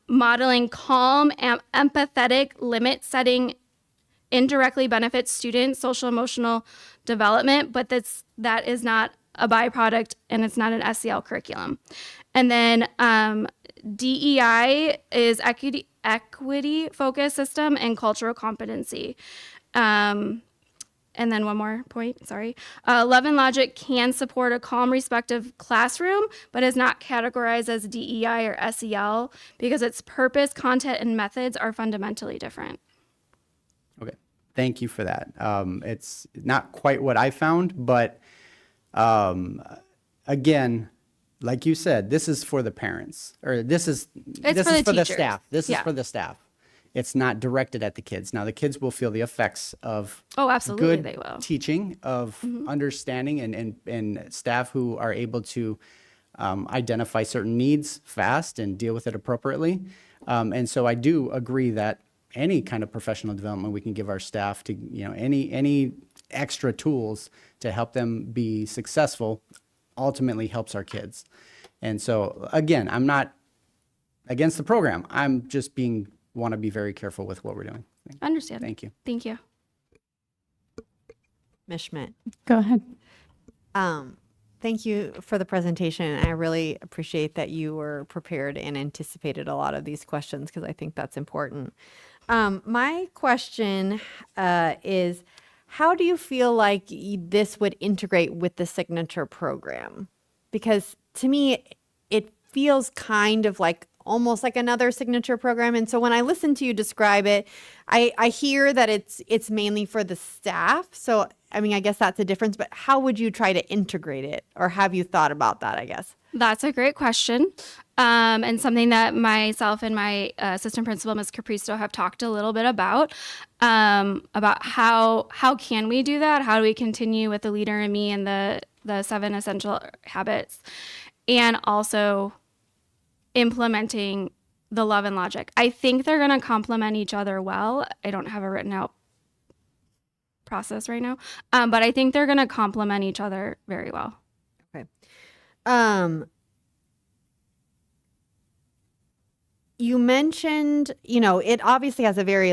modeling calm, empathetic, limit-setting indirectly benefits students' social emotional development, but that is not a byproduct, and it's not an SEL curriculum. And then DEI is equity focused system and cultural competency. And then one more point, sorry. Love and Logic can support a calm, respective classroom, but is not categorized as DEI or SEL because its purpose, content, and methods are fundamentally different. Okay, thank you for that. It's not quite what I found, but again, like you said, this is for the parents, or this is for the for the teachers. staff. This is Yeah. for the staff. It's not directed at the kids. Now, the kids will feel the effects of Oh, absolutely, good they will. teaching, of understanding, and staff who are able to identify certain needs fast and deal with it appropriately. And so I do agree that any kind of professional development we can give our staff to, any extra tools to help them be successful ultimately helps our kids. And so again, I'm not against the program. I'm just want to be very careful with what we're doing. Understand. Thank you. Thank you. Ms. Schmidt. Go ahead. Thank you for the presentation. I really appreciate that you were prepared and anticipated a lot of these questions because I think that's important. My question is, how do you feel like this would integrate with the signature program? Because to me, it feels kind of like almost like another signature program. And so when I listen to you describe it, I hear that it's mainly for the staff. So, I mean, I guess that's a difference, but how would you try to integrate it? Or have you thought about that, I guess? That's a great question. And something that myself and my assistant principal, Ms. Capristo, have talked a little bit about how can we do that? How do we continue with the Leader and Me and the 7 essential habits, and also implementing the Love and Logic. I think they're going to complement each other well. I don't have a written out process right now, but I think they're going to complement each other very well. Okay. You mentioned, it obviously has a very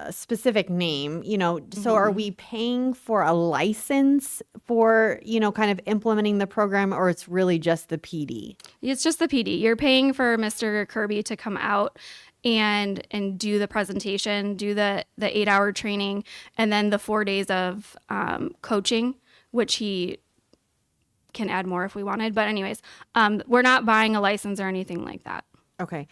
specific name, so are we paying for a license for, kind of implementing the program, or it's really just the PD? It's just the PD. You're paying for Mr. Kirby to come out and do the presentation, do the 8-hour training, and then the 4 days of coaching, which he can add more if we wanted. But anyways, we're not buying a license or anything like that. Okay.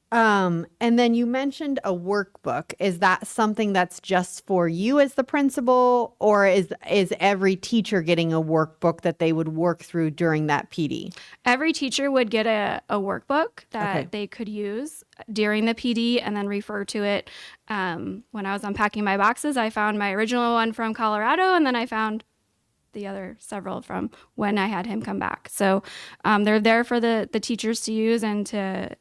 And then you mentioned a workbook. Is that something that's just for you as the principal, or is every teacher getting a workbook that they would work through during that PD? Every teacher would get a workbook that Okay. they could use during the PD and then refer to it. When I was unpacking my boxes, I found my original one from Colorado, and then I found the other several from when I had him come back. So they're there for the teachers to use and to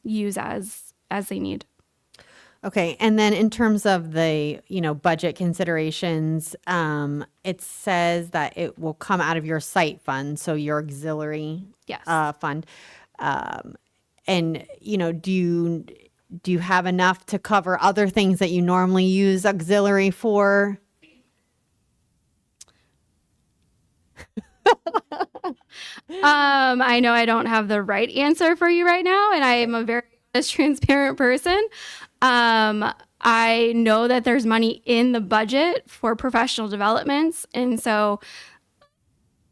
use as they need. Okay. And then in terms of the, budget considerations, it says that it will come out of your site fund, so your auxiliary Yes. fund. And, do you have enough to cover other things that you normally use auxiliary for? I know I don't have the right answer for you right now, and I am a very honest, transparent person. I know that there's money in the budget for professional developments, and so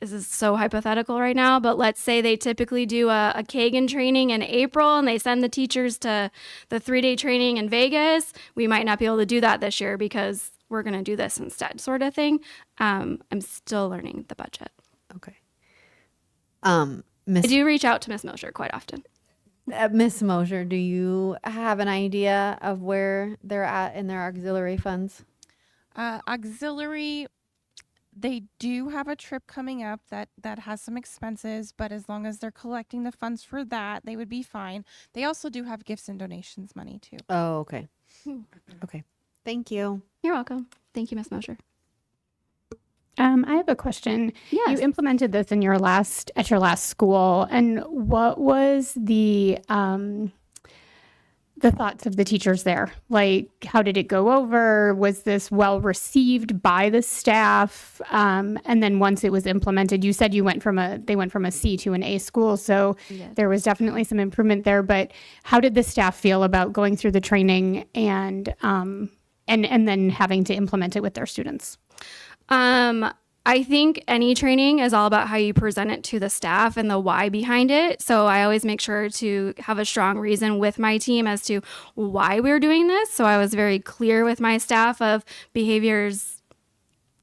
this is so hypothetical right now, but let's say they typically do a Kagan training in April and they send the teachers to the 3-day training in Vegas. We might not be able to do that this year because we're going to do this instead, sort of thing. I'm still learning the budget. Okay. I Miss do reach out to Miss Mosher quite often. Miss Mosher, do you have an idea of where they're at in their auxiliary funds? Auxiliary, they do have a trip coming up that has some expenses, but as long as they're collecting the funds for that, they would be fine. They also do have gifts and donations money too. Oh, okay. Okay. Thank you. You're welcome. Thank you, Miss Mosher. I have a question. Yes. You implemented this in your last school, and what was the thoughts of the teachers there? Like, how did it go over? Was this well received by the staff? And then once it was implemented, you said they went from a C to an A school, so there was definitely some improvement there. But how did the staff feel about going through the training and then having to implement it with their students? I think any training is all about how you present it to the staff and the why behind it. So I always make sure to have a strong reason with my team as to why we're doing this. So I was very clear with my staff of behaviors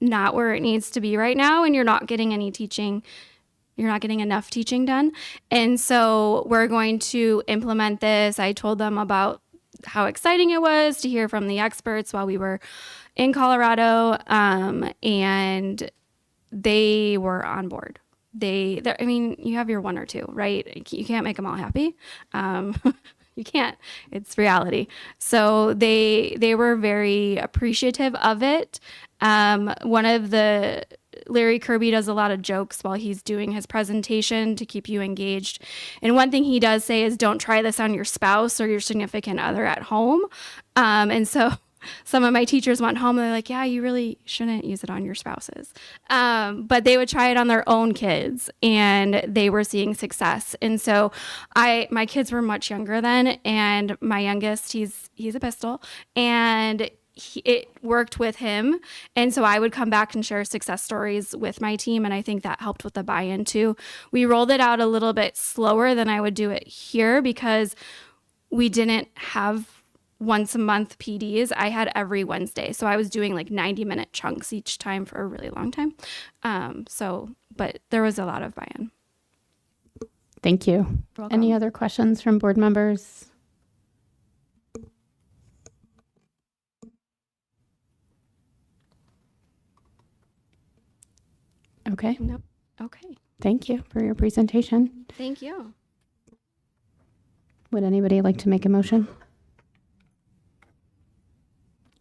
not where it needs to be right now, and you're not getting any teaching. You're not getting enough teaching done. And so we're going to implement this. I told them about how exciting it was to hear from the experts while we were in Colorado, and they were on board. I mean, you have your one or two, right? You can't make them all happy. You can't. It's reality. So they were very appreciative of it. Larry Kirby does a lot of jokes while he's doing his presentation to keep you engaged. And one thing he does say is don't try this on your spouse or your significant other at home. And so some of my teachers went home and they're like, yeah, you really shouldn't use it on your spouses. But they would try it on their own kids and they were seeing success. And so my kids were much younger then, and my youngest, he's a pistol, and it worked with him. And so I would come back and share success stories with my team. And I think that helped with the buy-in too. We rolled it out a little bit slower than I would do it here because we didn't have once a month PDs. I had every Wednesday. So I was doing like 90-minute chunks each time for a really long time. But there was a lot of buy-in. Thank you. Any other questions from board members? Okay. Nope. Okay. Thank you for your presentation. Thank you. Would anybody like to make a motion?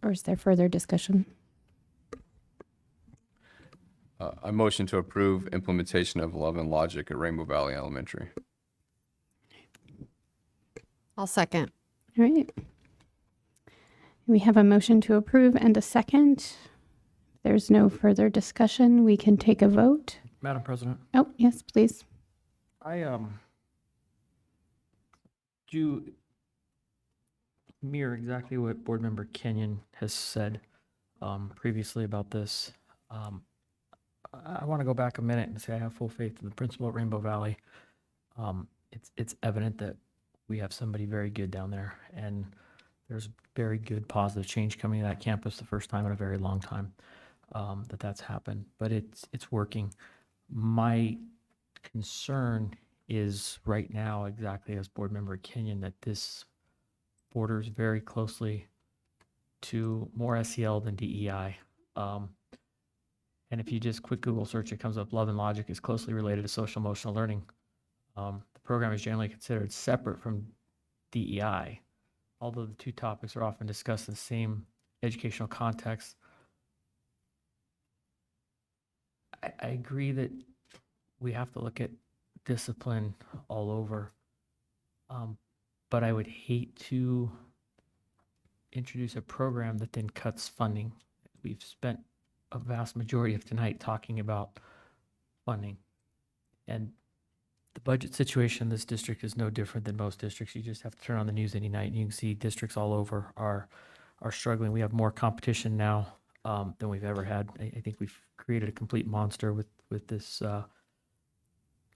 Or is there further discussion? I motion to approve implementation of Love and Logic at Rainbow Valley Elementary. I'll second. All right. We have a motion to approve and a second. If there's no further discussion, we can take a vote. Madam President, Oh, yes, please. I do mirror exactly what Board Member Kenyon has said previously about this. I want to go back a minute and say I have full faith in the principal at Rainbow Valley. It's evident that we have somebody very good down there, and there's very good positive change coming to that campus the first time in a very long time that's happened. But it's working. My concern is right now, exactly as Board Member Kenyon, that this borders very closely to more SEL than DEI. And if you just quick Google search, it comes up Love and Logic is closely related to social emotional learning. The program is generally considered separate from DEI, although the two topics are often discussed in the same educational context. I agree that we have to look at discipline all over, but I would hate to introduce a program that then cuts funding. We've spent a vast majority of tonight talking about funding, and the budget situation in this district is no different than most districts. You just have to turn on the news any night and you can see districts all over are struggling. We have more competition now than we've ever had. I think we've created a complete monster with with this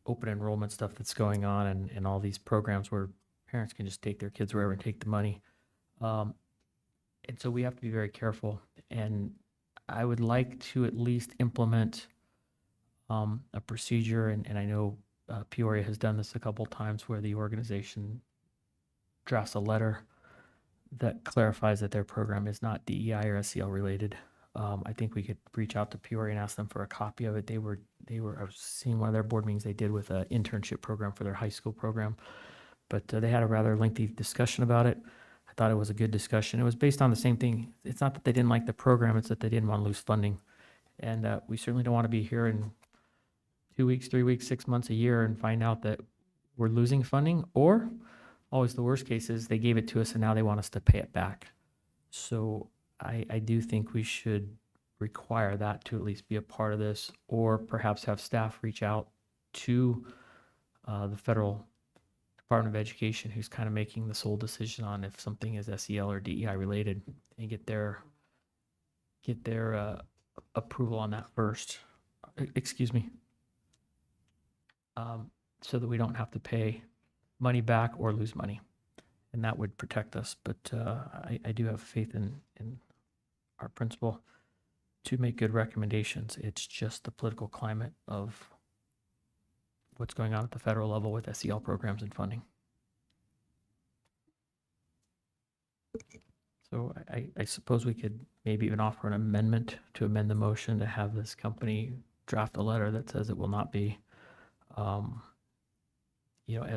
open enrollment stuff that's going on and all these programs where parents can just take their kids wherever and take the money. And so we have to be very careful. And I would like to at least implement a procedure, and I know Peoria has done this a couple times, where the organization drafts a letter that clarifies that their program is not DEI or SEL related. I think we could reach out to Peoria and ask them for a copy of it. I was seeing one of their board meetings they did with an internship program for their high school program, but they had a rather lengthy discussion about it. I thought it was a good discussion. It was based on the same thing. It's not that they didn't like the program, it's that they didn't want to lose funding. And we certainly don't want to be here in 2 weeks, 3 weeks, 6 months, a year and find out that we're losing funding, or always the worst case is they gave it to us and now they want us to pay it back. So I do think we should require that to at least be a part of this, or perhaps have staff reach out to the federal Department of Education, who's kind of making the sole decision on if something is SEL or DEI related, and get their approval on that first. Excuse me. So that we don't have to pay money back or lose money, and that would protect us. But I do have faith in our principal to make good recommendations. It's just the political climate of what's going on at the federal level with SEL programs and funding. So I suppose we could maybe even offer an amendment to amend the motion to have this company draft a letter that says it will not be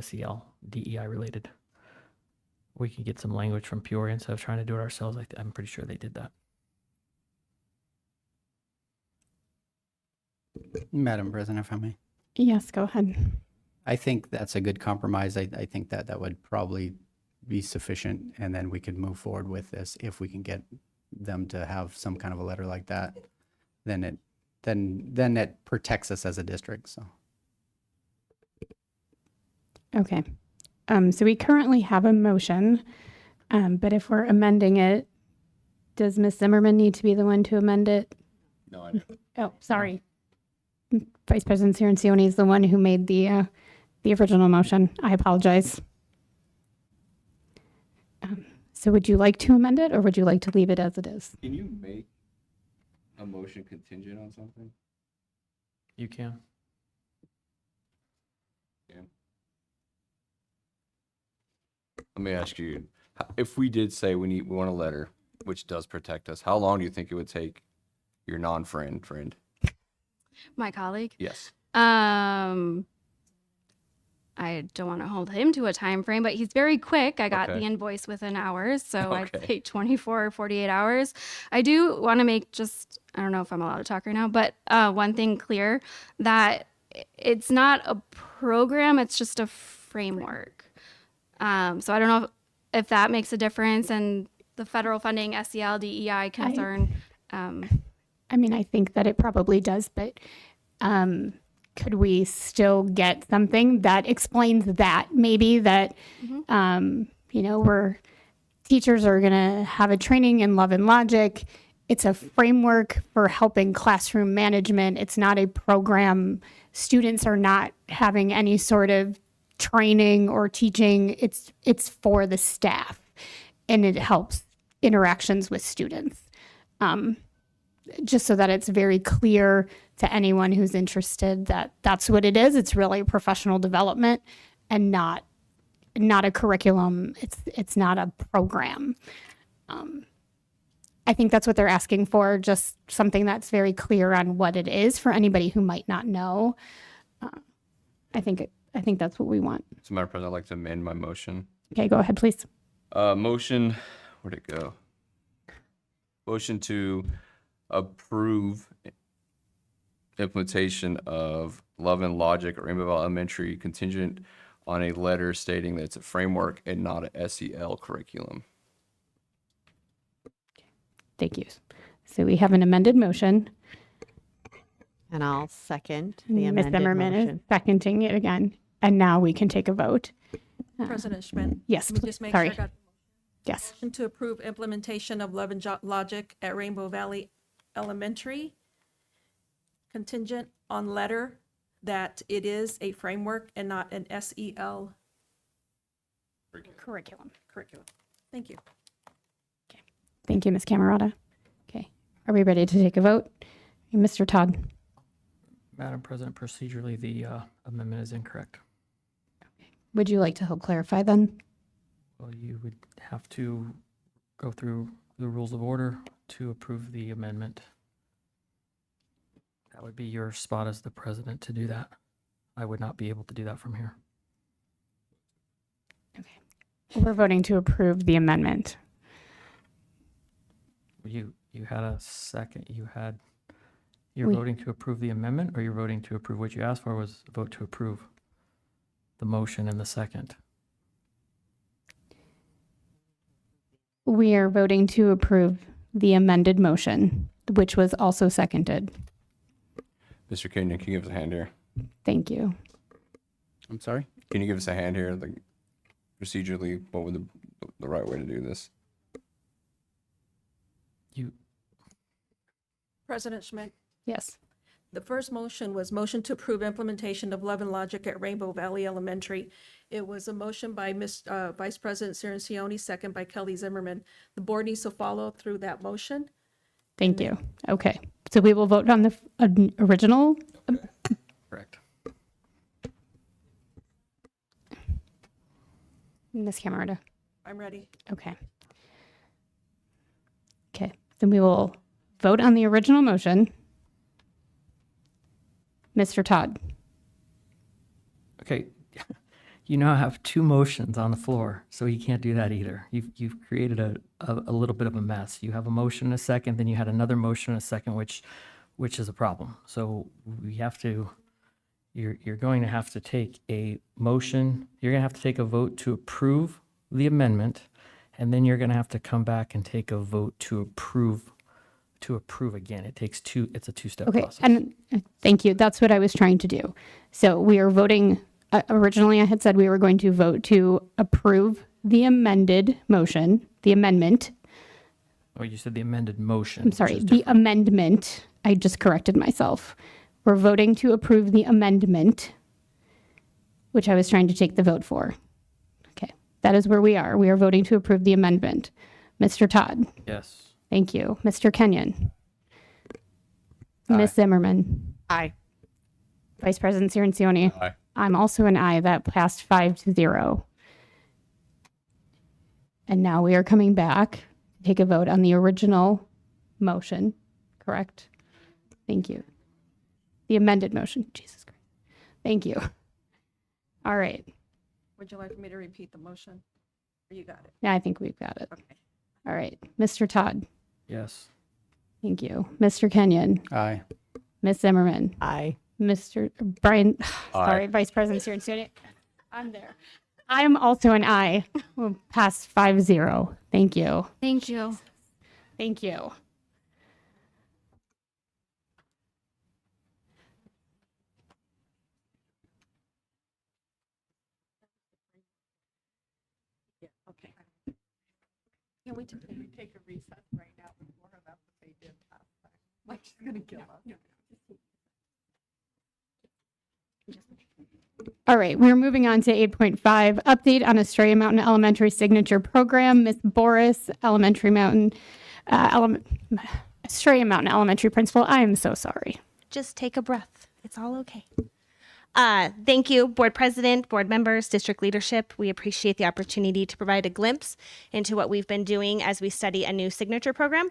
SEL, DEI related. We can get some language from Peoria instead of trying to do it ourselves. I'm pretty sure they did that. Madam President, if I may. Yes, go ahead. I think that's a good compromise. I think that would probably be sufficient, and then we could move forward with this. If we can get them to have some kind of a letter like that, then it protects us as a district. So. Okay. So we currently have a motion, but if we're amending it, does Ms. Zimmerman need to be the one to amend it? No, I don't. Oh, sorry. Vice President Cirincione is the one who made the original motion. I apologize. So would you like to amend it, or would you like to leave it as it is? Can you make a motion contingent on something? You can. Yeah. Let me ask you, if we did say we want a letter, which does protect us, how long do you think it would take your friend? My colleague. Yes. I don't want to hold him to a time frame, but he's very quick. I got Okay. the invoice within hours, so I'd Okay. say 24 or 48 hours. I do want to make I don't know if I'm allowed to talk right now, but one thing clear, that it's not a program, it's just a framework. So I don't know if that makes a difference, and the federal funding, SEL, DEI concern. I mean, I think that it probably does, but could we still get something that explains that? Maybe that, teachers are going to have a training in Love and Logic. It's a framework for helping classroom management. It's not a program. Students are not having any sort of training or teaching. It's for the staff, and it helps interactions with students. Just so that it's very clear to anyone who's interested that that's what it is. It's really professional development and not a curriculum. It's not a program. I think that's what they're asking for, just something that's very clear on what it is for anybody who might not know. I think that's what we want. So, Madam President, I'd like to amend my motion. Okay, go ahead, please. Motion, where'd it go? Motion to approve implementation of Love and Logic at Rainbow Valley Elementary contingent on a letter stating that it's a framework and not a SEL curriculum. Thank you. So we have an amended motion. And I'll second the Ms. amended Zimmerman is motion. seconding it again. And now we can take a vote. President Schmidt. Yes, Let me please. just make Sorry. sure I got Yes. motion to approve implementation of Love and Logic at Rainbow Valley Elementary, contingent on letter that it is a framework and not an SEL Curriculum. curriculum. Thank you. Thank you, Ms. Camerata. Okay. Are we ready to take a vote? Mr. Todd? Madam President, procedurally, the amendment is incorrect. Would you like to help clarify then? Well, you would have to go through the rules of order to approve the amendment. That would be your spot as the president to do that. I would not be able to do that from here. We're voting to approve the amendment. You had a second, you're We- voting to approve the amendment, or you're voting to approve what you asked for was a vote to approve the motion and the second? We are voting to approve the amended motion, which was also seconded. Mr. Kenyon, can you give us a hand here? Thank you. I'm sorry? Can you give us a hand here? Like, procedurally, what would the right way to do this? President Schmidt, Yes. the first motion was motion to approve implementation of Love and Logic at Rainbow Valley Elementary. It was a motion by Vice President Cirincione, second by Kelly Zimmerman. The board needs to follow through that motion. Thank you. Okay. So we will vote on the original. Correct. Ms. Camerata. I'm ready. Okay. Okay. Then we will vote on the original motion. Mr. Todd. Okay, you now have two motions on the floor, so you can't do that either. You've created a little bit of a mess. You have a motion and a second, then you had another motion and a second, which is a problem. So we have to, you're going to have to take a motion, you're going to have to take a vote to approve the amendment, and then you're going to have to come back and take a vote to approve again. It's a two-step Okay. process. And thank you. That's what I was trying to do. So we are voting. Originally, I had said we were going to vote to approve the amended motion, the amendment. Oh, you said the amended motion. I'm which sorry, is the different. amendment. I just corrected myself. We're voting to approve the amendment, which I was trying to take the vote for. Okay. That is where we are. We are voting to approve the amendment. Mr. Todd. Yes. Thank you. Mr. Kenyon. Ms. Zimmerman. Aye. Vice President Cirincione. Aye. I'm also an aye. That passed 5-0. And now we are coming back to take a vote on the original motion, correct? Thank you. The amended motion. Jesus Christ. Thank you. All right. Would you like me to repeat the motion? Or you got it? Yeah, I think we've got it. Okay. All right. Mr. Todd. Yes. Thank you. Mr. Kenyon. Aye. Ms. Zimmerman. Aye. Mr. Brian, Aye. sorry, Vice President Cirincione. I'm there. I'm also an aye. We'll pass 5-0. Thank you. Thank you. Thank you. Okay. Can we take a recess right now before her about to say did pass? Like she's gonna kill us. All right, we're moving on to 8.5, update on Estrella Mountain Elementary Signature Program. Ms. Boris, Estrella Mountain Elementary Principal, I am so sorry. Just take a breath. It's all okay. Thank you, Board President, board members, district leadership. We appreciate the opportunity to provide a glimpse into what we've been doing as we study a new signature program.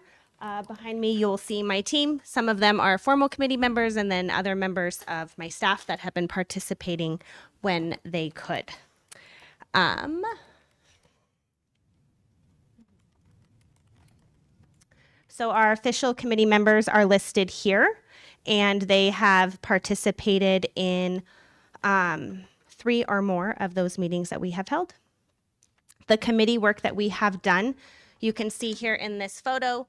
Behind me, you'll see my team. Some of them are formal committee members and then other members of my staff that have been participating when they could. So our official committee members are listed here, and they have participated in 3 or more of those meetings that we have held. The committee work that we have done, you can see here in this photo.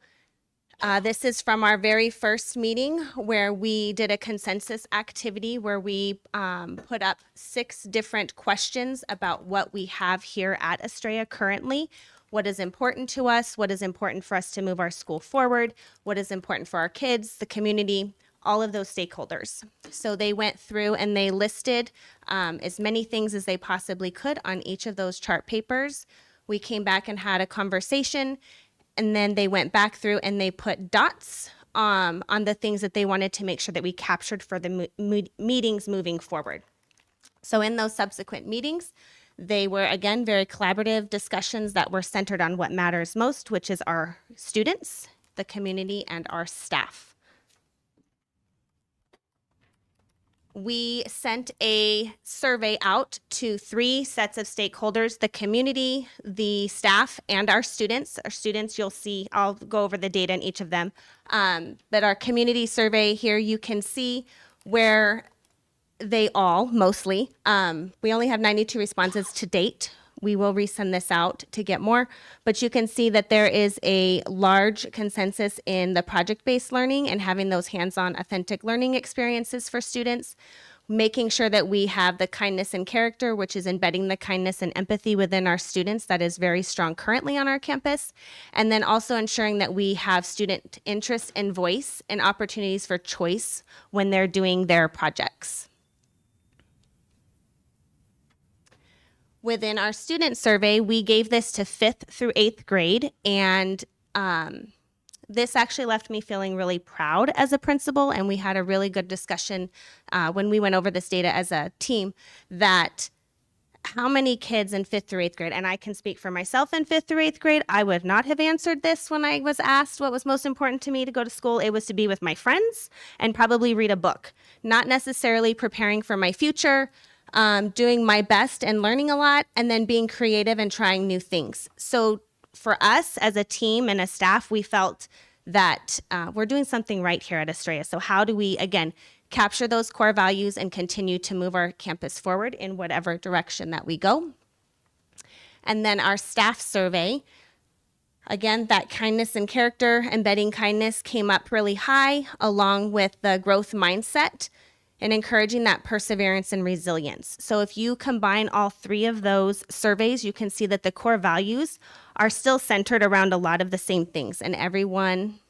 This is from our very first meeting where we did a consensus activity where we put up 6 different questions about what we have here at Estrella currently. What is important to us? What is important for us to move our school forward? What is important for our kids, the community, all of those stakeholders. So they went through and they listed as many things as they possibly could on each of those chart papers. We came back and had a conversation, and then they went back through and they put dots on the things that they wanted to make sure that we captured for the meetings moving forward. So in those subsequent meetings, they were, again, very collaborative discussions that were centered on what matters most, which is our students, the community, and our staff. We sent a survey out to 3 sets of stakeholders: the community, the staff, and our students. Our students, you'll see, I'll go over the data in each of them. But our community survey here, you can see where they all, mostly, we only have 92 responses to date. We will resend this out to get more, but you can see that there is a large consensus in the project-based learning and having those hands-on authentic learning experiences for students, making sure that we have the kindness and character, which is embedding the kindness and empathy within our students, that is very strong currently on our campus, and then also ensuring that we have student interest and voice and opportunities for choice when they're doing their projects. Within our student survey, we gave this to 5th through 8th grade, and this actually left me feeling really proud as a principal, and we had a really good discussion when we went over this data as a team, that how many kids in 5th through 8th grade, and I can speak for myself in 5th through 8th grade, I would not have answered this when I was asked what was most important to me to go to school. It was to be with my friends and probably read a book, not necessarily preparing for my future, doing my best and learning a lot, and then being creative and trying new things. So for us as a team and a staff, we felt that we're doing something right here at Estrella. So how do we, again, capture those core values and continue to move our campus forward in whatever direction that we go? And then our staff survey, again, that kindness and character, embedding kindness, came up really high, along with the growth mindset and encouraging that perseverance and resilience. So if you combine all 3 of those surveys, you can see that the core values are still centered around a lot of the same things, and everyone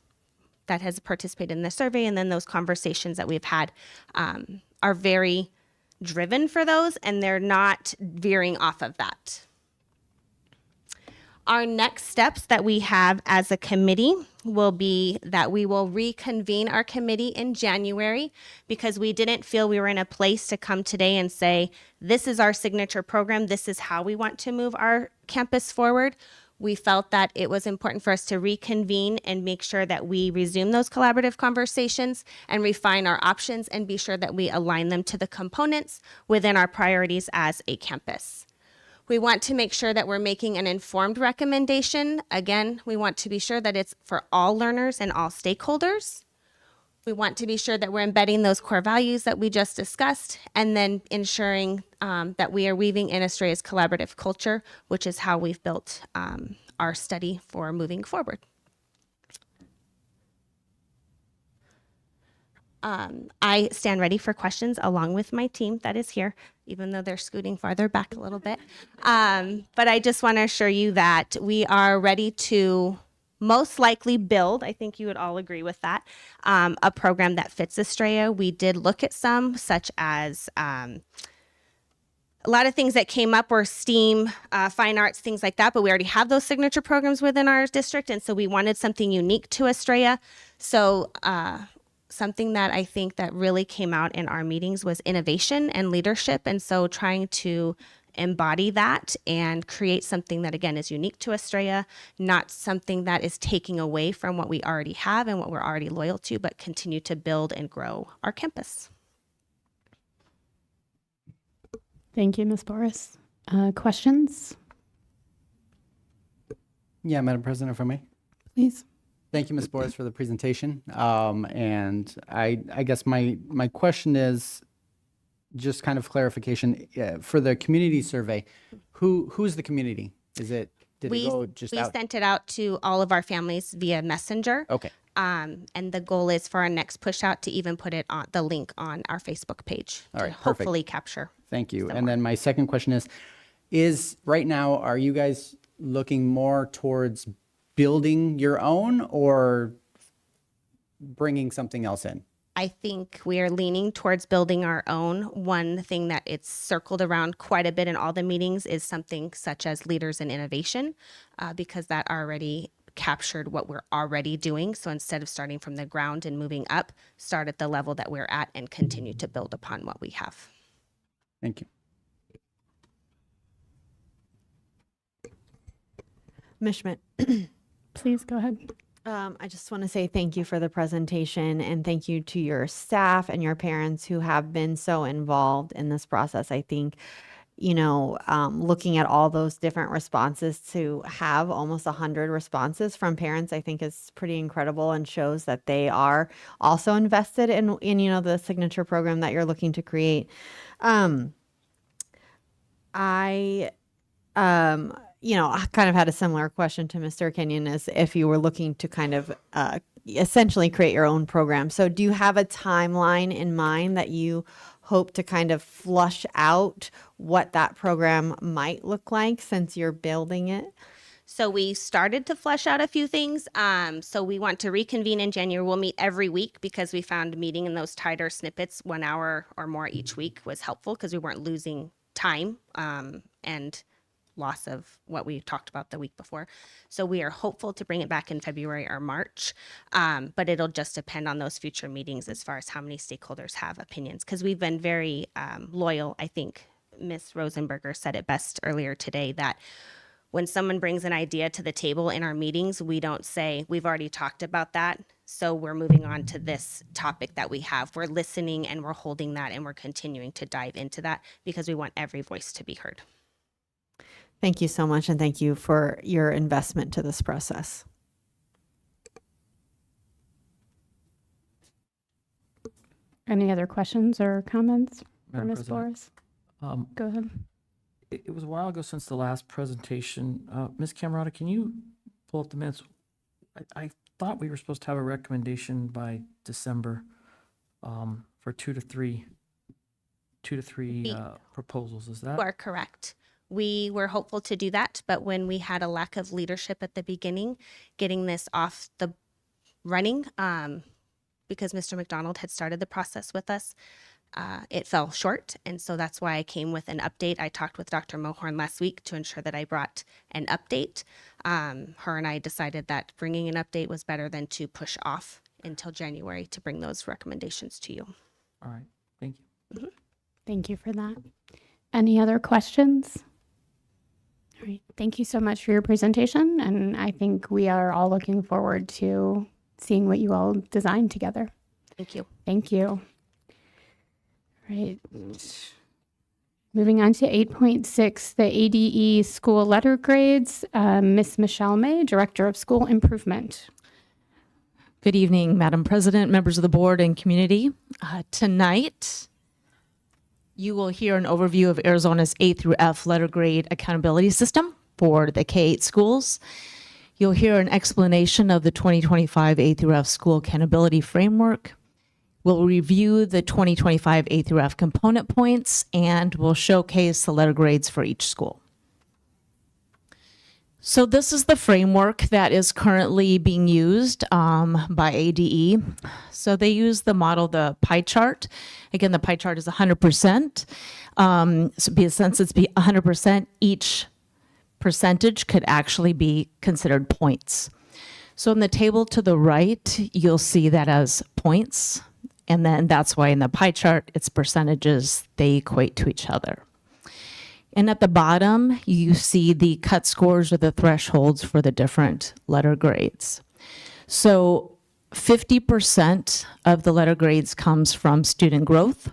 that has participated in the survey and then those conversations that we've had are very driven for those, and they're not veering off of that. Our next steps that we have as a committee will be that we will reconvene our committee in January, because we didn't feel we were in a place to come today and say, this is our signature program, this is how we want to move our campus forward. We felt that it was important for us to reconvene and make sure that we resume those collaborative conversations and refine our options and be sure that we align them to the components within our priorities as a campus. We want to make sure that we're making an informed recommendation. Again, we want to be sure that it's for all learners and all stakeholders. We want to be sure that we're embedding those core values that we just discussed, and then ensuring that we are weaving in Estrella's collaborative culture, which is how we've built our study for moving forward. I stand ready for questions along with my team that is here, even though they're scooting farther back a little bit. But I just want to assure you that we are ready to most likely build, I think you would all agree with that, a program that fits Estrella. We did look at some, such as a lot of things that came up were STEAM, fine arts, things like that, but we already have those signature programs within our district, and so we wanted something unique to Estrella. So something that I think that really came out in our meetings was innovation and leadership, and so trying to embody that and create something that, again, is unique to Estrella, not something that is taking away from what we already have and what we're already loyal to, but continue to build and grow our campus. Thank you, Ms. Boris. Questions? Yeah, Madam President, if I may. Please. Thank you, Ms. Boris, for the presentation. And I guess my question is just kind of clarification for the community survey. Who's the community? Did it go just we out? Sent it out to all of our families via Messenger. Okay. And the goal is for our next push out to even put it on the link on our Facebook page All to right, perfect. hopefully capture. Thank you. And then my second question is right now, are you guys looking more towards building your own or bringing something else in? I think we are leaning towards building our own. One thing that it's circled around quite a bit in all the meetings is something such as Leaders in Innovation, because that already captured what we're already doing. So instead of starting from the ground and moving up, start at the level that we're at and continue to build upon what we have. Thank you. Ms. Schmidt. Please go ahead. I just want to say thank you for the presentation and thank you to your staff and your parents who have been so involved in this process. I think, looking at all those different responses, to have almost 100 responses from parents, I think is pretty incredible and shows that they are also invested in the signature program that you're looking to create. I kind of had a similar question to Mr. Kenyon, as if you were looking to kind of essentially create your own program. So do you have a timeline in mind that you hope to kind of flush out what that program might look like since you're building it? So we started to flesh out a few things. So we want to reconvene in January. We'll meet every week because we found meeting in those tighter snippets, 1 hour or more each week, was helpful because we weren't losing time and loss of what we talked about the week before. So we are hopeful to bring it back in February or March, but it'll just depend on those future meetings as far as how many stakeholders have opinions, because we've been very loyal. I think Ms. Rosenberger said it best earlier today, that when someone brings an idea to the table in our meetings, we don't say, we've already talked about that, so we're moving on to this topic that we have. We're listening and we're holding that and we're continuing to dive into that because we want every voice to be heard. Thank you so much, and thank you for your investment to this process. Any other questions or comments for Madam Ms. President. Flores? Go ahead. It was a while ago since the last presentation. Ms. Camerata, can you pull up the minutes? I thought we were supposed to have a recommendation by December for two to three proposals. Is that? You are correct. We were hopeful to do that, but when we had a lack of leadership at the beginning, getting this off the running, because Mr. McDonald had started the process with us, it fell short. And so that's why I came with an update. I talked with Dr. Mohorn last week to ensure that I brought an update. Her and I decided that bringing an update was better than to push off until January to bring those recommendations to you. All right. Thank you. Thank you for that. Any other questions? All right. Thank you so much for your presentation. And I think we are all looking forward to seeing what you all design together. Thank you. Thank you. All right. Moving on to 8.6, the ADE school letter grades. Ms. Michelle May, Director of School Improvement. Good evening, Madam President, members of the board, and community. Tonight, you will hear an overview of Arizona's A through F letter grade accountability system for the K-8 schools. You'll hear an explanation of the 2025 A through F school accountability framework. We'll review the 2025 A through F component points, and we'll showcase the letter grades for each school. So this is the framework that is currently being used by ADE. So they use the model, the pie chart. Again, the pie chart is 100%. So since it's 100%, each percentage could actually be considered points. So in the table to the right, you'll see that as points. And then that's why in the pie chart, it's percentages, they equate to each other. And at the bottom, you see the cut scores or the thresholds for the different letter grades. So 50% of the letter grades comes from student growth.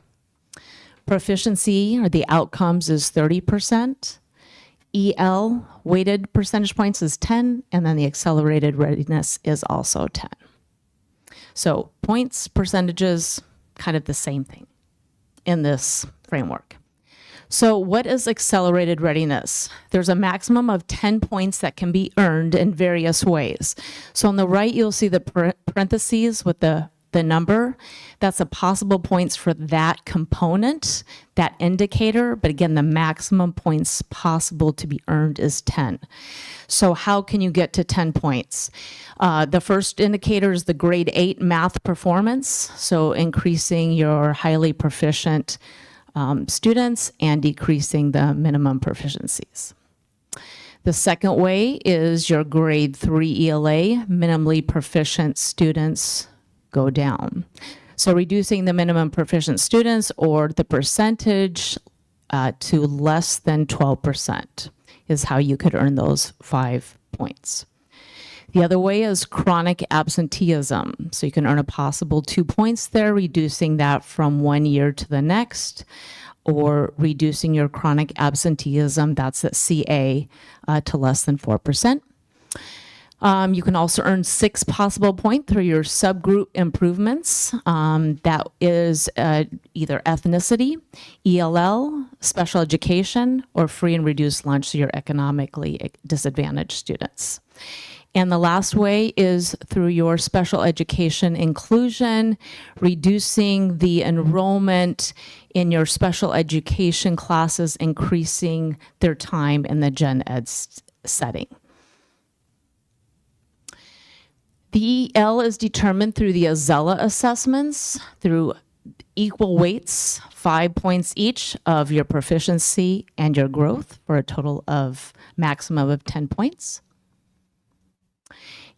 Proficiency or the outcomes is 30%. EL weighted percentage points is 10, and then the accelerated readiness is also 10. So points, percentages, kind of the same thing in this framework. So what is accelerated readiness? There's a maximum of 10 points that can be earned in various ways. So on the right, you'll see the parentheses with the the number. That's a possible points for that component, that indicator. But again, the maximum points possible to be earned is 10. So how can you get to 10 points? The first indicator is the grade 8 math performance. So increasing your highly proficient students and decreasing the minimum proficiencies. The second way is your grade 3 ELA, minimally proficient students go down. So reducing the minimum proficient students or the percentage to less than 12% is how you could earn those 5 points. The other way is chronic absenteeism. So you can earn a possible 2 points there, reducing that from 1 year to the next, or reducing your chronic absenteeism, that's at CA, to less than 4%. You can also earn 6 possible points through your subgroup improvements. That is either ethnicity, ELL, special education, or free and reduced lunch, so your economically disadvantaged students. And the last way is through your special education inclusion, reducing the enrollment in your special education classes, increasing their time in the gen ed setting. The EL is determined through the Azella assessments, through equal weights, 5 points each of your proficiency and your growth, for a total of maximum of 10 points.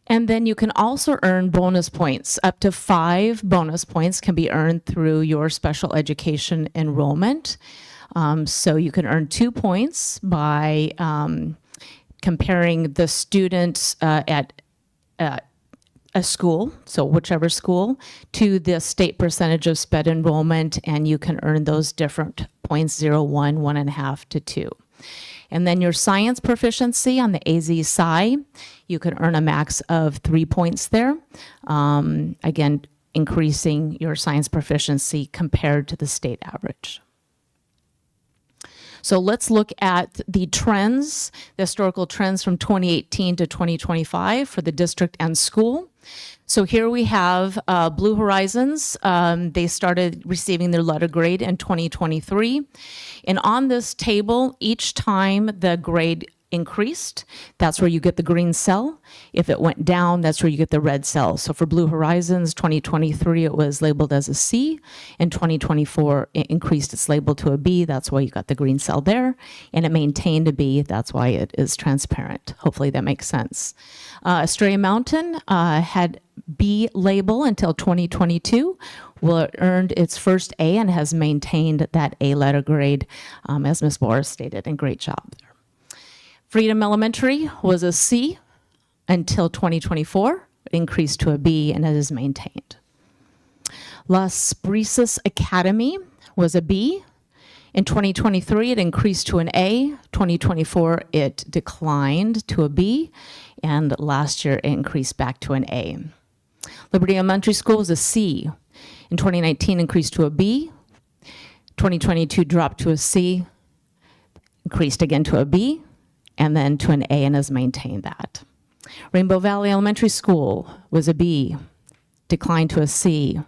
And then you can also earn bonus points. Up to 5 bonus points can be earned through your special education enrollment. So you can earn 2 points by comparing the students at a school, so whichever school, to the state percentage of SPED enrollment, and you can earn those different points, 0, 1, 1.5 to 2. And then your science proficiency on the AZ Sci, you can earn a max of 3 points there. Again, increasing your science proficiency compared to the state average. So let's look at the trends, the historical trends from 2018 to 2025 for the district and school. So here we have Blue Horizons. They started receiving their letter grade in 2023. And on this table, each time the grade increased, that's where you get the green cell. If it went down, that's where you get the red cell. So for Blue Horizons, 2023, it was labeled as a C. In 2024, it increased its label to a B. That's why you got the green cell there. And it maintained a B. That's why it is transparent. Hopefully that makes sense. Estrella Mountain had B label until 2022. Well, it earned its first A and has maintained that A letter grade, as Ms. Boris stated, and great job there. Freedom Elementary was a C until 2024. It increased to a B and it is maintained. Las Brisas Academy was a B. In 2023, it increased to an A. 2024, it declined to a B. And last year, it increased back to an A. Liberty Elementary School was a C. In 2019, increased to a B. 2022, dropped to a C. Increased again to a B. And then to an A and has maintained that. Rainbow Valley Elementary School was a B, declined to a C,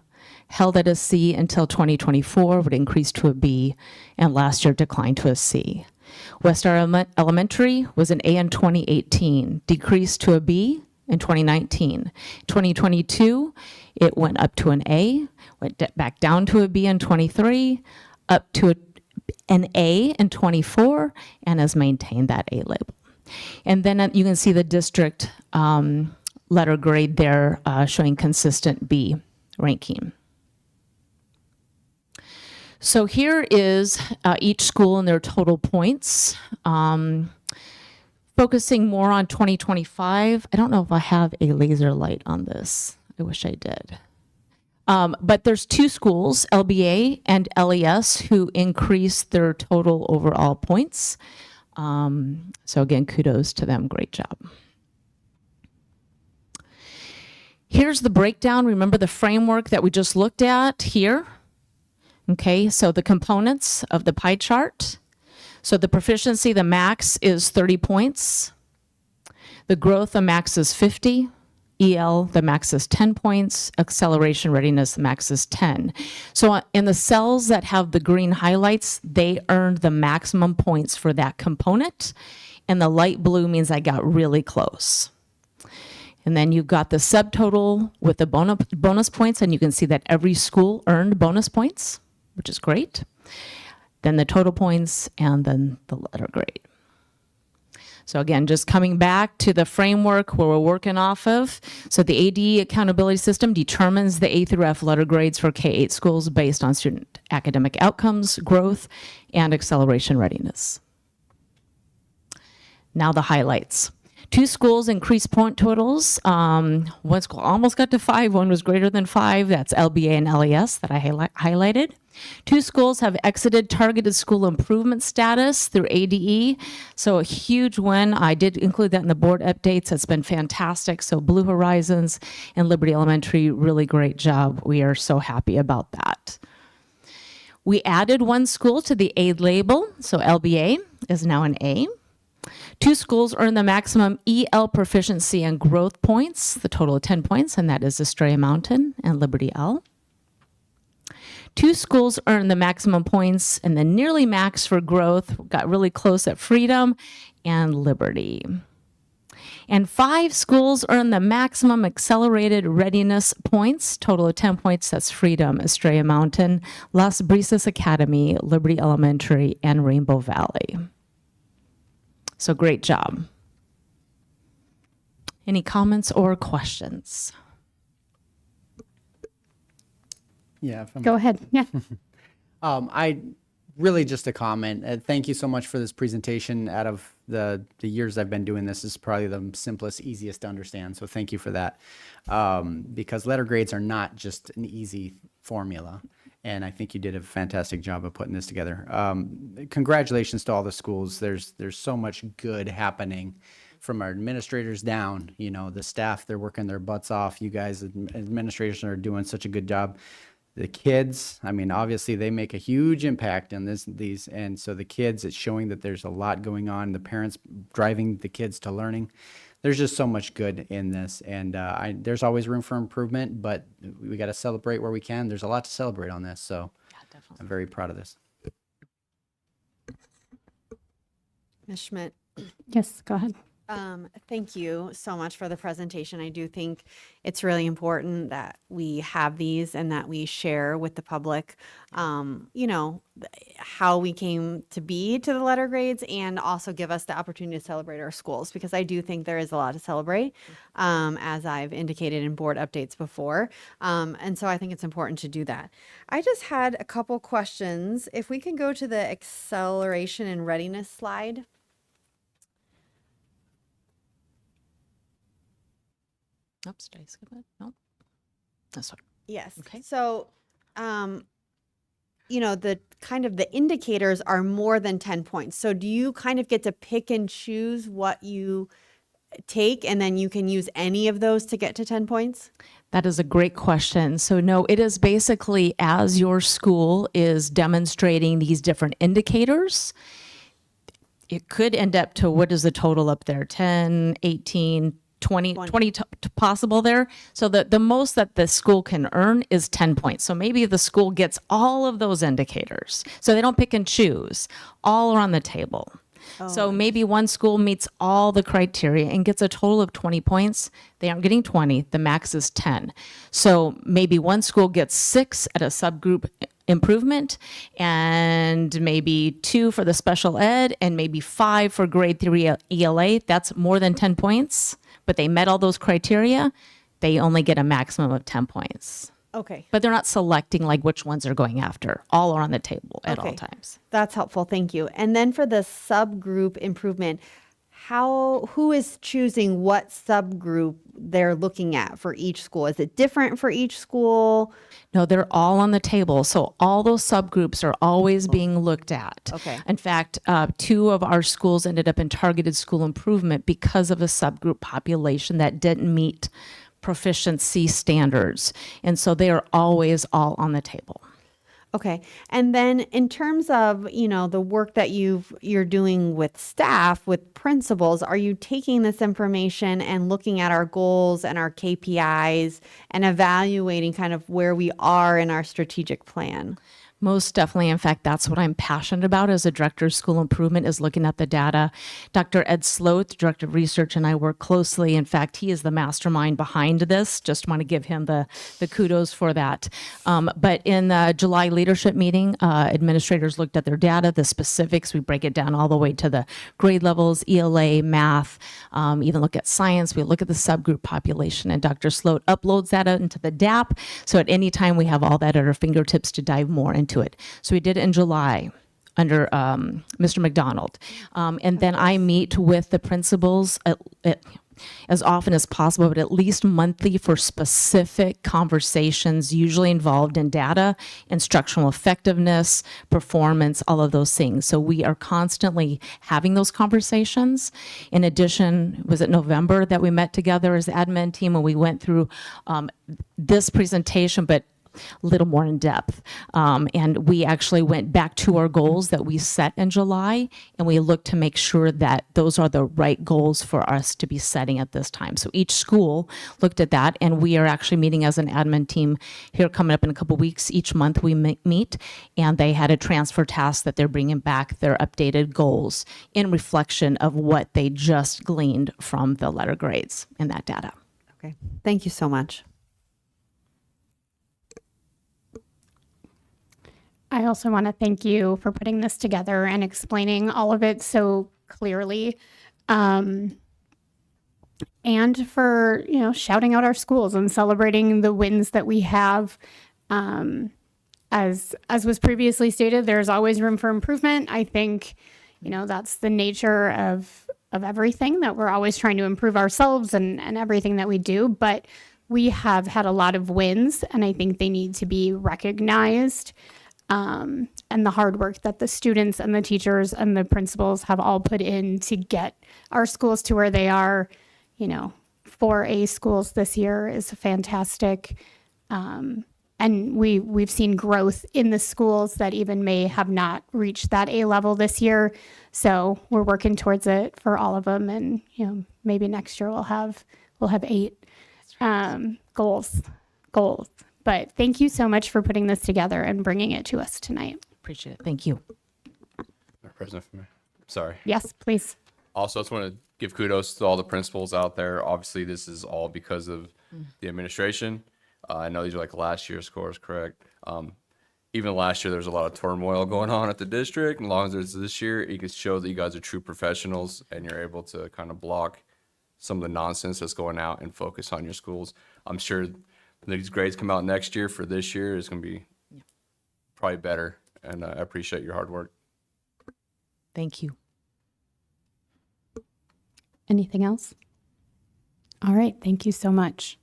held at a C until 2024, would increase to a B, and last year declined to a C. Westar Elementary was an A in 2018, decreased to a B in 2019. 2022, it went up to an A, went back down to a B in 23, up to an A in 24, and has maintained that A label. And then you can see the district letter grade there showing consistent B ranking. So here is each school and their total points. Focusing more on 2025. I don't know if I have a laser light on this. I wish I did. But there's 2 schools, LBA and LES, who increased their total overall points. So again, kudos to them. Great job. Here's the breakdown. Remember the framework that we just looked at here? Okay, so the components of the pie chart. So the proficiency, the max is 30 points. The growth, the max is 50. EL, the max is 10 points. Acceleration readiness, the max is 10. So in the cells that have the green highlights, they earned the maximum points for that component. And the light blue means I got really close. And then you've got the subtotal with the bonus points, and you can see that every school earned bonus points, which is great. Then the total points, and then the letter grade. So again, just coming back to the framework where we're working off of. So the ADE accountability system determines the A through F letter grades for K-8 schools based on student academic outcomes, growth, and acceleration readiness. Now the highlights. 2 schools increased point totals. One school almost got to 5, one was greater than 5. That's LBA and LES that I highlighted. 2 schools have exited targeted school improvement status through ADE. So a huge win. I did include that in the board updates. It's been fantastic. So Blue Horizons and Liberty Elementary, really great job. We are so happy about that. We added 1 school to the A label. So LBA is now an A. 2 schools earn the maximum EL proficiency and growth points, the total of 10 points, and that is Estrella Mountain and Liberty L. 2 schools earn the maximum points and then nearly max for growth, got really close at Freedom and Liberty. And 5 schools earn the maximum accelerated readiness points, total of 10 points, that's Freedom, Estrella Mountain, Las Brisas Academy, Liberty Elementary, and Rainbow Valley. So great job. Any comments or questions? Yeah. Go ahead. Yeah. I really just a comment. Thank you so much for this presentation. Out of the years I've been doing this, is probably the simplest, easiest to understand. So thank you for that. Because letter grades are not just an easy formula. And I think you did a fantastic job of putting this together. Congratulations to all the schools. There's so much good happening from our administrators down. You know, the staff, they're working their butts off. You guys, administrators, are doing such a good job. The kids, I mean, obviously they make a huge impact in these. And so the kids, it's showing that there's a lot going on. The parents driving the kids to learning. There's just so much good in this, and there's always room for improvement, but we got to celebrate where we can. There's a lot to celebrate on this, so I'm very proud of this. Ms. Schmidt. Yes, go ahead. Thank you so much for the presentation. I do think it's really important that we have these and that we share with the public, you know, how we came to be to the letter grades, and also give us the opportunity to celebrate our schools, because I do think there is a lot to celebrate, as I've indicated in board updates before. And so I think it's important to do that. I just had a couple questions. If we can go to the acceleration and readiness slide. Oops, did I skip it? No. This one. Yes. Okay. So, you know, the kind of the indicators are more than 10 points. So do you kind of get to pick and choose what you take, and then you can use any of those to get to 10 points? That is a great question. So no, it is basically as your school is demonstrating these different indicators, it could end up to, what is the total up there? 10, 18, 20 possible there. So the most that the school can earn is 10 points. So maybe the school gets all of those indicators. So they don't pick and choose. All are on the table. So maybe one school meets all the criteria and gets a total of 20 points. They aren't getting 20. The max is 10. So maybe one school gets 6 at a subgroup improvement, and maybe 2 for the special ed, and maybe 5 for grade 3 ELA. That's more than 10 points, but they met all those criteria. They only get a maximum of 10 points. Okay. But they're not selecting like which ones they're going after. All are on the table at all times. That's helpful. Thank you. And then for the subgroup improvement, who is choosing what subgroup they're looking at for each school? Is it different for each school? No, they're all on the table. So all those subgroups are always being looked at. Okay. In fact, 2 of our schools ended up in targeted school improvement because of a subgroup population that didn't meet proficiency standards. And so they are always all on the table. Okay. And then in terms of, you know, the work that you're doing with staff, with principals, are you taking this information and looking at our goals and our KPIs and evaluating kind of where we are in our strategic plan? Most definitely. In fact, that's what I'm passionate about as a director of school improvement, is looking at the data. Dr. Ed Sloat, the director of research, and I work closely. In fact, he is the mastermind behind this. Just want to give him the kudos for that. But in the July leadership meeting, administrators looked at their data, the specifics. We break it down all the way to the grade levels, ELA, math, even look at science. We look at the subgroup population, and Dr. Sloat uploads that into the DAP. So at any time, we have all that at our fingertips to dive more into it. So we did it in July under Mr. McDonald. And then I meet with the principals as often as possible, but at least monthly, for specific conversations, usually involved in data, instructional effectiveness, performance, all of those things. So we are constantly having those conversations. In addition, was it November that we met together as the admin team and we went through this presentation, but a little more in depth. And we actually went back to our goals that we set in July, and we looked to make sure that those are the right goals for us to be setting at this time. So each school looked at that, and we are actually meeting as an admin team here coming up in a couple weeks. Each month we meet, and they had a transfer task that they're bringing back their updated goals in reflection of what they just gleaned from the letter grades in that data. Okay. Thank you so much. I also want to thank you for putting this together and explaining all of it so clearly. And for, you know, shouting out our schools and celebrating the wins that we have. As was previously stated, there's always room for improvement. I think, you know, that's the nature of everything, that we're always trying to improve ourselves and everything that we do. But we have had a lot of wins, and I think they need to be recognized. And the hard work that the students and the teachers and the principals have all put in to get our schools to where they are, you know, 4A schools this year is fantastic. And we've seen growth in the schools that even may have not reached that A level this year. So we're working towards it for all of them. And, you know, maybe next year we'll have 8 goals. But thank you so much for putting this together and bringing it to us tonight. Appreciate it. Thank you. Madam President, sorry. Yes, please. Also, I just want to give kudos to all the principals out there. Obviously, this is all because of the administration. I know these are like last year's scores, correct? Even last year, there was a lot of turmoil going on at the district. And as long as there's this year, you can show that you guys are true professionals and you're able to kind of block some of the nonsense that's going out and focus on your schools. I'm sure these grades come out next year for this year is going to be probably better. And I appreciate your hard work. Thank you. Anything else? All right. Thank you so much.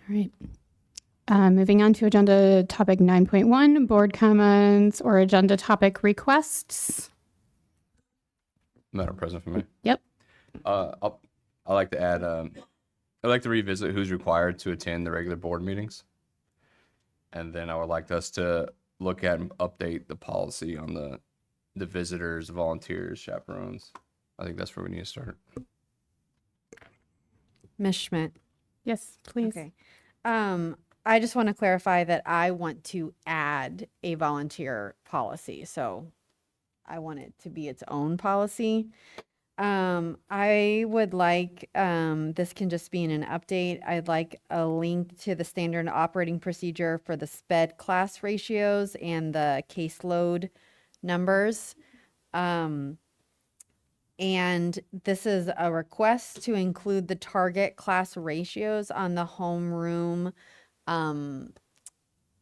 All right. Moving on to agenda topic 9.1, board comments or agenda topic requests. Madam President, for me. Yep. I'd like to add, I'd like to revisit who's required to attend the regular board meetings. And then I would like us to look at and update the policy on the visitors, volunteers, chaperones. I think that's where we need to start. Ms. Schmidt. Yes, please. Okay. I just want to clarify that I want to add a volunteer policy. So I want it to be its own policy. I would like, this can just be in an update. I'd like a link to the standard operating procedure for the SPED class ratios and the caseload numbers. And this is a request to include the target class ratios on the homeroom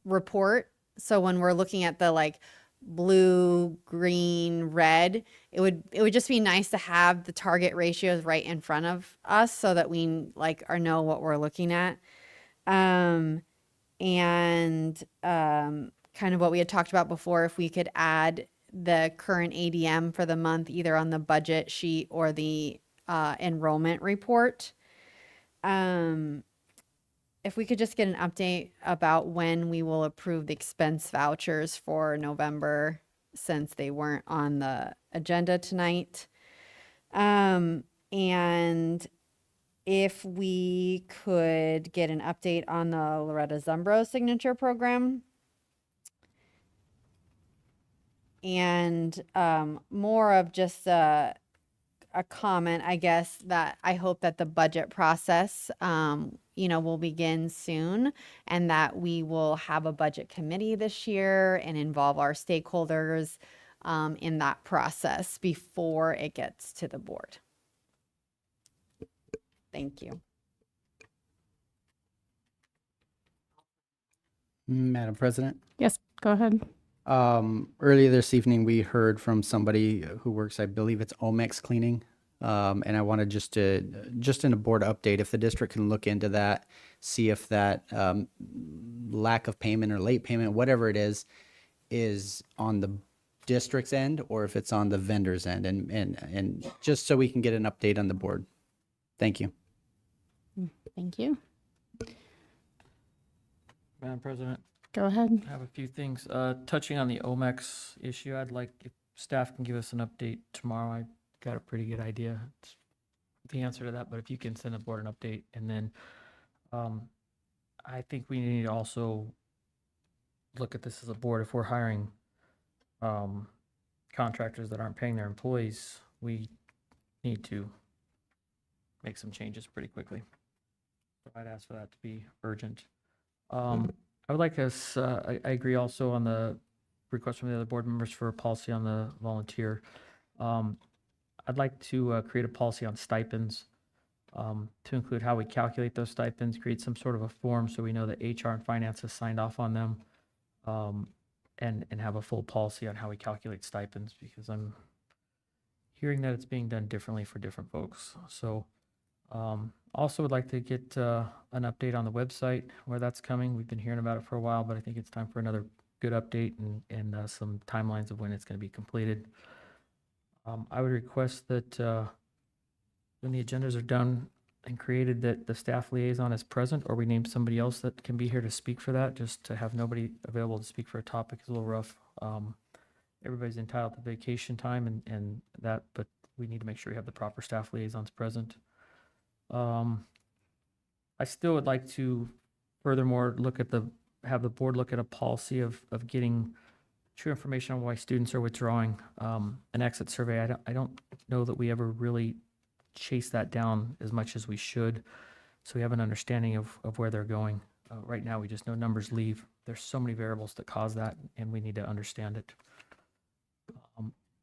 report. So when we're looking at the like blue, green, red, it would just be nice to have the target ratios right in front of us so that we like know what we're looking at. And kind of what we had talked about before, if we could add the current ADM for the month, either on the budget sheet or the enrollment report. if we could just get an update about when we will approve the expense vouchers for November, since they weren't on the agenda tonight. And if we could get an update on the Loretta Zumbro signature program. And more of just a comment, I guess, that I hope that the budget process, will begin soon, and that we will have a budget committee this year and involve our stakeholders in that process before it gets to the board. Thank you. Madam President, Yes, go ahead. earlier this evening, we heard from somebody who works, I believe it's Omex Cleaning. And I wanted just in a board update, if the district can look into that, see if that lack of payment or late payment, whatever it is on the district's end or if it's on the vendor's end, and just so we can get an update on the board. Thank you. Thank you. Madam President, Go ahead. I have a few things. Touching on the Omex issue, I'd like if staff can give us an update tomorrow. I got a pretty good idea. It's the answer to that, but if you can send the board an update, and then I think we need to also look at this as a board. If we're hiring contractors that aren't paying their employees, we need to make some changes pretty quickly. So I'd ask for that to be urgent. I would like us, I agree also on the request from the other board members for a policy on the volunteer. I'd like to create a policy on stipends, to include how we calculate those stipends, create some sort of a form so we know that HR and finance has signed off on them, and have a full policy on how we calculate stipends, because I'm hearing that it's being done differently for different folks. So also would like to get an update on the website, where that's coming. We've been hearing about it for a while, but I think it's time for another good update and some timelines of when it's going to be completed. I would request that when the agendas are done and created, that the staff liaison is present, or we name somebody else that can be here to speak for that. Just to have nobody available to speak for a topic is a little rough. Everybody's entitled to vacation time and that, but we need to make sure we have the proper staff liaisons present. I still would like to furthermore have the board look at a policy of getting true information on why students are withdrawing. An exit survey, I don't know that we ever really chase that down as much as we should, so we have an understanding of where they're going. Right now, we just know numbers leave. There's so many variables that cause that, and we need to understand it.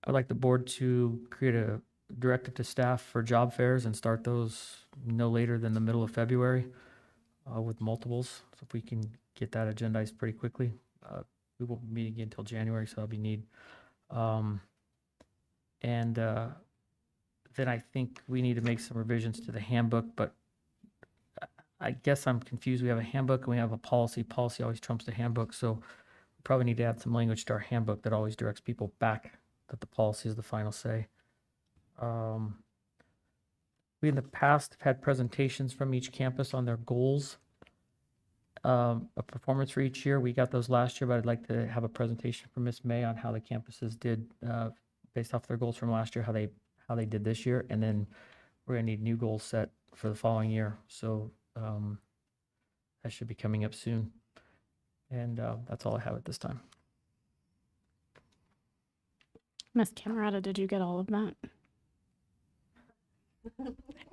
I'd like the board to create a directive to staff for job fairs and start those no later than the middle of February with multiples. So if we can get that agendized pretty quickly. We won't be meeting again until January, so that'll be neat. Then I think we need to make some revisions to the handbook, but I guess I'm confused. We have a handbook and we have a policy. Policy always trumps the handbook, so we probably need to add some language to our handbook that always directs people back that the policy is the final say. We in the past have had presentations from each campus on their goals, a performance for each year. We got those last year, but I'd like to have a presentation from Ms. May on how the campuses did based off their goals from last year, how they did this year, and then we're gonna need new goals set for the following year. So that should be coming up soon. And that's all I have at this time. Ms. Camerata, did you get all of that?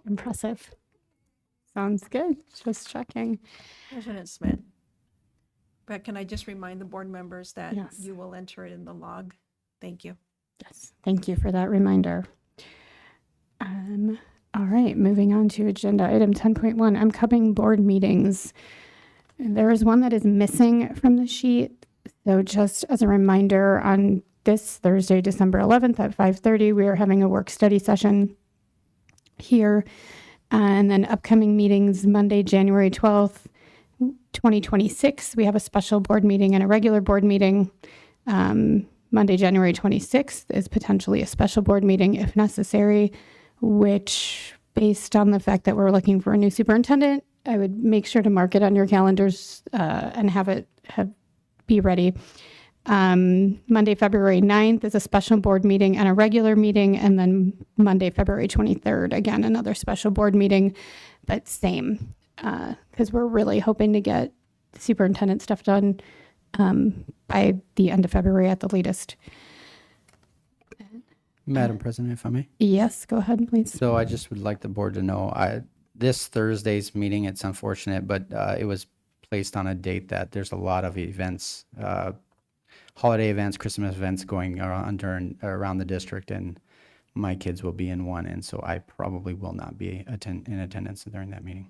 Impressive. Sounds good. Just checking. President Smith. But can I just remind the board members that Yes. you will enter it in the log? Thank you. Yes, thank you for that reminder. All right, moving on to agenda item 10.1, upcoming board meetings. There is one that is missing from the sheet. So just as a reminder, on this Thursday, December 11th at 5:30, we are having a work study session here. And then upcoming meetings, Monday, January 12th, 2026, we have a special board meeting and a regular board meeting. Monday, January 26th is potentially a special board meeting if necessary, which, based on the fact that we're looking for a new superintendent, would make sure to mark it on your calendars and be ready. Monday, February 9th is a special board meeting and a regular meeting, and then Monday, February 23rd, again, another special board meeting, but same, because we're really hoping to get superintendent stuff done by the end of February at the latest. Madam President, if I may. Yes, go ahead, please. So I just would like the board to know, this Thursday's meeting, it's unfortunate, but it was placed on a date that there's a lot of events, holiday events, Christmas events going around the district, and my kids will be in one, and so I probably will not be in attendance during that meeting.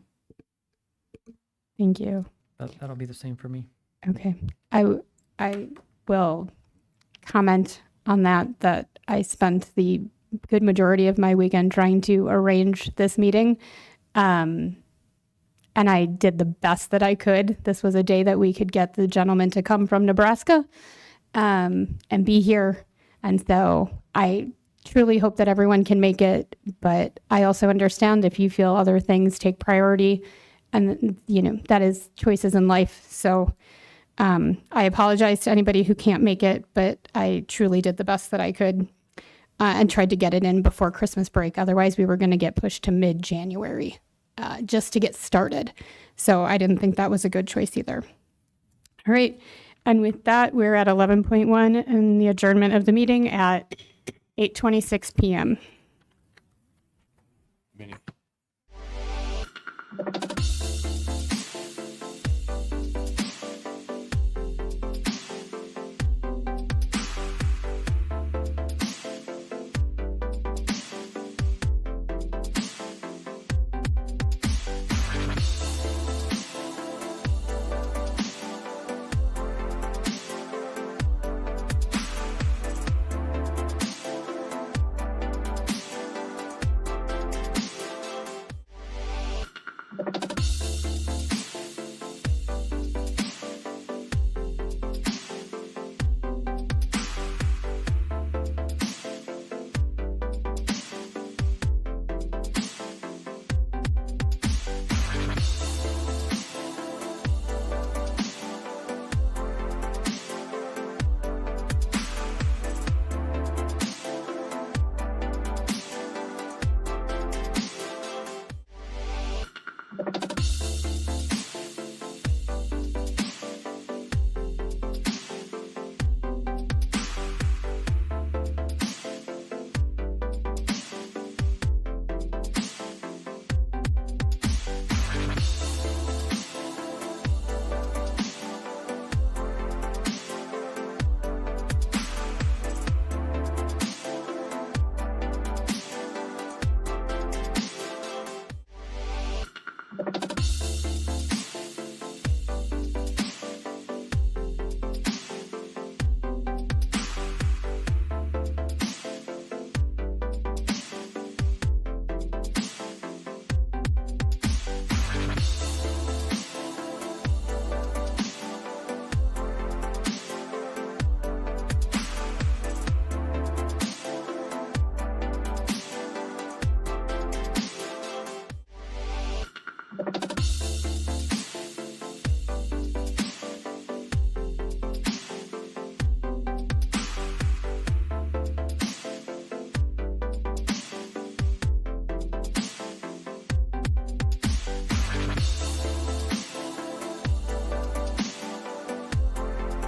Thank you. That'll be the same for me. Okay. I will comment on that I spent the good majority of my weekend trying to arrange this meeting. And I did the best that I could. This was a day that we could get the gentleman to come from Nebraska and be here. And so I truly hope that everyone can make it. But I also understand if you feel other things take priority, and that is choices in life. So I apologize to anybody who can't make it, but I truly did the best that I could and tried to get it in before Christmas break. Otherwise, we were going to get pushed to mid-January just to get started. So I didn't think that was a good choice either. All right. And with that, we're at 11.1 and the adjournment of the meeting at 8:26 p.m.